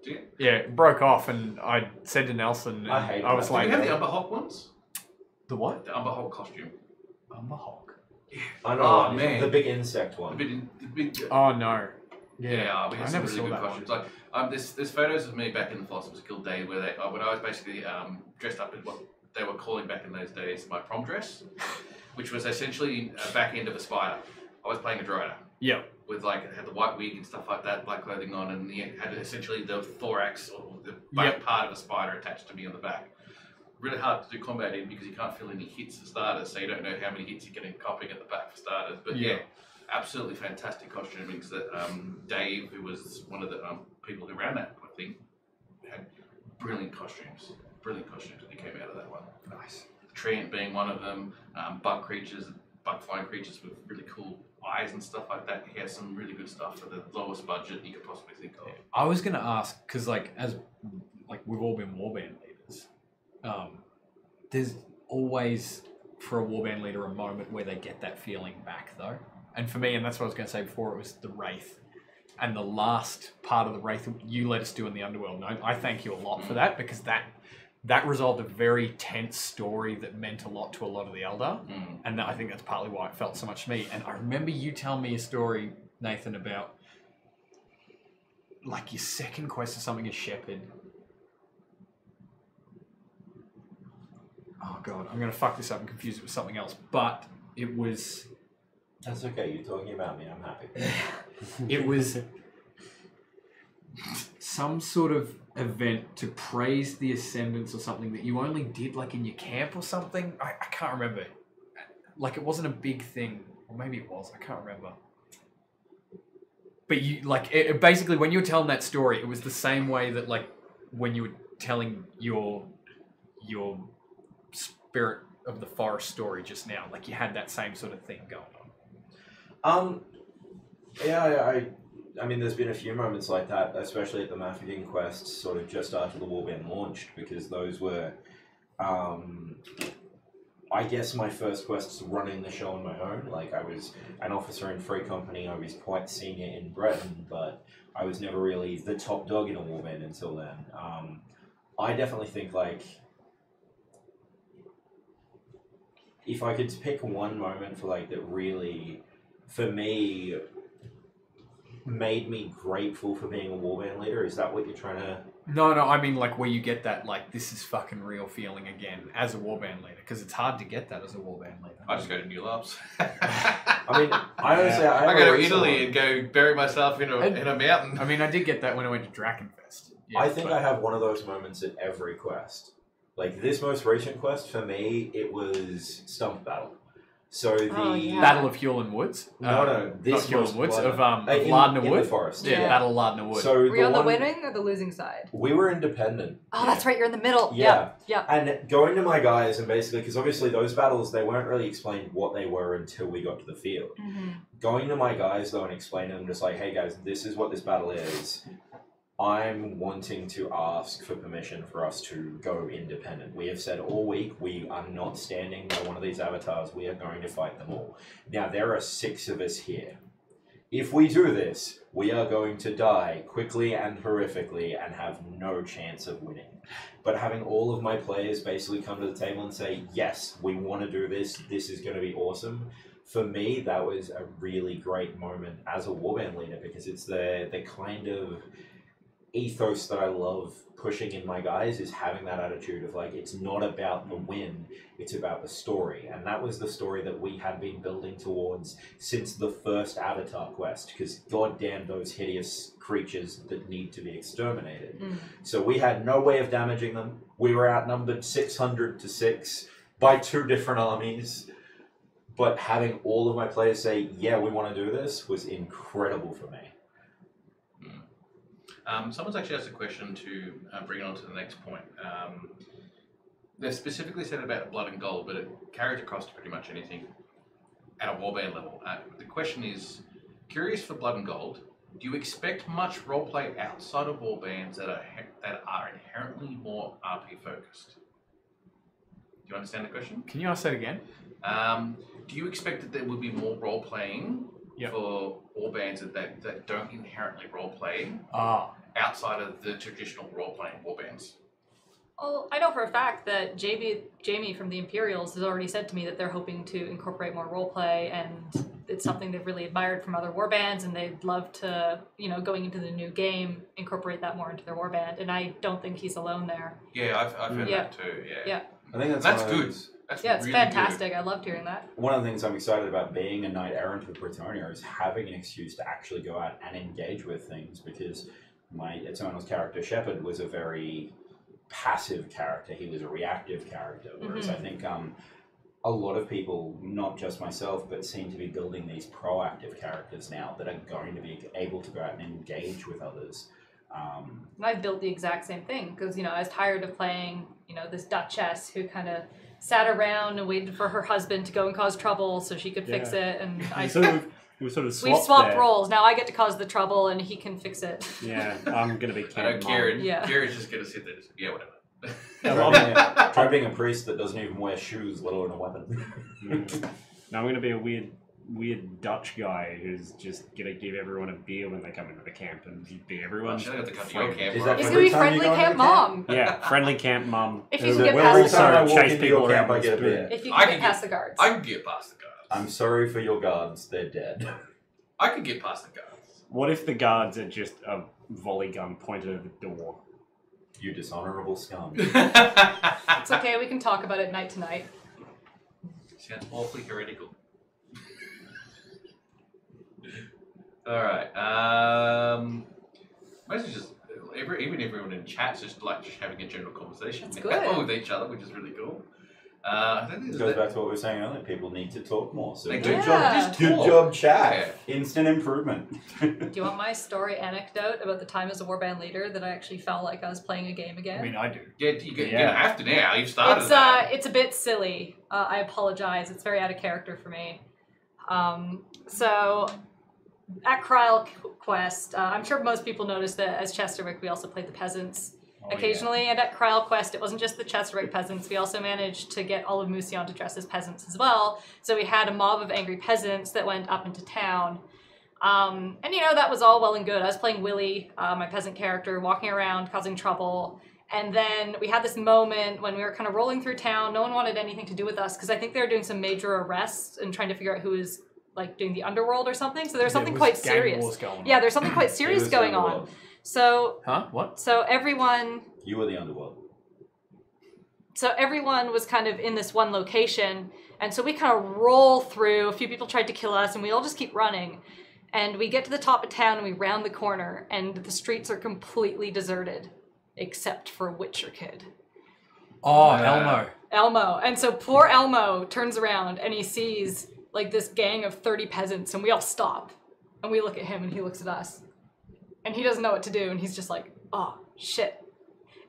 A: Do you?
B: Yeah, it broke off, and I said to Nelson, and
C: I hate
B: I was
C: that.
A: Do
B: like,
A: you have the Umber Hulk ones?
B: "The what?
A: The Umber Hulk costume.
B: Umber Hulk?
C: I know,
A: Oh, man.
C: the big insect one.
A: The big.
B: Oh no.
A: Yeah, we had
B: I
A: some
B: never
A: really
B: saw
A: good
B: that
A: costumes.
B: one.
A: Like, there's photos of me back in the Philosophers Guild day where when I was basically dressed up in what they were calling back in those days my prom dress, which was essentially a back end of a spider. I was playing a droider
B: Yeah.
A: with it had the white wig and stuff like that, black clothing on, and it had essentially the thorax or the back part of a spider attached to me on the back. Really hard to do combat in because you can't feel any hits for starters, so you don't know how many hits you're getting copying at the back for starters. But yeah, absolutely fantastic costuming. That Dave, who was one of the people who ran that thing, had brilliant costumes that came out of that one.
B: Nice.
A: Treant being one of them, bug flying creatures with really cool eyes and stuff like that. He has some really good stuff for the lowest budget you could possibly think of.
B: I was gonna ask because as we've all been warband leaders, there's always for a warband leader a moment where they get that feeling back though. And for me, and that's what I was gonna say before, it was the Wraith. and the last part of the Wraith you let us do in the Underworld. And I thank you a lot for that, because that resolved a very tense story that meant a lot to a lot of the Eldar. And I think that's partly why it felt so much to me. And I remember you telling me a story, Nathan, about like your second quest or something as Shepherd. Oh god, I'm gonna fuck this up and confuse it with something else. But it was...
C: That's okay, you're talking about me, I'm happy.
B: It was some sort of event to praise the Ascendants or something that you only did like in your camp or something. I can't remember. Like it wasn't a big thing. Or maybe it was, I can't remember. But you like basically when you were telling that story, it was the same way that like when you were telling your Spirit of the Forest story just now. Like you had that same sort of thing going on.
C: Yeah, I mean, there's been a few moments like that, especially at the Maffigan quests, sort of just after the Warband launched, because those were, I guess, my first quests running the show on my own. Like, I was an officer in Free Company, I was quite senior in Breton, but I was never really the top dog in a Warband until then. I definitely think, like, if I could pick one moment for, like, that really... for me, made me grateful for being a warband leader. Is that what you're trying to...
B: No, I mean, like, where you get that, like, this is fucking real feeling again as a warband leader, because it's hard to get that as a warband leader.
A: I just go to New Labs.
C: I mean, I honestly...
A: I go to Italy and go bury myself in a mountain.
B: I mean, I did get that when I went to Drakenfest. Yeah,
C: I think I have one of those moments at every quest. Like, this most recent quest, for me, it was Stump Battle. So the
B: Battle of Hewlin Woods.
C: This
B: not Hewlin Woods, of
C: in
B: Lardner
C: in
B: Wood.
C: the forest.
B: Yeah, Battle of Lardner Wood.
C: So
D: Were you on the winning or the losing side?
C: We were independent.
D: Oh, that's right. You're in the middle.
C: Yeah.
D: Yeah.
C: And going to my guys, and basically, because obviously those battles, they weren't really explained what they were until we got to the field.
D: Mm-hmm.
C: Going to my guys, though, and explaining to them, just like, hey, guys, this is what this battle is. I'm wanting to ask for permission for us to go independent. We have said all week we are not standing by one of these avatars. We are going to fight them all. Now, there are 6 of us here. If we do this, we are going to die quickly and horrifically and have no chance of winning. But having all of my players basically come to the table and say, yes, we want to do this. This is going to be awesome. For me, that was a really great moment as a warband leader, because it's the kind of ethos that I love pushing in my guys, is having that attitude of like, it's not about the win, it's about the story. And that was the story that we had been building towards since the first Avatar quest, because goddamn those hideous creatures that need to be exterminated. So we had no way of damaging them. We were outnumbered 600 to 6 by 2 different armies. But having all of my players say, yeah, we want to do this, was incredible for me.
A: Someone's actually asked a question to bring it on to the next point. They've specifically said about Blood and Gold, but it carries across to pretty much anything at a warband level. The question is, curious for Blood and Gold, do you expect much roleplay outside of warbands that are inherently more RP focused? Do you understand the question?
B: Can you ask that again?
A: Do you expect that there will be more role playing for warbands that don't inherently role play outside of the traditional role playing warbands?
D: Well, I know for a fact that Jamie from the Imperials has already said to me that they're hoping to incorporate more roleplay, and it's something they've really admired from other warbands, and they'd love to, going into the new game, incorporate that more into their warband. And I don't think he's alone there.
A: Yeah, I've heard that too. Yeah.
C: I think
A: that's good. That's
D: it's
A: really
D: fantastic.
A: good.
D: I loved hearing that.
C: One of the things I'm excited about being a knight errant with Bretonnia is having an excuse to actually go out and engage with things, because my Eternals character Shepherd was a very passive character. He was a reactive character, whereas I think a lot of people, not just myself, but seem to be building these proactive characters now that are going to be able to go out and engage with others.
D: And I built the exact same thing because, I was tired of playing, this Duchess who kind of sat around and waited for her husband to go and cause trouble so she could fix it. And
E: we sort of
D: we've swapped roles. Now I get to cause the trouble and he can fix it.
E: Yeah, I'm going to be
A: Kieran. Kieran's just going to sit there. Yeah, whatever.
C: Try being a priest that doesn't even wear shoes, let alone a weapon.
E: Now I'm going to be a weird weird Dutch guy who's just gonna give everyone a beer when they come into the camp and be everyone's
A: Should I have to come to your
E: friend.
A: camp?
C: Is
A: right?
C: that
D: He's
C: every
D: gonna be
C: time you
D: friendly
C: go into
D: camp
C: the camp?
D: mom.
E: Yeah, friendly camp mum.
D: If you
C: So
D: can get
C: every
D: past
C: time I
E: Also
C: walk
E: chase
C: into your
E: people
C: camp,
E: around
C: I get a
E: the street.
C: beer.
D: if you
A: I
D: can
A: can
D: get past the guards.
A: I can get past the guards.
C: I'm sorry for your guards, they're dead.
A: I can get past the guards.
E: What if the guards are just a volley gun pointed at the door?
C: You dishonorable scum.
D: It's okay, we can talk about it night to night.
A: Sounds awfully heretical. Alright, mostly just even everyone in chat's just like just having a general conversation
D: That's good.
A: with each other, which is really cool. I don't think
C: It
A: there's
C: goes back to what we were saying earlier. People need to talk more. So
A: They
C: good
A: do.
C: job.
A: Just
C: Good
A: talk.
C: job, chat. Instant improvement.
D: Do you want my story anecdote about the time as a warband leader that I actually felt like I was playing a game again?
B: I mean, I do.
A: Yeah, you're
E: Yeah.
A: gonna have to now. You've started
D: It's
A: that.
D: it's a bit silly. I apologize. It's very out of character for me. So at Kryl Quest, I'm sure most people noticed that as Chesterwick, we also played the peasants occasionally. And at Kryl Quest, it wasn't just the Chesterwick peasants. We also managed to get all of Mousillon to dress as peasants as well. So we had a mob of angry peasants that went up into town. And you know, that was all well and good. I was playing Willie, my peasant character, walking around, causing trouble. And then we had this moment when we were kind of rolling through town. No one wanted anything to do with us because I think they were doing some major arrests and trying to figure out who was like doing the underworld or something. So there's something
B: There
D: quite
B: was gang
D: serious.
B: wars going on.
D: Yeah, there's something quite
C: It
D: serious
C: was
D: going
C: the
D: on.
C: underworld.
D: So
B: Huh? What?
D: so everyone
C: You were the underworld.
D: was kind of in this one location, and so we kind of roll through. A few people tried to kill us, and we all just keep running. And we get to the top of town, and we round the corner, and the streets are completely deserted, except for Witcher Kid.
B: Oh, Elmo.
D: Elmo. And so poor Elmo turns around, and he sees like this gang of 30 peasants, and we all stop. And we look at him, and he looks at us. And he doesn't know what to do, and he's just like, oh, shit.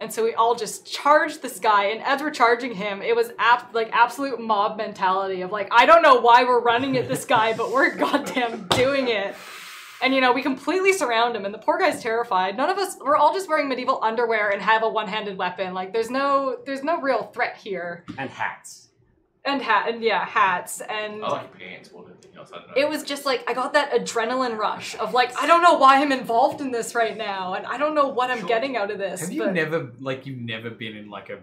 D: And so we all just charged this guy, and as we're charging him, it was absolute mob mentality of like, I don't know why we're running at this guy, but we're goddamn doing it. And you know, we completely surround him, and the poor guy's terrified. None of us, we're all just wearing medieval underwear and have a one-handed weapon. Like, there's no real threat here.
E: And hats.
D: And hats, and
A: I like your pants more than anything else. I don't know.
D: it was just like, I got that adrenaline rush of like, I don't know why I'm involved in this right now, and I don't know what I'm
A: Sure.
D: getting out of this.
B: Have you
D: but-
B: never been in like a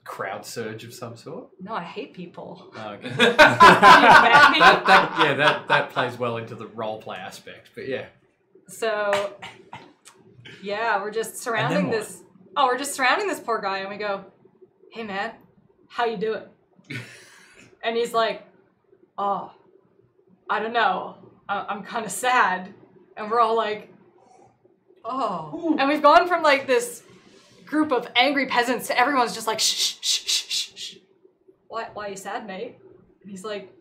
B: crowd surge of some sort?
D: No, I hate people.
B: Oh, okay.
D: That-
B: that plays well into the role play aspect. But yeah.
D: So, yeah, we're just surrounding
B: And then
D: this. Oh, we're just surrounding this poor guy, and we go, "Hey, man, how you doing?" And he's like, "Oh, I don't know. I'm kind of sad." And we're all like, "Oh." And we've gone from like this group of angry peasants to everyone's just like, "Shh, shh, shh, shh, shh." Why are you sad, mate? And he's like,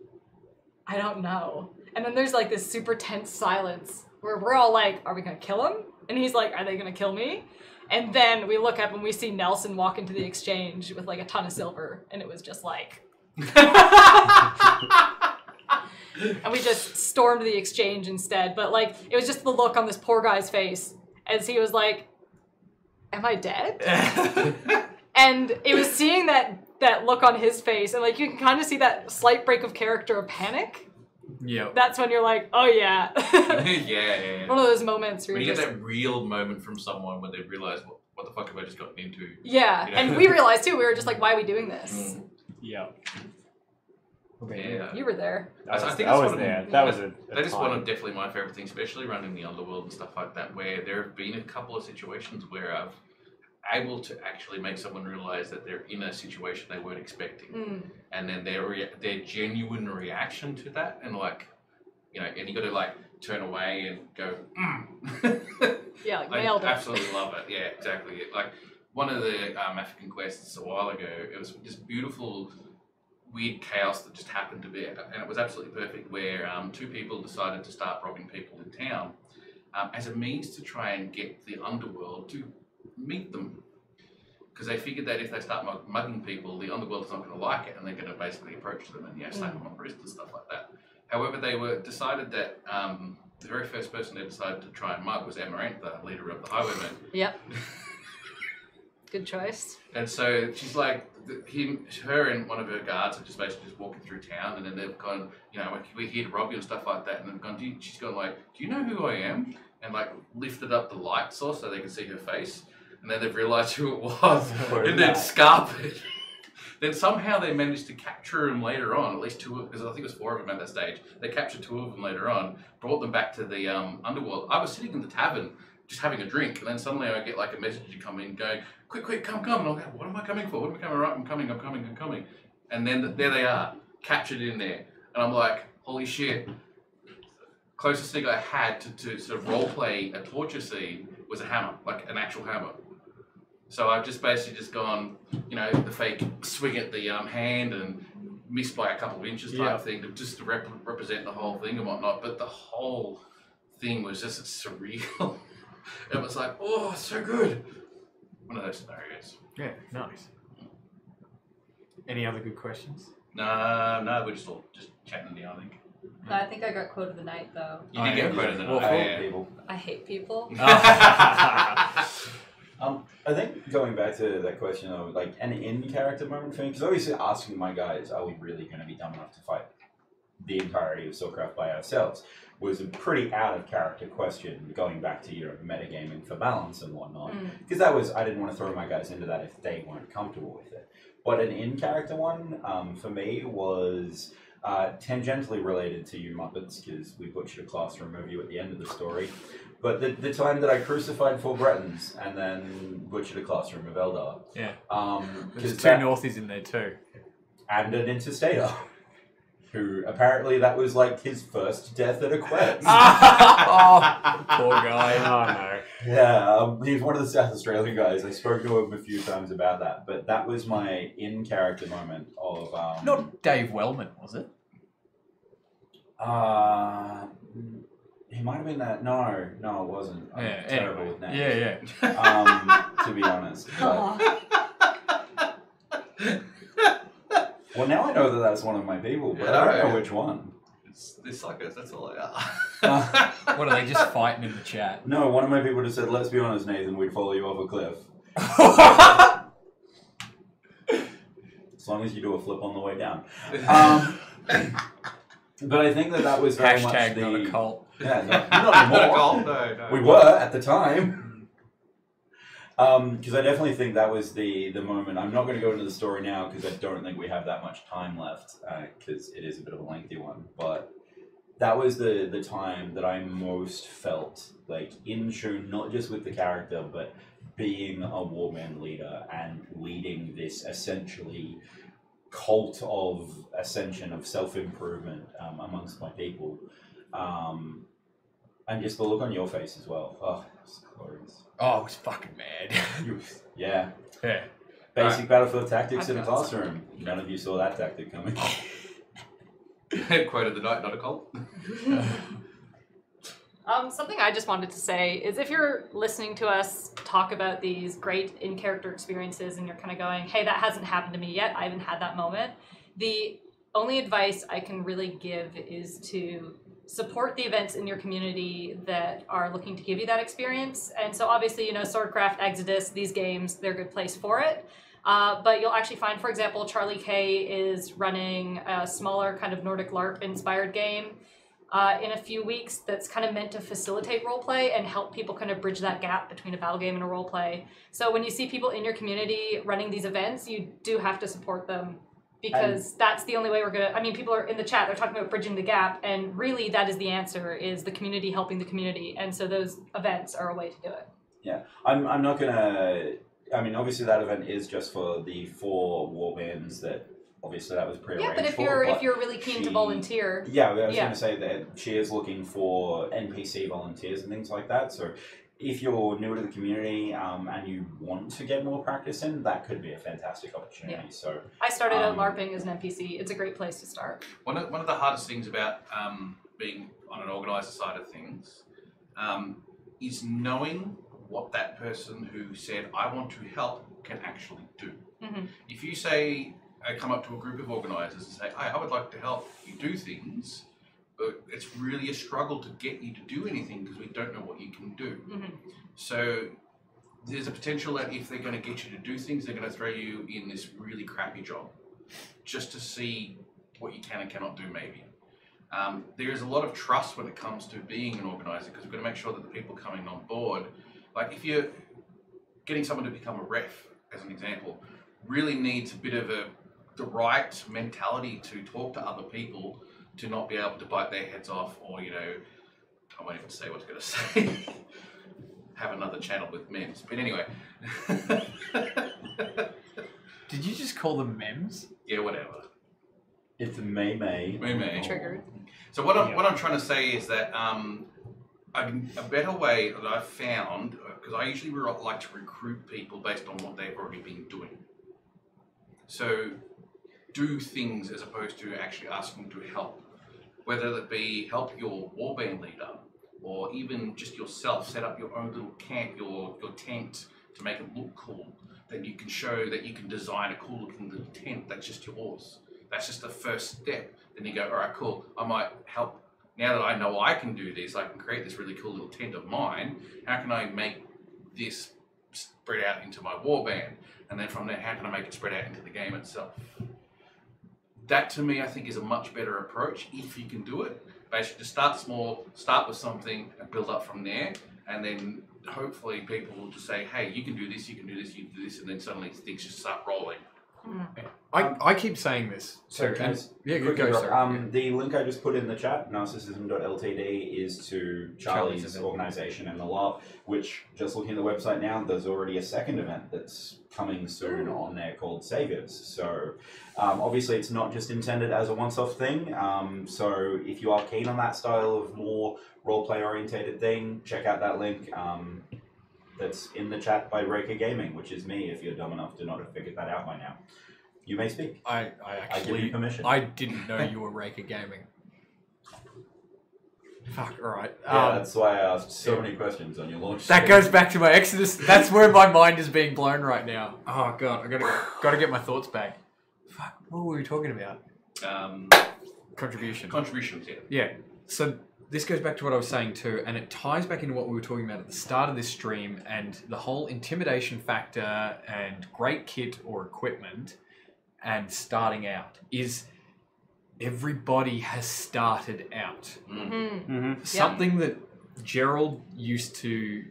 D: "I don't know." And then there's like this super tense silence where we're all like, are we gonna kill him? And he's like, are they gonna kill me? And then we look up and we see Nelson walk into the exchange with like a ton of silver, and it was just like and we just stormed the exchange instead. But like, it was just the look on this poor guy's face as he was like, am I dead? And it was seeing that look on his face, and like you can kind of see that slight break of character of panic.
B: Yeah.
D: That's when you're like, oh yeah.
A: yeah.
D: One of those moments where
A: When you
D: you're
A: get
D: just,
A: that real moment from someone when they realize what the fuck have I just gotten into.
D: yeah.
A: Yeah.
D: And we realized too, we were just like, why are we doing this?
E: Yeah.
A: Yeah.
D: You were there.
A: I think
E: I
A: that's
E: was
A: one of
E: there.
A: them.
E: That was a
A: That is
E: time.
A: one of definitely my favorite things, especially running the underworld and stuff like that, where there have been a couple of situations where I've able to actually make someone realize that they're in a situation they weren't expecting, and then their genuine reaction to that, and like, you know, and you got to like turn away and go,
D: Yeah, like
A: I
D: nailed it.
A: absolutely love it. Yeah, exactly. Like one of the African quests a while ago, it was just beautiful, weird chaos that just happened to be, and it was absolutely perfect. Where two people decided to start robbing people in town as a means to try and get the underworld to meet them, because they figured that if they start mugging people, the underworld's not going to like it, and they're going to basically approach them and slap them on the wrist and stuff like that. However, they decided that the very first person they decided to try and mug was Amaranth, the leader of the Highwaymen.
D: Yep. Good choice.
A: And so she's like, her and one of her guards are just basically just walking through town, and then they've gone, you know, we're here to rob you and stuff like that. And they've gone, she's gone like, do you know who I am? And like lifted up the light source so they can see her face. And then they've realised who it was, and then scarpered. Then somehow they managed to capture him later on, at least two, because I think it was 4 of them at that stage. They captured 2 of them later on, brought them back to the underworld. I was sitting in the tavern, just having a drink, and then suddenly I get like a message come in going, quick, come. And I'm like, what am I coming for? What am I coming? Right, I'm coming. And then there they are, captured in there. And I'm like, holy shit. Closest thing I had to sort of role play a torture scene was a hammer, like an actual hammer. So I've just basically just gone, you know, the fake swing at the hand and missed by a couple of inches type thing, just to represent the whole thing and whatnot. But the whole thing was just surreal. It was like, oh, so good. One of those scenarios.
B: Yeah, nice. Any other good questions?
A: No, we're just all just chatting now, I think.
D: No, I think I got quote of the night though.
A: You did get quote of the night.
C: People.
D: I hate people.
C: I think going back to that question of like an in-character moment for me, because obviously asking my guys, are we really going to be dumb enough to fight the entirety of Swordcraft by ourselves, was a pretty out-of-character question, going back to, you know, metagaming for balance and whatnot. Because that was, I didn't want to throw my guys into that if they weren't comfortable with it. But an in-character one, for me, was tangentially related to you Muppets, because we butchered a classroom review at the end of the story. But the time that I crucified 4 Bretons and then butchered a classroom of Eldar.
B: Yeah.
C: There's
B: 2 Northies in there too.
C: And an Interstater, who apparently that was like his first death at a quest.
B: Oh, poor guy.
E: Oh no.
C: Yeah, he's one of the South Australian guys. I spoke to him a few times about that, but that was my in-character moment of...
B: Not Dave Wellman, was it?
C: He might have been that. No, it wasn't. I'm terrible with names.
B: Yeah.
C: To be honest. But... Well, now I know that that's one of my people, but I don't know which one.
A: They're suckers, that's all they are.
B: What, are they just fighting in the chat?
C: No, one of my people just said, let's be honest, Nathan, we'd follow you off a cliff. As long as you do a flip on the way down. But I think that was very much
B: Hashtag
C: the...
B: not a cult.
C: Yeah, not anymore.
A: Not a cult, no.
C: We were at the time. Because I definitely think that was the moment. I'm not going to go into the story now because I don't think we have that much time left, because it is a bit of a lengthy one. But that was the time that I most felt like in tune, not just with the character, but being a warband leader and leading this essentially cult of ascension of self-improvement amongst my people. And just the look on your face as well. Oh, it's glorious.
B: Oh, I was fucking mad.
C: Yeah.
B: Yeah.
C: Basic battlefield tactics in a classroom. None of you saw that tactic coming.
A: Quote of the night, not a cult.
D: Something I just wanted to say is if you're listening to us talk about these great in-character experiences and you're kind of going, hey, that hasn't happened to me yet, I haven't had that moment, the only advice I can really give is to support the events in your community that are looking to give you that experience. And so obviously, you know, Swordcraft, Exodus, these games, they're a good place for it. But you'll actually find, for example, Charlie K is running a smaller kind of Nordic LARP-inspired game in a few weeks that's kind of meant to facilitate roleplay and help people kind of bridge that gap between a battle game and a roleplay. So when you see people in your community running these events, you do have to support them, because that's the only way we're going to... I mean, people are in the chat, they're talking about bridging the gap, and really that is the answer, is the community helping the community. And so those events are a way to do it.
C: Yeah. I'm not going to... I mean, obviously that event is just for the 4 warbands that... Obviously that was prearranged
D: Yeah, but if you're really keen to volunteer...
C: Yeah, I was going to say that she is looking for NPC volunteers and things like that, so... If you're new to the community and you want to get more practice in, that could be a fantastic opportunity.
D: Yeah.
C: So
D: I started out LARPing as an NPC. It's a great place to start.
A: One of the hardest things about being on an organizer side of things is knowing what that person who said, I want to help, can actually do.
D: Mm-hmm.
A: If you say, I come up to a group of organizers and say, hey, I would like to help you do things, but it's really a struggle to get you to do anything because we don't know what you can do.
D: Mm-hmm.
A: So there's a potential that if they're going to get you to do things, they're going to throw you in this really crappy job just to see what you can and cannot do, maybe. There is a lot of trust when it comes to being an organizer, because we've got to make sure that the people coming on board, like if you're getting someone to become a ref, as an example, really needs a bit of the right mentality to talk to other people, to not be able to bite their heads off, or, you know, I won't even say what I was going to say. Have another channel with memes. But anyway.
B: Did you just call them memes?
A: Yeah, whatever.
C: It's May.
D: Triggered.
A: So what I'm trying to say is that a better way that I've found, because I usually like to recruit people based on what they've already been doing. So do things as opposed to actually asking to help, whether that be help your warband leader, or even just yourself set up your own little camp, your tent, to make it look cool. Then you can show that you can design a cool looking little tent that's just yours. That's just the first step. Then you go, all right, cool. I might help. Now that I know I can do this, I can create this really cool little tent of mine. How can I make this spread out into my warband? And then from there, how can I make it spread out into the game itself? That to me, I think, is a much better approach if you can do it. Basically, just start small, start with something, and build up from there. And then hopefully people will just say, hey, you can do this, you can do this, you can do this, and then suddenly things just start rolling.
B: I keep saying this.
C: So can I
B: go,
C: drop,
B: sir.
C: the link I just put in the chat, narcissism.ltd, is to Charlie's organization and the LARP, which, just looking at the website now, there's already a second event that's coming soon on there called Saviors. So obviously it's not just intended as a once-off thing. So if you are keen on that style of more role-play orientated thing, check out that link. That's in the chat by Raker Gaming, which is me, if you're dumb enough to not have figured that out by now. You may speak.
B: I
C: give you permission.
B: I didn't know you were Raker Gaming. Fuck, alright.
C: Yeah, that's why I asked so many questions on your launch.
B: That goes back to my Exodus. That's where my mind is being blown right now. Oh god, I gotta get my thoughts back. Fuck, what were we talking about? Contribution.
A: Contributions, yeah.
B: Yeah. So this goes back to what I was saying too, and it ties back into what we were talking about at the start of this stream, and the whole intimidation factor and great kit or equipment and starting out is everybody has started out. Something that Gerald used to...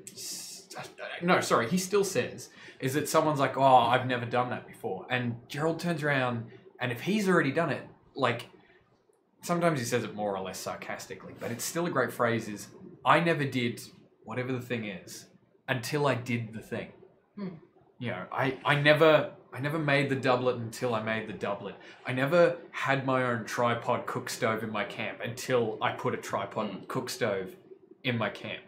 B: No, sorry, he still says, is that someone's like, oh, I've never done that before. And Gerald turns around, and if he's already done it, like... Sometimes he says it more or less sarcastically, but it's still a great phrase, is, I never did whatever the thing is until I did the thing. You know, I never made the doublet until I made the doublet. I never had my own tripod cook stove in my camp until I put a tripod cook stove in my camp.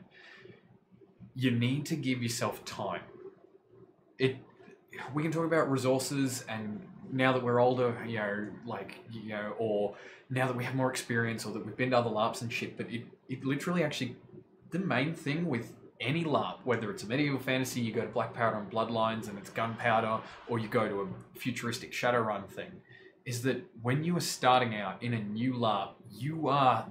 B: You need to give yourself time. We can talk about resources, and now that we're older, or now that we have more experience, or that we've been to other LARPs and shit, but it literally actually, the main thing with any LARP, whether it's a medieval fantasy, you go to Black Powder and Bloodlines and it's gunpowder, or you go to a futuristic Shadowrun thing, is that when you are starting out in a new LARP, you are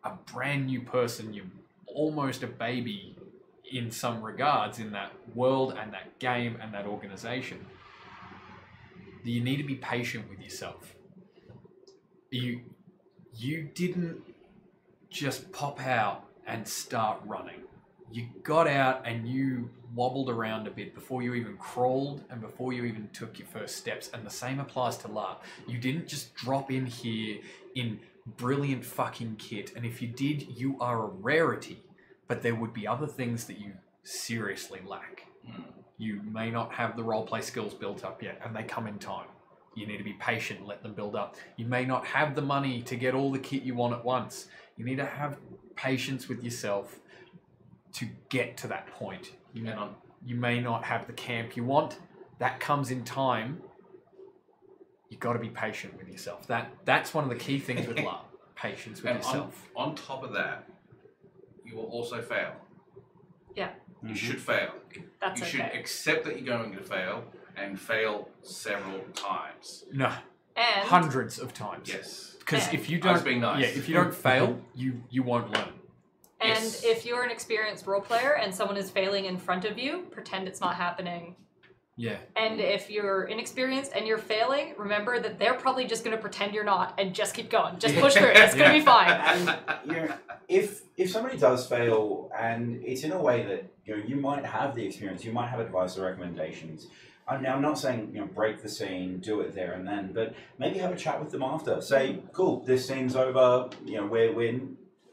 B: a brand new person. You're almost a baby in some regards in that world and that game and that organization. You need to be patient with yourself. You didn't just pop out and start running. You got out and you wobbled around a bit before you even crawled and before you even took your first steps. And the same applies to LARP. You didn't just drop in here in brilliant fucking kit. And if you did, you are a rarity. But there would be other things that you seriously lack. You may not have the roleplay skills built up yet, and they come in time. You need to be patient, let them build up. You may not have the money to get all the kit you want at once. You need to have patience with yourself to get to that point. You may not have the camp you want. That comes in time. You've got to be patient with yourself. That's one of the key things with LARP. Patience with yourself.
A: On top of that, you will also fail.
D: Yeah.
A: You should fail.
D: That's
A: you
D: okay.
A: should accept that you're going to fail and fail several times.
B: No.
D: And
B: hundreds of times.
A: Yes.
B: Because
D: And-
B: if you
A: I was
B: don't,
A: being nice.
B: yeah, if you don't fail, you won't learn.
D: And
A: Yes.
D: if you're an experienced role player and someone is failing in front of you, pretend it's not happening.
B: Yeah.
D: And if you're inexperienced and you're failing, remember that they're probably just going to pretend you're not and just keep going. Just push through it. It's going to be fine.
C: And you know, if somebody does fail, and it's in a way that you might have the experience, you might have advice or recommendations. Now, I'm not saying break the scene, do it there and then, but maybe have a chat with them after. Say, cool, this scene's over.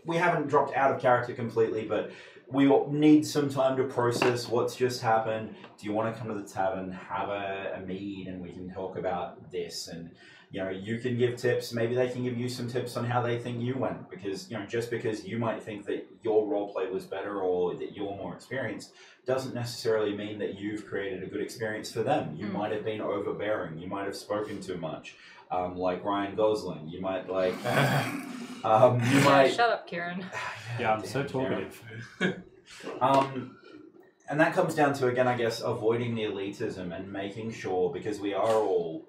C: We haven't dropped out of character completely, but we need some time to process what's just happened. Do you want to come to the tavern, have a mead, and we can talk about this? And you can give tips. Maybe they can give you some tips on how they think you went. Because just because you might think that your role play was better or that you're more experienced, doesn't necessarily mean that you've created a good experience for them. You might have been overbearing. You might have spoken too much, like Ryan Gosling. You might like. You might.
D: Shut up, Kieran.
E: Yeah, I'm so talkative.
C: And that comes down to, again, I guess, avoiding the elitism and making sure, because we are all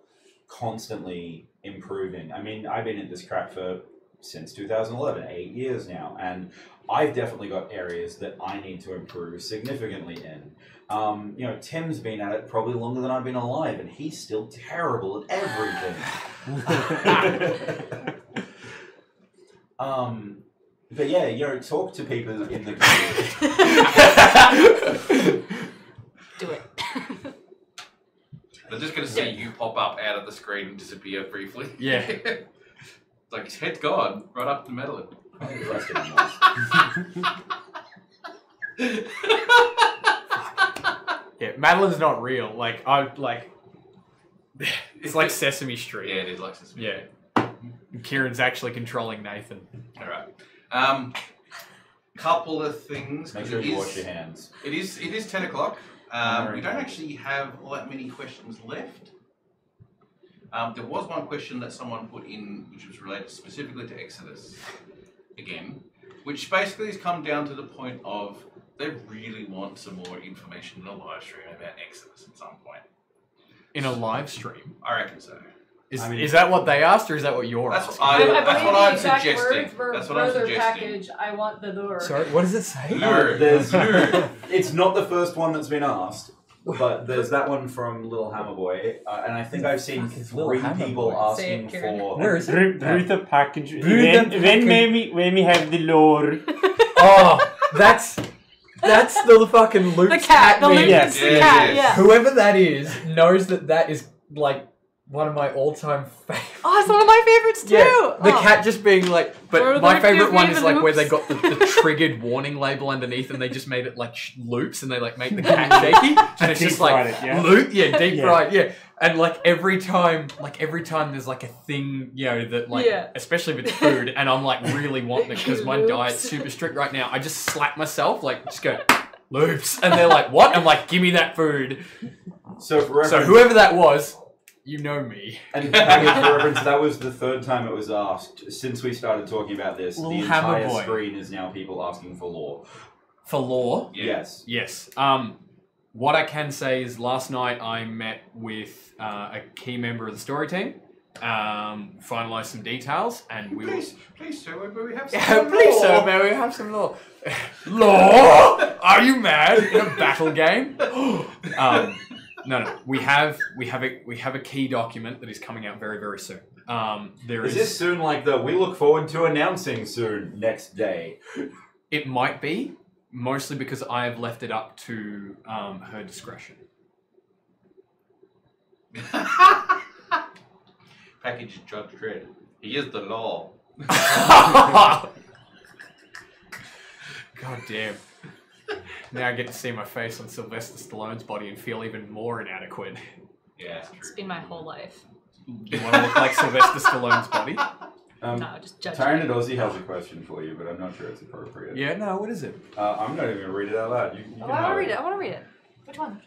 C: constantly improving. I mean, I've been in this crap since 2011, 8 years now, and I've definitely got areas that I need to improve significantly in. Tim's been at it probably longer than I've been alive, and he's still terrible at everything. But yeah, talk to people in the community.
D: Do it.
A: They're just going to see you pop up out of the screen and disappear briefly.
B: Yeah.
A: Like his head's gone right up to Madeline.
B: Yeah, Madeline's not real. It's like Sesame Street.
A: Yeah, it is like Sesame.
B: Yeah. And Kieran's actually controlling Nathan.
A: All right. Couple of things.
C: Make
A: 'cause
C: sure
A: it
C: you
A: is-
C: wash your hands.
A: It is 10 o'clock.
C: Very
A: We don't
C: good.
A: actually have all that many questions left. There was one question that someone put in, which was related specifically to Exodus, again, which basically has come down to the point of they really want some more information in a live stream about Exodus at some point.
B: In a live stream.
A: I reckon so.
B: Is that what they asked, or is that what you're
A: That's
B: asking?
A: what
D: I
A: that's
D: believe
A: what
D: the
A: I'm
D: exact
A: suggesting.
D: words were
A: That's what I'm
D: brother
A: suggesting.
D: package. I want the lure.
B: Sorry, what does it say?
A: Lure.
C: It's not the first one that's been asked, but there's that one from Little Hammer Boy, and I think I've seen
B: Fuck is Little
C: 3
B: Hammer
C: people
B: Boy?
D: Say it,
C: asking
D: Kieran.
C: for.
B: Where is it?
E: Brew the package.
B: Brew the
E: When
B: package.
E: when we have the lore.
B: Oh, that's the fucking Luke's
D: The cat. The
B: meme.
D: Luke
E: Yes.
D: is the
A: Yeah,
D: cat.
A: yes.
D: Yeah.
B: Whoever that is knows that is like one of my all-time favorites.
D: Oh, it's one of my favorites too.
B: Yeah, the
D: Oh.
B: cat just being like, but
D: Brother,
B: my favorite
D: give
B: one
D: me
B: is
D: the
B: like where they
D: loops.
B: got the triggered warning label underneath, and they just made it like loops, and they like make the cat shaky, and it's
E: Deep
B: just like
E: fried it, yeah?
B: loop, yeah, deep
E: Yeah.
B: fried, yeah, and like every time there's like a thing, that like,
D: Yeah.
B: especially if it's food, and I'm like really wanting it because my
D: Loops.
B: diet's super strict right now. I just slap myself, like just go loops, and they're like, what? I'm like, give me that food.
C: So for reference,
B: So whoever that was, you know me.
C: and for reference, that was the 3rd time it was asked since we started talking about this.
B: Little
C: the
B: Hammer
C: entire
B: Boy.
C: screen is now people asking for lore.
B: For lore.
A: Yeah.
C: Yes.
B: Yes. What I can say is last night I met with a key member of the story team, finalised some details, and we
A: Please, sir, may we have some
B: Yeah,
A: more
B: please,
A: lore?
B: sir, may we have some lore? Lore? Are you mad? In a battle game? No. We have a key document that is coming out very, very soon. There
C: Is this soon like we look forward to announcing soon next day?
B: It might be, mostly because I have left it up to her discretion.
A: Package Judge Dredd. He is the law.
B: God damn. Now I get to see my face on Sylvester Stallone's body and feel even more inadequate.
A: Yeah, it's
D: It's
A: true.
D: been my whole life.
B: You want to look like Sylvester Stallone's body?
D: No, just judge
C: Tyrant
D: me.
C: Ozzy has a question for you, but I'm not sure it's appropriate.
B: Yeah, no, what is it?
C: I'm not even going to read it out loud. You
D: Oh,
C: can
D: I want
C: have
D: to read it. I want to read it. Which one?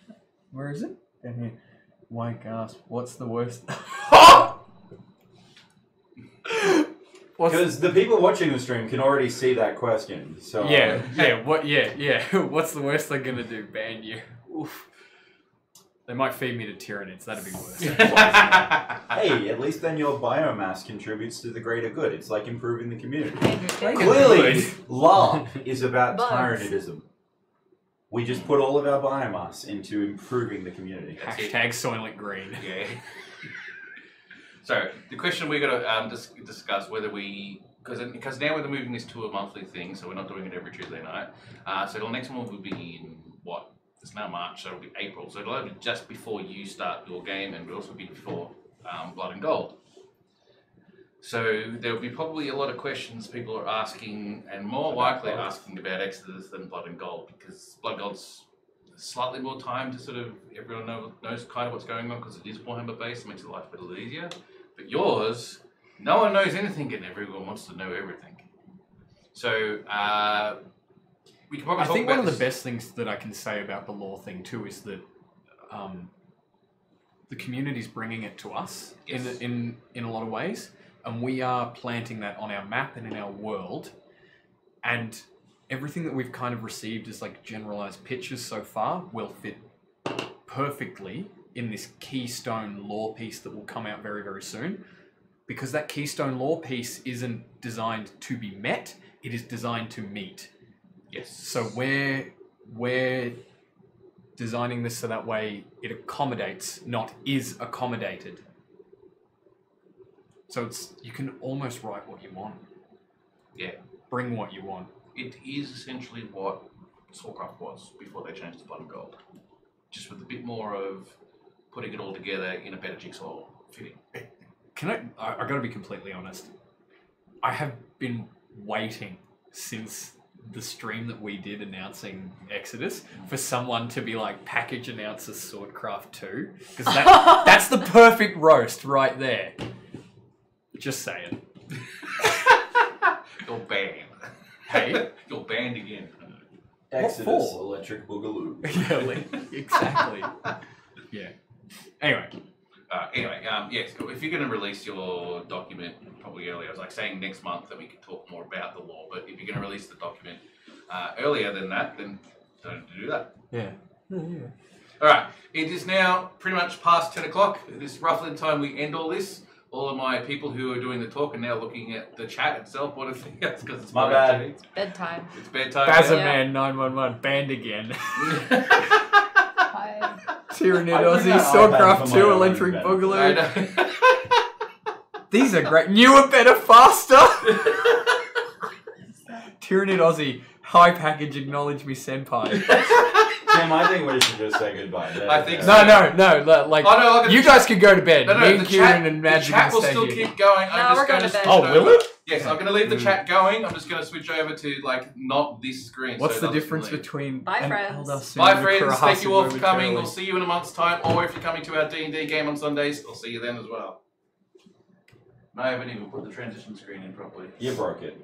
B: Where is it? Down here. Why gasp? What's the worst?
C: Because the people watching the stream can already see that question. So
B: Yeah. What's the worst they're gonna do? Ban you. Oof. They might feed me to Tyranids. That'd be worse.
C: Hey, at least then your biomass contributes to the greater good. It's like improving the community.
D: Interesting.
C: Clearly, LARP is about
D: Bugs.
C: tyranidism. We just put all of our biomass into improving the community.
B: Hashtag Soylent Green.
A: Yeah. So the question we're going to discuss whether we, because now we're moving this to a monthly thing, so we're not doing it every Tuesday night. So the next one will be in what? It's now March, so it'll be April. So it'll be just before you start your game, and it'll also be before Blood and Gold. So there'll be probably a lot of questions people are asking, and more likely asking about Exodus than Blood and Gold, because Blood and Gold's slightly more time to sort of everyone knows kind of what's going on because it is Warhammer based, it makes life a little easier. But yours, no one knows anything and everyone wants to know everything. So we can probably
B: I
A: talk
B: think
A: about
B: one of
A: this.
B: the best things that I can say about the lore thing too is that the community's bringing it to us
A: Yes.
B: in a lot of ways, and we are planting that on our map and in our world, and everything that we've kind of received as like generalized pitches so far will fit perfectly in this keystone lore piece that will come out very, very soon, because that keystone lore piece isn't designed to be met, it is designed to meet.
A: Yes.
B: So we're designing this so that way it accommodates, not is accommodated. So it's, you can almost write what you want.
A: Yeah.
B: Bring what you want.
A: It is essentially what Soulcraft was before they changed to Blood and Gold. Just with a bit more of putting it all together in a better jigsaw fitting.
B: Can I gotta be completely honest. I have been waiting since the stream that we did announcing Exodus for someone to be like, package announces Swordcraft 2. Because that's the perfect roast right there. Just saying.
A: You're banned.
B: Hey?
A: You're banned again.
C: Exodus,
B: for?
C: Electric Boogaloo.
B: Yeah, like, exactly. Yeah. Anyway.
A: Yes, if you're going to release your document probably earlier, I was like saying next month that we could talk more about the law, but if you're going to release the document earlier than that, then don't do that.
B: Yeah.
A: All right, it is now pretty much past 10 o'clock. It is roughly the time we end all this. All of my people who are doing the talk are now looking at the chat itself. What if because it's
C: My bad.
A: It's
D: Bedtime.
A: bedtime.
B: Bazzaman 911 banned again.
D: Hi.
B: Tyranid
C: I bring
B: Aussie,
C: that iPad
B: Swordcraft
C: for
B: 2,
C: my own
B: Electric
C: event.
A: I
B: Boogaloo.
A: know.
B: These are great. Newer, better, faster. Tyranid Aussie, high package, acknowledge me, senpai.
C: Tim, I think we should just say goodbye.
A: I think so.
B: No, like,
A: Oh, no,
B: you guys can go to bed.
A: No,
B: Me and
A: the
B: Kieran
A: chat,
B: and
A: the
B: Magic
A: chat
B: can
A: will
B: stay
A: still
B: here.
A: keep going.
D: No,
A: I'm
D: we're
A: just
D: going
A: going
D: to bed.
B: Oh, will it?
A: Yes, I'm going to leave the chat going. I'm just going to switch over to like not this screen.
B: What's
A: so
B: the
A: it doesn't
B: difference
A: leave.
B: between
D: Bye,
B: an
D: friends.
B: Elder Sin
A: Bye
B: and a
A: friends, thank
B: Kurahasa
A: you all for coming.
B: momentarily?
A: We'll see you in a month's time, or if you're coming to our D&D game on Sundays, I'll see you then as well. No, I haven't even put the transition screen in properly.
C: You broke it.